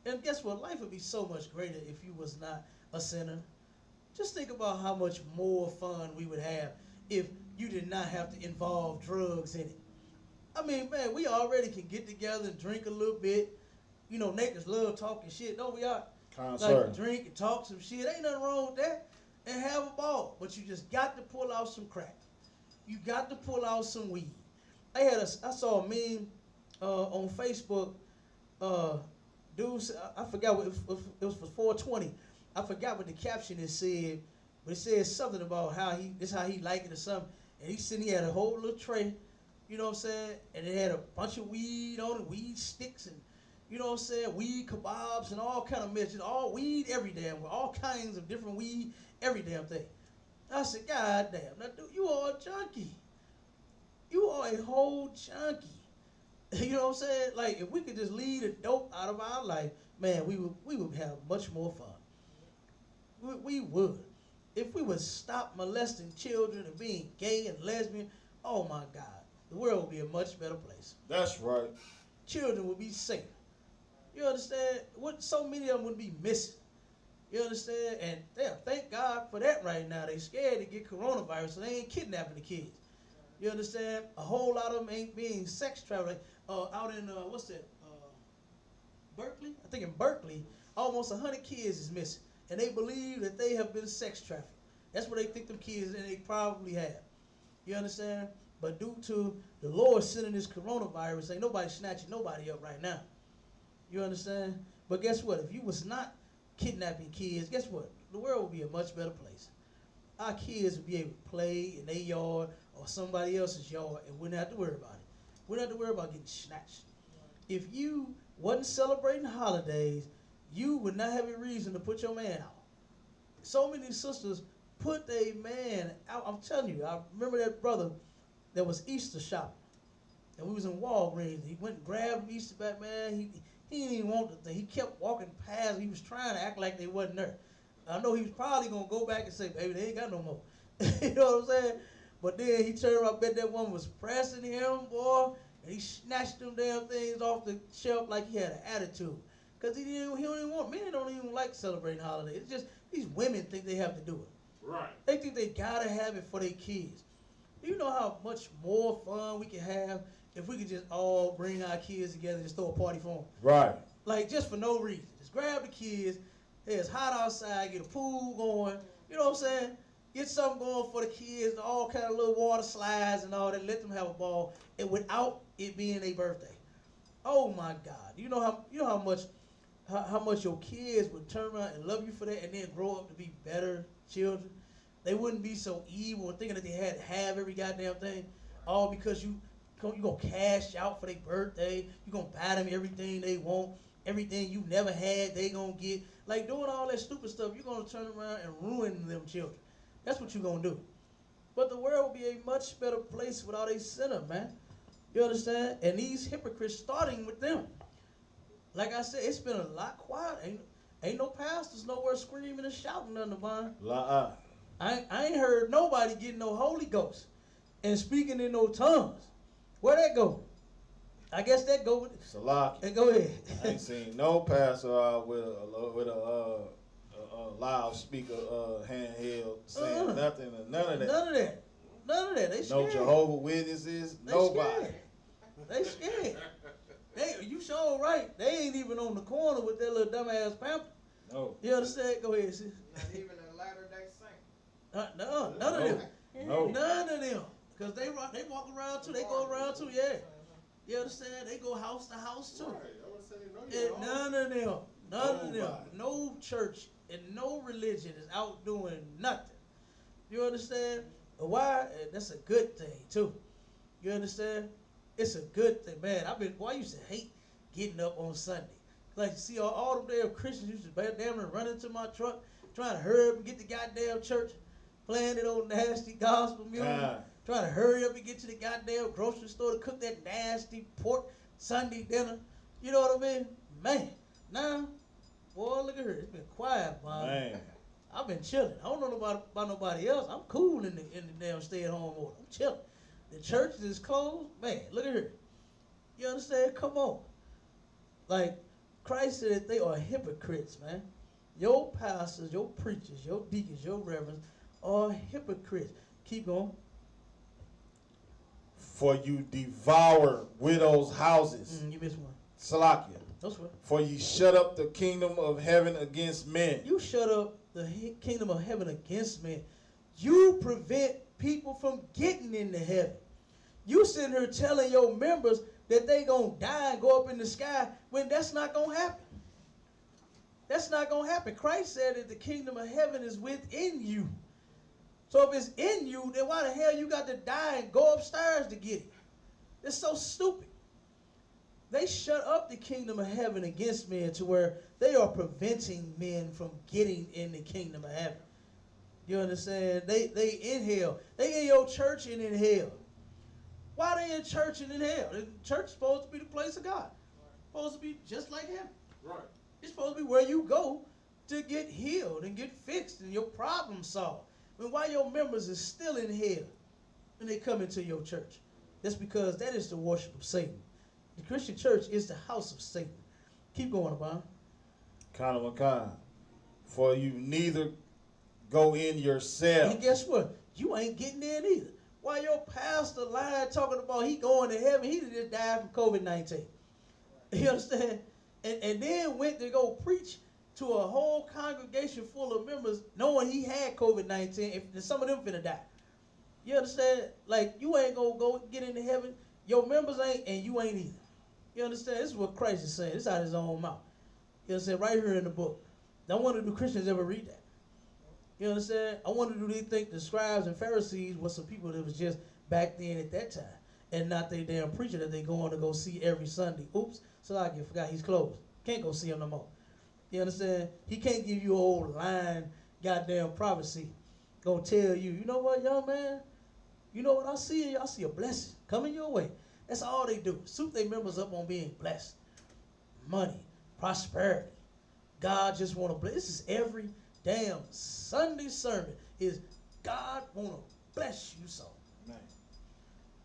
And guess what? Life would be so much greater if you was not a sinner. Just think about how much more fun we would have if you did not have to involve drugs in it. I mean, man, we already can get together and drink a little bit. You know, niggas love talking shit, don't we are? Like drink and talk some shit. Ain't nothing wrong with that. And have a ball. But you just got to pull out some crack. You got to pull out some weed. I saw a meme on Facebook. Dude, I forgot what it was for 420. I forgot what the caption it said, but it said something about how he liked it or something. And he had a whole little tray, you know what I'm saying? And it had a bunch of weed on it, weed sticks and, you know what I'm saying, weed kebabs and all kind of mess, all weed every damn, all kinds of different weed, every damn thing. I said, God damn, now dude, you are a junkie. You are a whole junkie. You know what I'm saying? Like, if we could just leave the dope out of our life, man, we would have much more fun. We would. If we would stop molesting children and being gay and lesbian, oh my God, the world would be a much better place. That's right. Children would be safe. You understand? So many of them would be missing. You understand? And damn, thank God for that right now. They scared to get coronavirus, so they ain't kidnapping the kids. You understand? A whole lot of them ain't being sex trafficked. Out in, Berkeley? I think in Berkeley, almost 100 kids is missing. And they believe that they have been sex trafficked. That's what they think them kids, and they probably have. You understand? But due to the Lord sending this coronavirus, ain't nobody snatching nobody up right now. You understand? But guess what? If you was not kidnapping kids, guess what? The world would be a much better place. Our kids would be able to play in their yard or somebody else's yard and wouldn't have to worry about it. We don't have to worry about getting snatched. If you wasn't celebrating holidays, you would not have a reason to put your man out. So many sisters put their man out. I'm telling you, I remember that brother that was Easter shopping. And we was in Walgreens. He went and grabbed Easter back, man. He didn't even want the thing. He kept walking past. He was trying to act like they wasn't there. I know he was probably going to go back and say, baby, they ain't got no more. You know what I'm saying? But then he turned around, I bet that woman was pressing him, boy, and he snatched them damn things off the shelf like he had an attitude. Because he don't even want, men don't even like celebrating holidays. It's just these women think they have to do it. Right. They think they got to have it for their kids. Do you know how much more fun we can have if we could just all bring our kids together and just throw a party for them? Right. Like, just for no reason. Just grab the kids. Hey, it's hot outside. Get a pool going. You know what I'm saying? Get something going for the kids, all kind of little water slides and all that. Let them have a ball, and without it being their birthday. Oh my God! You know how much your kids would turn around and love you for that, and then grow up to be better children. They wouldn't be so evil and thinking that they had to have every goddamn thing, all because you gonna cash out for their birthday. You gonna buy them everything they want, everything you never had. They gonna get, like, doing all that stupid stuff. You're gonna turn around and ruin them children. That's what you're going to do. But the world will be a much better place without a sinner, man. You understand? And these hypocrites, starting with them. Like I said, it's been a lot quiet. Ain't no pastors nowhere screaming and shouting nothing about it. I ain't heard nobody getting no Holy Ghost and speaking in no tongues. Where that go? I guess that go with Salaki. Go ahead. I ain't seen no pastor out with a loudspeaker handheld saying nothing or none of that. None of that. None of that. They No scared. Jehovah Witnesses. They Nobody. scared. They scared. You sure right. They ain't even on the corner with that little dumbass pamphlet. No. You understand? Go ahead, sis. Not even a Latter-day Saint. No, none of them. No. None of them. Because they walk around too. They go around too, yeah. You understand? They go house to house too. Right. I would say no, you And none of them. None of them. Nobody. No church and no religion is out doing nothing. You understand? Why? And that's a good thing too. You understand? It's a good thing, man. I used to hate getting up on Sunday. Like, see, all them damn Christians used to damn near run into my truck, trying to hurry up and get to goddamn church, playing that old nasty gospel music, trying to hurry up and get to the goddamn grocery store to cook that nasty pork Sunday dinner. You know what I mean? Man, now, boy, look at her. It's been quiet, man. Man. I've been chilling. I don't know about nobody else. I'm cool in the damn stay-at-home order. I'm chilling. The church is closed. Man, look at her. You understand? Come on. Like, Christ said they are hypocrites, man. Your pastors, your preachers, your deacons, your reverends are hypocrites. Keep going. For you devour widows' houses. You missed one. Salakia. That's right. For you shut up the kingdom of heaven against men. You shut up the kingdom of heaven against men. You prevent people from getting into heaven. You sitting here telling your members that they gonna die and go up in the sky when that's not gonna happen. That's not gonna happen. Christ said that the kingdom of heaven is within you. So if it's in you, then why the hell you got to die and go upstairs to get it? It's so stupid. They shut up the kingdom of heaven against men to where they are preventing men from getting in the kingdom of heaven. You understand? They in hell. They in your church and in hell. Why they in church and in hell? The church is supposed to be the place of God. Supposed to be just like heaven. Right. It's supposed to be where you go to get healed and get fixed and your problem solved. And why your members is still in hell when they come into your church? That's because that is the worship of Satan. The Christian church is the house of Satan. Keep going, Abon. Kana. For you neither go in yourself. And guess what? You ain't getting in either. Why your pastor lying talking about he going to heaven? He just died from COVID-19. You understand? And then went to go preach to a whole congregation full of members knowing he had COVID-19 and some of them finna die. You understand? Like, you ain't gonna go get into heaven. Your members ain't, and you ain't either. You understand? This is what Christ is saying. It's out of his own mouth. You understand? Right here in the book. I wonder, do Christians ever read that? You understand? I wonder, do they think the scribes and Pharisees were some people that was just back then at that time and not they damn preacher that they going to go see every Sunday? Oops, so I forgot he's closed. Can't go see him no more. You understand? He can't give you a old line goddamn prophecy. Gonna tell you, you know what, young man? You know what I see? I see a blessing coming your way. That's all they do. Suit their members up on being blessed. Money, prosperity. God just want to bless. This is every damn Sunday sermon is God want to bless you so. Man.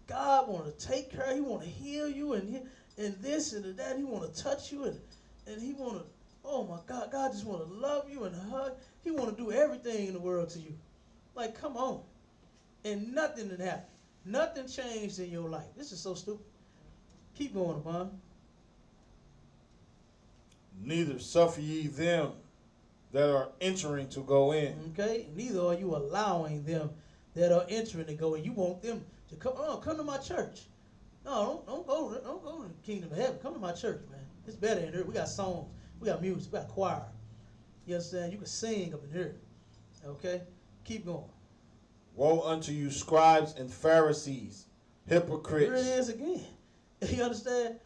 God want to take care. He want to heal you and this and that. He want to touch you and he want to, oh my God, God just want to love you and hug. He want to do everything in the world to you. Like, come on. And nothing had happened. Nothing changed in your life. This is so stupid. Keep going, Abon. Neither suffer ye them that are entering to go in. Okay? Neither are you allowing them that are entering to go in. You want them to come to my church. No, don't go to the kingdom of heaven. Come to my church, man. It's better in here. We got songs. We got music. We got choir. You understand? You can sing up in here. Okay? Keep going. Woe unto you, scribes and Pharisees, hypocrites. Here it is again. You understand?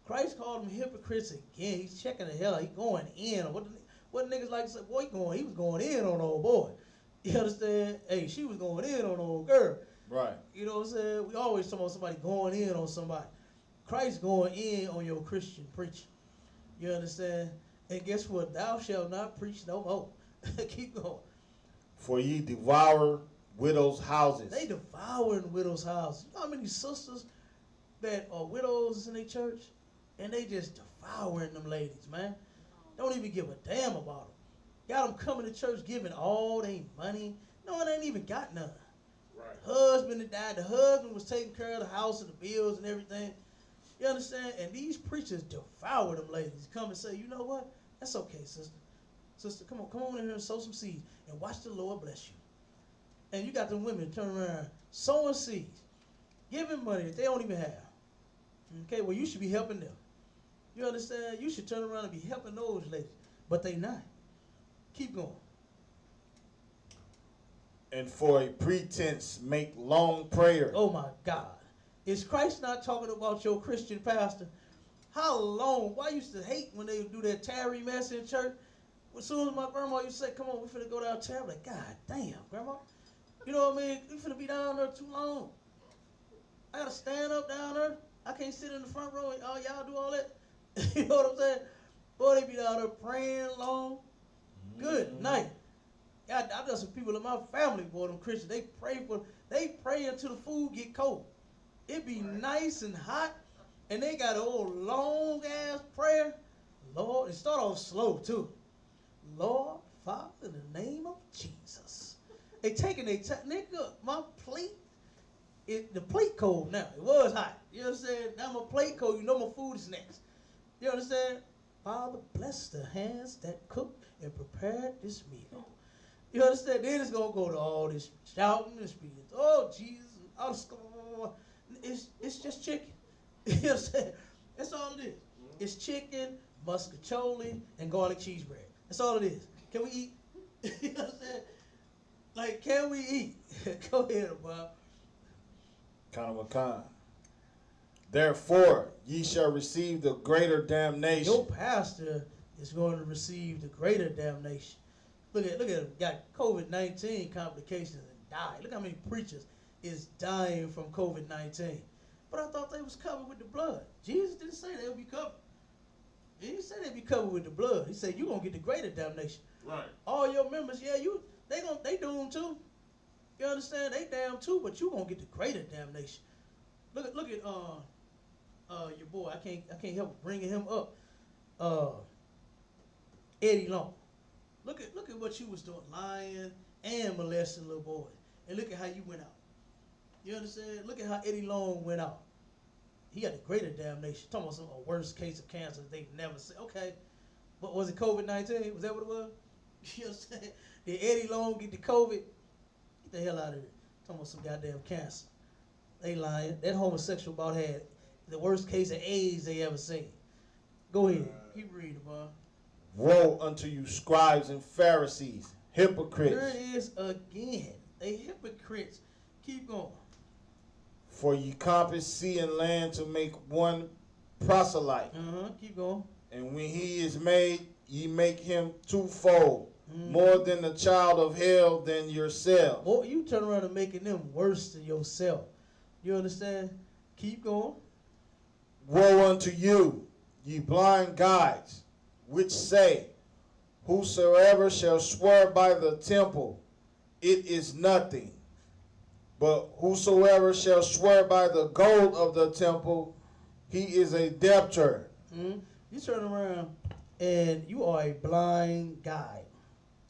Christ called them hypocrites again. He's checking the hell out. He going in. What niggas like to say, boy, he was going in on old boy. You understand? Hey, she was going in on old girl. Right. You know what I'm saying? We always talk about somebody going in on somebody. Christ going in on your Christian preaching. You understand? And guess what? Thou shalt not preach no more. Keep going. For ye devour widows' houses. They devouring widows' houses. You know how many sisters that are widows in their church, and they just devouring them ladies, man. Don't even give a damn about them. Got them coming to church giving all their money. No, they ain't even got none. Right. The husband that died. The husband was taking care of the house and the bills and everything. You understand? And these preachers devour them ladies. Come and say, you know what? That's okay, sister. Sister, come on in here and sow some seeds and watch the Lord bless you. And you got them women turning around sowing seeds, giving money that they don't even have. Okay, well, you should be helping them. You understand? You should turn around and be helping those ladies. But they not. Keep going. And for a pretense make long prayer. Oh, my God. Is Christ not talking about your Christian pastor? How long? Why I used to hate when they would do that tarry mess in church. As soon as my grandma used to say, come on, we finna go down tarry. I'm like, God damn, grandma. You know what I mean? We finna be down there too long. I gotta stand up down there. I can't sit in the front row and y'all do all that. You know what I'm saying? Boy, they be down there praying long. Good night. I got some people in my family, boy, them Christians. They pray until the food get cold. It be nice and hot, and they got an old long ass prayer. Lord, it start off slow too. Lord, Father, in the name of Jesus. They taking nigga, my plate. The plate cold now. It was hot. You understand? Now my plate cold. You know my food is next. You understand? Father, bless the hands that cooked and prepared this meal. You understand? Then it's gonna go to all this shouting and speaking. Oh Jesus! It's just chicken. You understand? That's all it is. It's chicken, muscatone, and garlic cheese bread. That's all it is. Can we eat? You understand? Like, can we eat? Go ahead, Bob. Kind. Therefore, ye shall receive the greater damnation. Your pastor is going to receive the greater damnation. Look at him. Got COVID-19 complications and died. Look how many preachers is dying from COVID-19. But I thought they was covered with the blood. Jesus didn't say they would be covered. He didn't say they'd be covered with the blood. He said you're gonna get the greater damnation. Right. All your members, yeah, they doomed too. You understand? They damn too, but you gonna get the greater damnation. Look at your boy. I can't help bringing him up. Eddie Long. Look at what you was doing, lying and molesting little boys, and look at how you went out. You understand? Look at how Eddie Long went out. He got the greater damnation. Talking about a worst case of cancer they've never seen. Okay, but was it COVID-19? Was that what it was? You understand? Did Eddie Long get the COVID? Get the hell out of here. Talking about some goddamn cancer. They lying. That homosexual about had the worst case of AIDS they ever seen. Go ahead. Keep reading, boy. Woe unto you, scribes and Pharisees, hypocrites! There it is again. They hypocrites. Keep going. For ye compass sea and land to make one proselyte. Keep going. And when he is made, ye make him twofold, more than the child of hell than yourself. Boy, you turn around and making them worse than yourself. You understand? Keep going. Woe unto you, ye blind guides, which say, whosoever shall swear by the temple, it is nothing. But whosoever shall swear by the gold of the temple, he is a debtor. You turn around and you are a blind guide,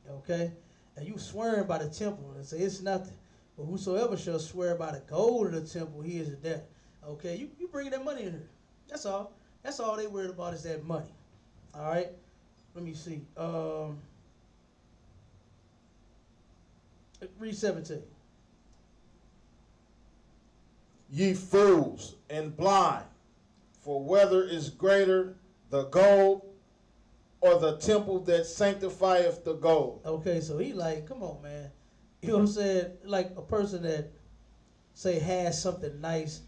okay? And you swearing by the temple and say it's nothing. But whosoever shall swear by the gold of the temple, he is a debtor. Okay, you bringing that money in here. That's all. That's all they worried about is that money. All right? Let me see. Read 17. Ye fools and blind, for whether is greater, the gold or the temple that sanctifieth the gold? Okay, so he like, come on, man. You know what I'm saying? Like a person that, say, has something nice,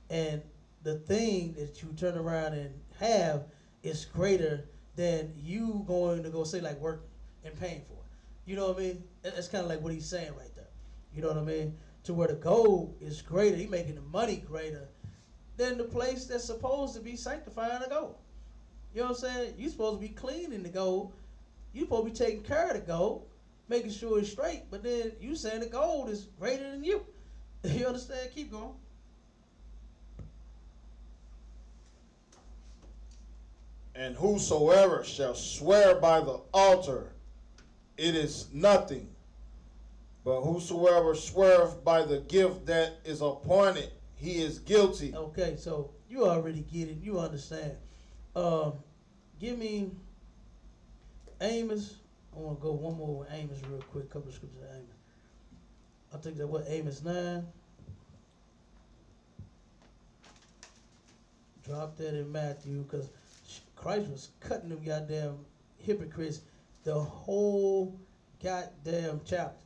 and the thing that you turn around and have is greater than you going to go, say, like working and paying for it. You know what I mean? That's kind of like what he's saying right there. You know what I mean? To where the gold is greater, he making the money greater than the place that's supposed to be sanctifying the gold. You know what I'm saying? You supposed to be cleaning the gold. You supposed to be taking care of the gold. making sure it's straight, but then you saying the gold is greater than you. You understand? Keep going. And whosoever shall swear by the altar, it is nothing. But whosoever sweareth by the gift that is appointed, he is guilty. Okay, so you already get it. You understand. Give me Amos. I want to go one more with Amos real quick. Couple of scriptures of Amos. I think that what Amos 9. Drop that in Matthew because Christ was cutting them goddamn hypocrites the whole goddamn chapter.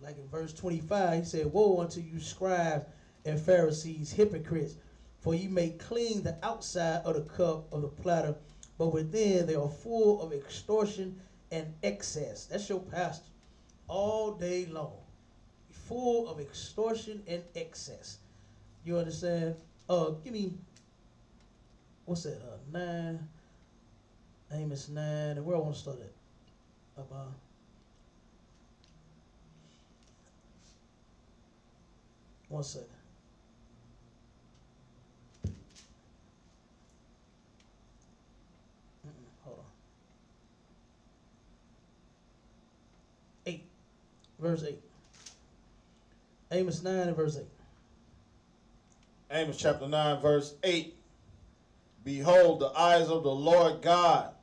Like in verse 25, he said, "Woe unto you, scribes and Pharisees, hypocrites, for ye may clean the outside of the cup of the platter, but within they are full of extortion and excess." That's your pastor all day long. Full of extortion and excess. You understand? Give me, what's that? 9, Amos 9, and where I want to start at? One second. Hold on. 8, verse 8. Amos 9 and verse 8. Amos chapter 9, verse 8. Behold, the eyes of the Lord God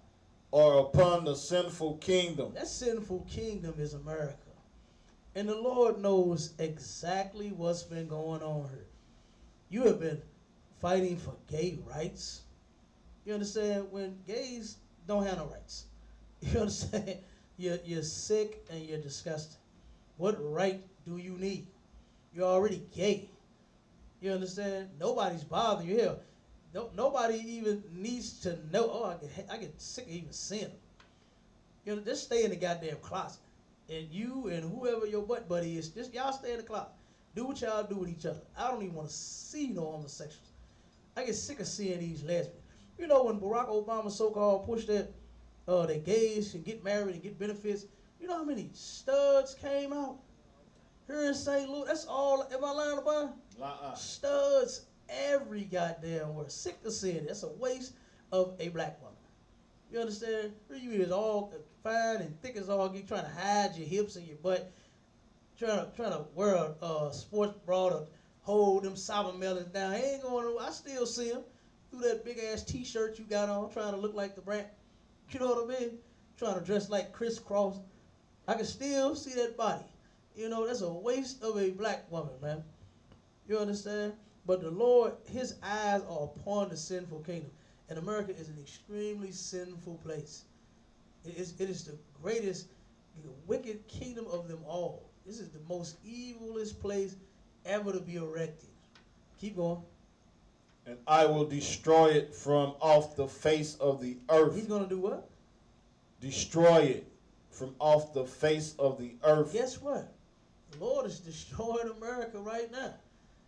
are upon the sinful kingdom. That sinful kingdom is America. And the Lord knows exactly what's been going on here. You have been fighting for gay rights. You understand? When gays don't have no rights. You understand? You're sick and you're disgusting. What right do you need? You're already gay. You understand? Nobody's bothering you here. Nobody even needs to know. Oh, I get sick of even seeing them. You know, just stay in the goddamn closet. And you and whoever your butt buddy is, just y'all stay in the closet. Do what y'all do with each other. I don't even want to see no homosexuals. I get sick of seeing these lesbians. You know when Barack Obama so-called pushed that gays can get married and get benefits, you know how many studs came out? Here in St. Louis, that's all. Am I lying about? Studs every goddamn word. Sick of seeing it. That's a waste of a black woman. You understand? Here you is all fine and thick as all get, trying to hide your hips and your butt, trying to wear a sports bra to hold them sour melons down. He ain't going. I still see him through that big ass T-shirt you got on, trying to look like the brand. You know what I mean? Trying to dress like Criss Cross. I can still see that body. You know, that's a waste of a black woman, man. You understand? But the Lord, his eyes are upon the sinful kingdom. And America is an extremely sinful place. It is the greatest, wicked kingdom of them all. This is the most evilest place ever to be erected. Keep going. And I will destroy it from off the face of the earth. He's going to do what? Destroy it from off the face of the earth. Guess what? The Lord is destroying America right now.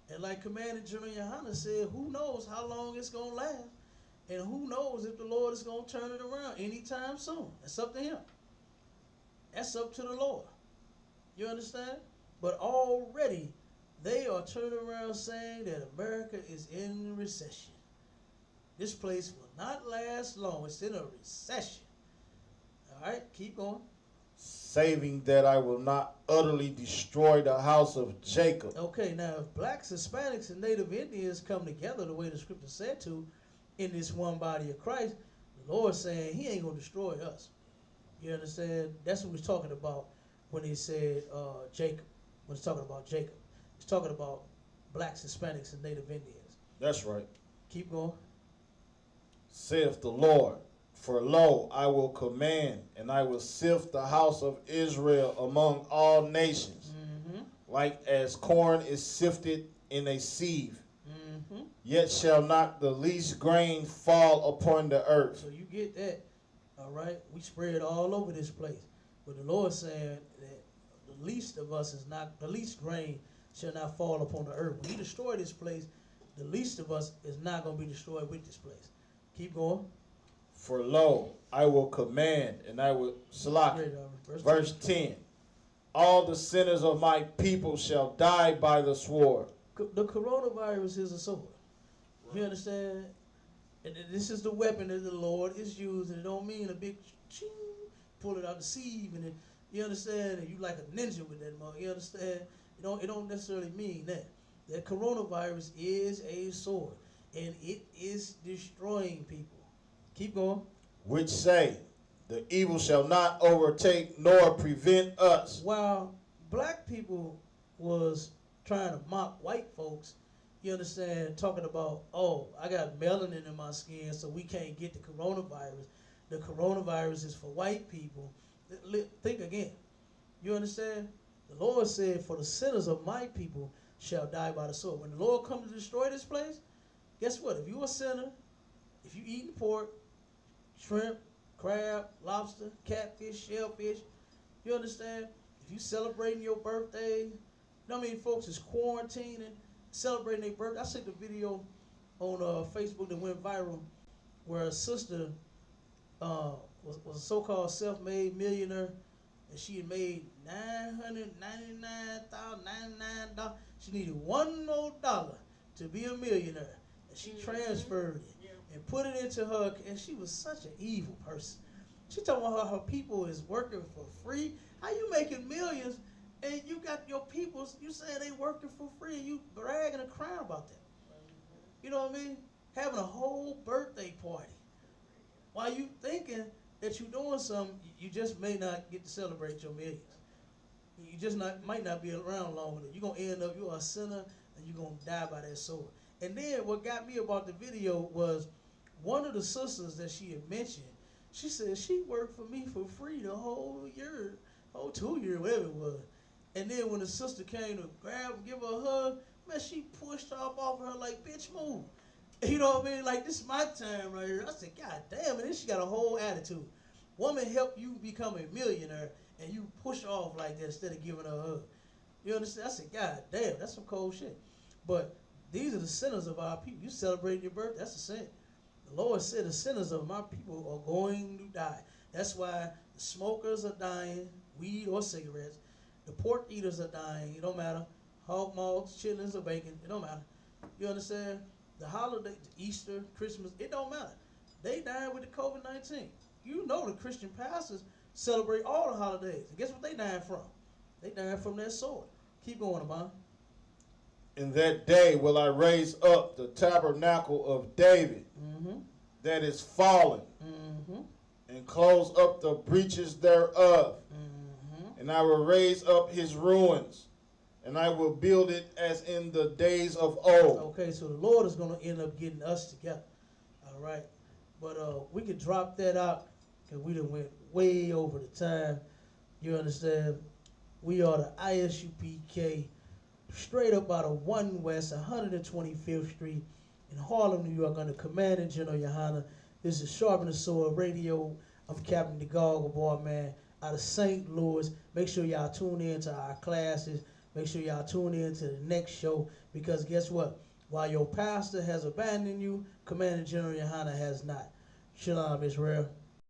And like Commander General Yohana said, who knows how long it's going to last. And who knows if the Lord is going to turn it around anytime soon. That's up to him. That's up to the Lord. You understand? But already they are turning around saying that America is in recession. This place will not last long. It's in a recession. All right, keep going. Saving that I will not utterly destroy the house of Jacob. Okay, now if blacks, Hispanics, and Native Indians come together the way the scripture said to, in this one body of Christ, the Lord's saying he ain't going to destroy us. You understand? That's what he's talking about when he said Jacob. When he's talking about Jacob. He's talking about blacks, Hispanics, and Native Indians. That's right. Keep going. Saith the Lord, for lo, I will command, and I will sift the house of Israel among all nations, like as corn is sifted in a sieve. Yet shall not the least grain fall upon the earth. So you get that, all right? We spread all over this place. But the Lord saying that the least of us is not, the least grain shall not fall upon the earth. When he destroyed this place, the least of us is not going to be destroyed with this place. Keep going. For lo, I will command, and I will Salaki. Great, Verse 10. All the sinners of my people shall die by the sword. The coronavirus is a sword. You understand? And this is the weapon that the Lord is using. It don't mean a big ching, pull it out the sieve, and you understand? And you like a ninja with that mug. You understand? It don't necessarily mean that. That coronavirus is a sword, and it is destroying people. Keep going. Which say, the evil shall not overtake nor prevent us. While black people was trying to mock white folks, you understand, talking about, oh, I got melanin in my skin, so we can't get the coronavirus. The coronavirus is for white people. Think again. You understand? The Lord said, for the sinners of my people shall die by the sword. When the Lord comes to destroy this place, guess what? If you're a sinner, if you eating pork, shrimp, crab, lobster, catfish, shellfish, you understand? If you celebrating your birthday, you know what I mean? Folks is quarantining, celebrating their birthday. I seen the video on Facebook that went viral where a sister was a so-called self-made millionaire, and she had made $999,099. She needed one more dollar to be a millionaire, and she transferred it and put it into her, and she was such an evil person. She talking about how her people is working for free. How you making millions and you got your people, you saying they working for free, and you bragging and crying about that? You know what I mean? Having a whole birthday party while you thinking that you doing something, you just may not get to celebrate your millions. You just might not be around long enough. You're going to end up, you're a sinner, and you're going to die by that sword. And then what got me about the video was one of the sisters that she had mentioned, she said she worked for me for free the whole year, whole 2 years, whatever it was. And then when the sister came to grab and give her a hug, man, she pushed her up off of her like, bitch, move. You know what I mean? Like, this is my time right here. I said, God damn, and then she got a whole attitude. Woman helped you become a millionaire, and you push her off like that instead of giving her a hug. You understand? I said, God damn, that's some cold shit. But these are the sinners of our people. You celebrating your birthday, that's a sin. The Lord said the sinners of my people are going to die. That's why the smokers are dying, weed or cigarettes. The pork eaters are dying. It don't matter. Hog mugs, chitlins, or bacon. It don't matter. You understand? The holiday, Easter, Christmas, it don't matter. They dying with the COVID-19. You know the Christian pastors celebrate all the holidays. And guess what they dying from? They dying from that sword. Keep going, Amon. In that day will I raise up the tabernacle of David that is fallen, and close up the breaches thereof. And I will raise up his ruins, and I will build it as in the days of old. Okay, so the Lord is going to end up getting us together. All right. But we could drop that out because we done went way over the time. You understand? We are the ISUPK, straight up out of 1 West, 125th Street in Harlem, New York, under Commanding General Yohana. This is Sharpen the Sword Radio. I'm Captain the Goggle Boy, man, out of St. Louis. Make sure y'all tune in to our classes. Make sure y'all tune in to the next show, because guess what? While your pastor has abandoned you, Commander General Yohana has not. Shalom, Israel.